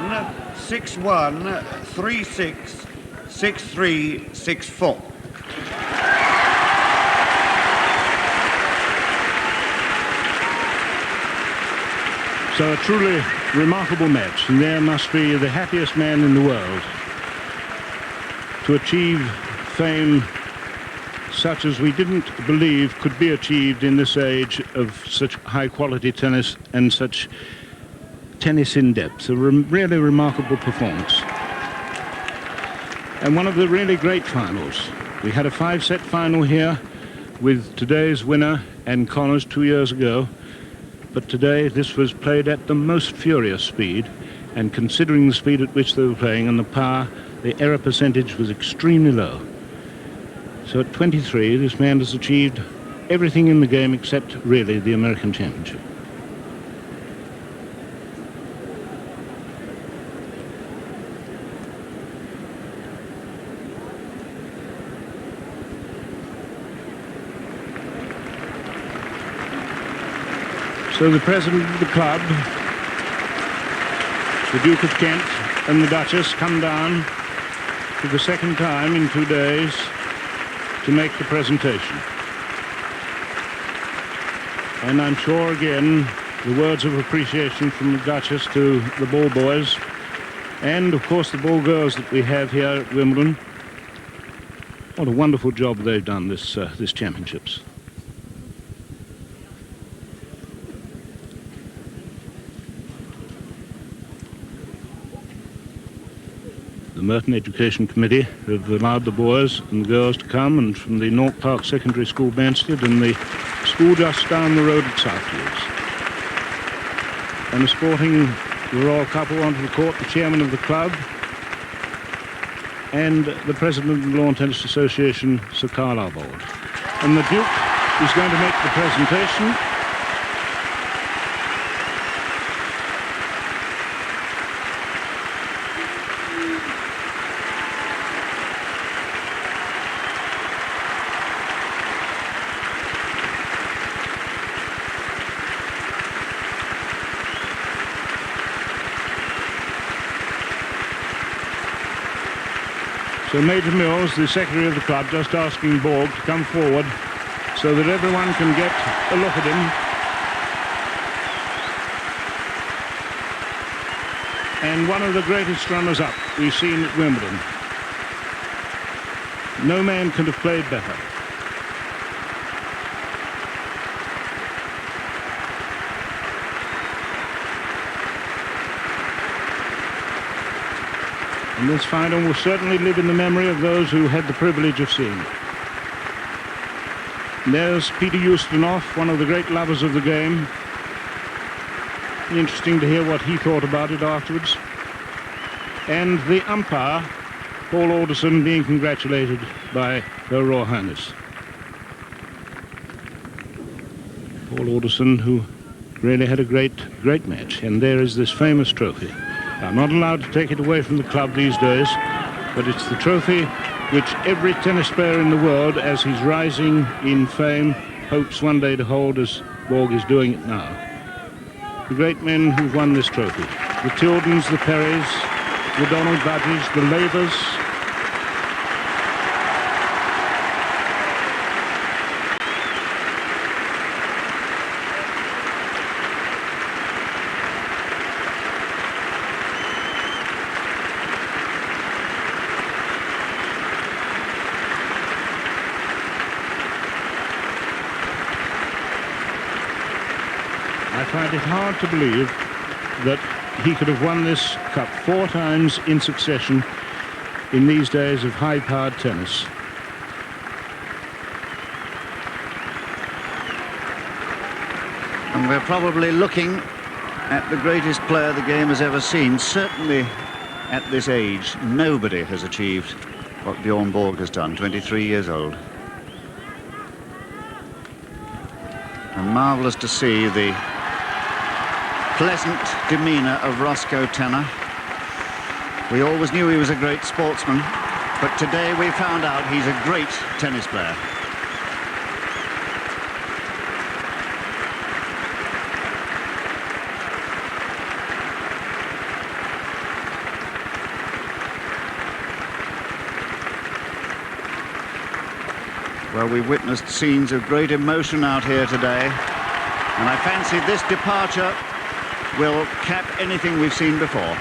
6-1, 3-6, 6-3, 6-4. So a truly remarkable match, and there must be the happiest man in the world to achieve fame such as we didn't believe could be achieved in this age of such high quality tennis and such tennis in depth. A really remarkable performance. And one of the really great finals. We had a 5-set final here with today's winner and Connors 2 years ago. But today this was played at the most furious speed, and considering the speed at which they were playing and the power, the error percentage was extremely low. So at 23, this man has achieved everything in the game except really the American Championship. So the president of the club, the Duke of Kent and the Duchess come down for the 2nd time in 2 days to make the presentation. And I'm sure again the words of appreciation from the Duchess to the ball boys and of course the ball girls that we have here at Wimbledon. What a wonderful job they've done this championships. The Merton Education Committee have allowed the boys and the girls to come, and from the North Park Secondary School, Banstead, and the school just down the road at Southfields. And the sporting, the royal couple onto the court, the chairman of the club, and the president of the Lawn Tennis Association, Sir Carl Arbold. And the Duke is going to make the presentation. So Major Mills, the secretary of the club, just asking Borg to come forward so that everyone can get a look at him. And one of the greatest runners-up we've seen at Wimbledon. No man could have played better. And this final will certainly live in the memory of those who had the privilege of seeing it. And there's Peter Ustinov, one of the great lovers of the game. Interesting to hear what he thought about it afterwards. And the umpire, Paul Alderson, being congratulated by Her Royal Highness. Paul Alderson, who really had a great match. And there is this famous trophy. I'm not allowed to take it away from the club these days, but it's the trophy which every tennis player in the world, as he's rising in fame, hopes one day to hold, as Borg is doing it now. The great men who've won this trophy. The Tildens, the Perrys, the Donald Budges, the Lavers. I find it hard to believe that he could have won this cup 4 times in succession in these days of high-powered tennis. And we're probably looking at the greatest player the game has ever seen. Certainly at this age, nobody has achieved what Bjorn Borg has done, 23 years old. And marvellous to see the pleasant demeanour of Roscoe Tanner. We always knew he was a great sportsman, but today we found out he's a great tennis player. Well, we witnessed scenes of great emotion out here today, and I fancy this departure will cap anything we've seen before.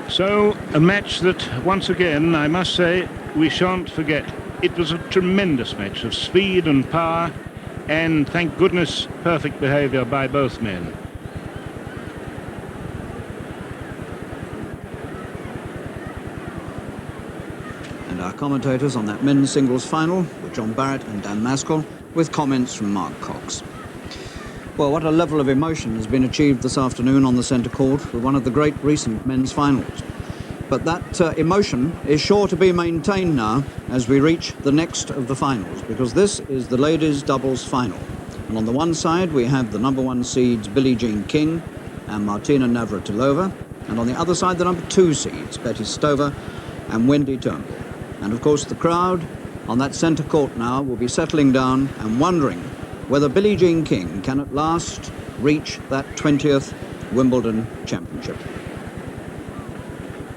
So, a match that, once again, I must say, we shan't forget. It was a tremendous match of speed and power, and, thank goodness, perfect behaviour by both men. And our commentators on that men's singles final were John Barrett and Dan Maskell, with comments from Mark Cox. Well, what a level of emotion has been achieved this afternoon on the centre court with one of the great recent men's finals. But that emotion is sure to be maintained now as we reach the next of the finals, because this is the ladies' doubles final. And on the one side, we have the #1 seeds Billie Jean King and Martina Navratilova, and on the other side, the #2 seeds Betty Stover and Wendy Turnbull. And of course, the crowd on that centre court now will be settling down and wondering whether Billie Jean King can at last reach that 20th Wimbledon championship.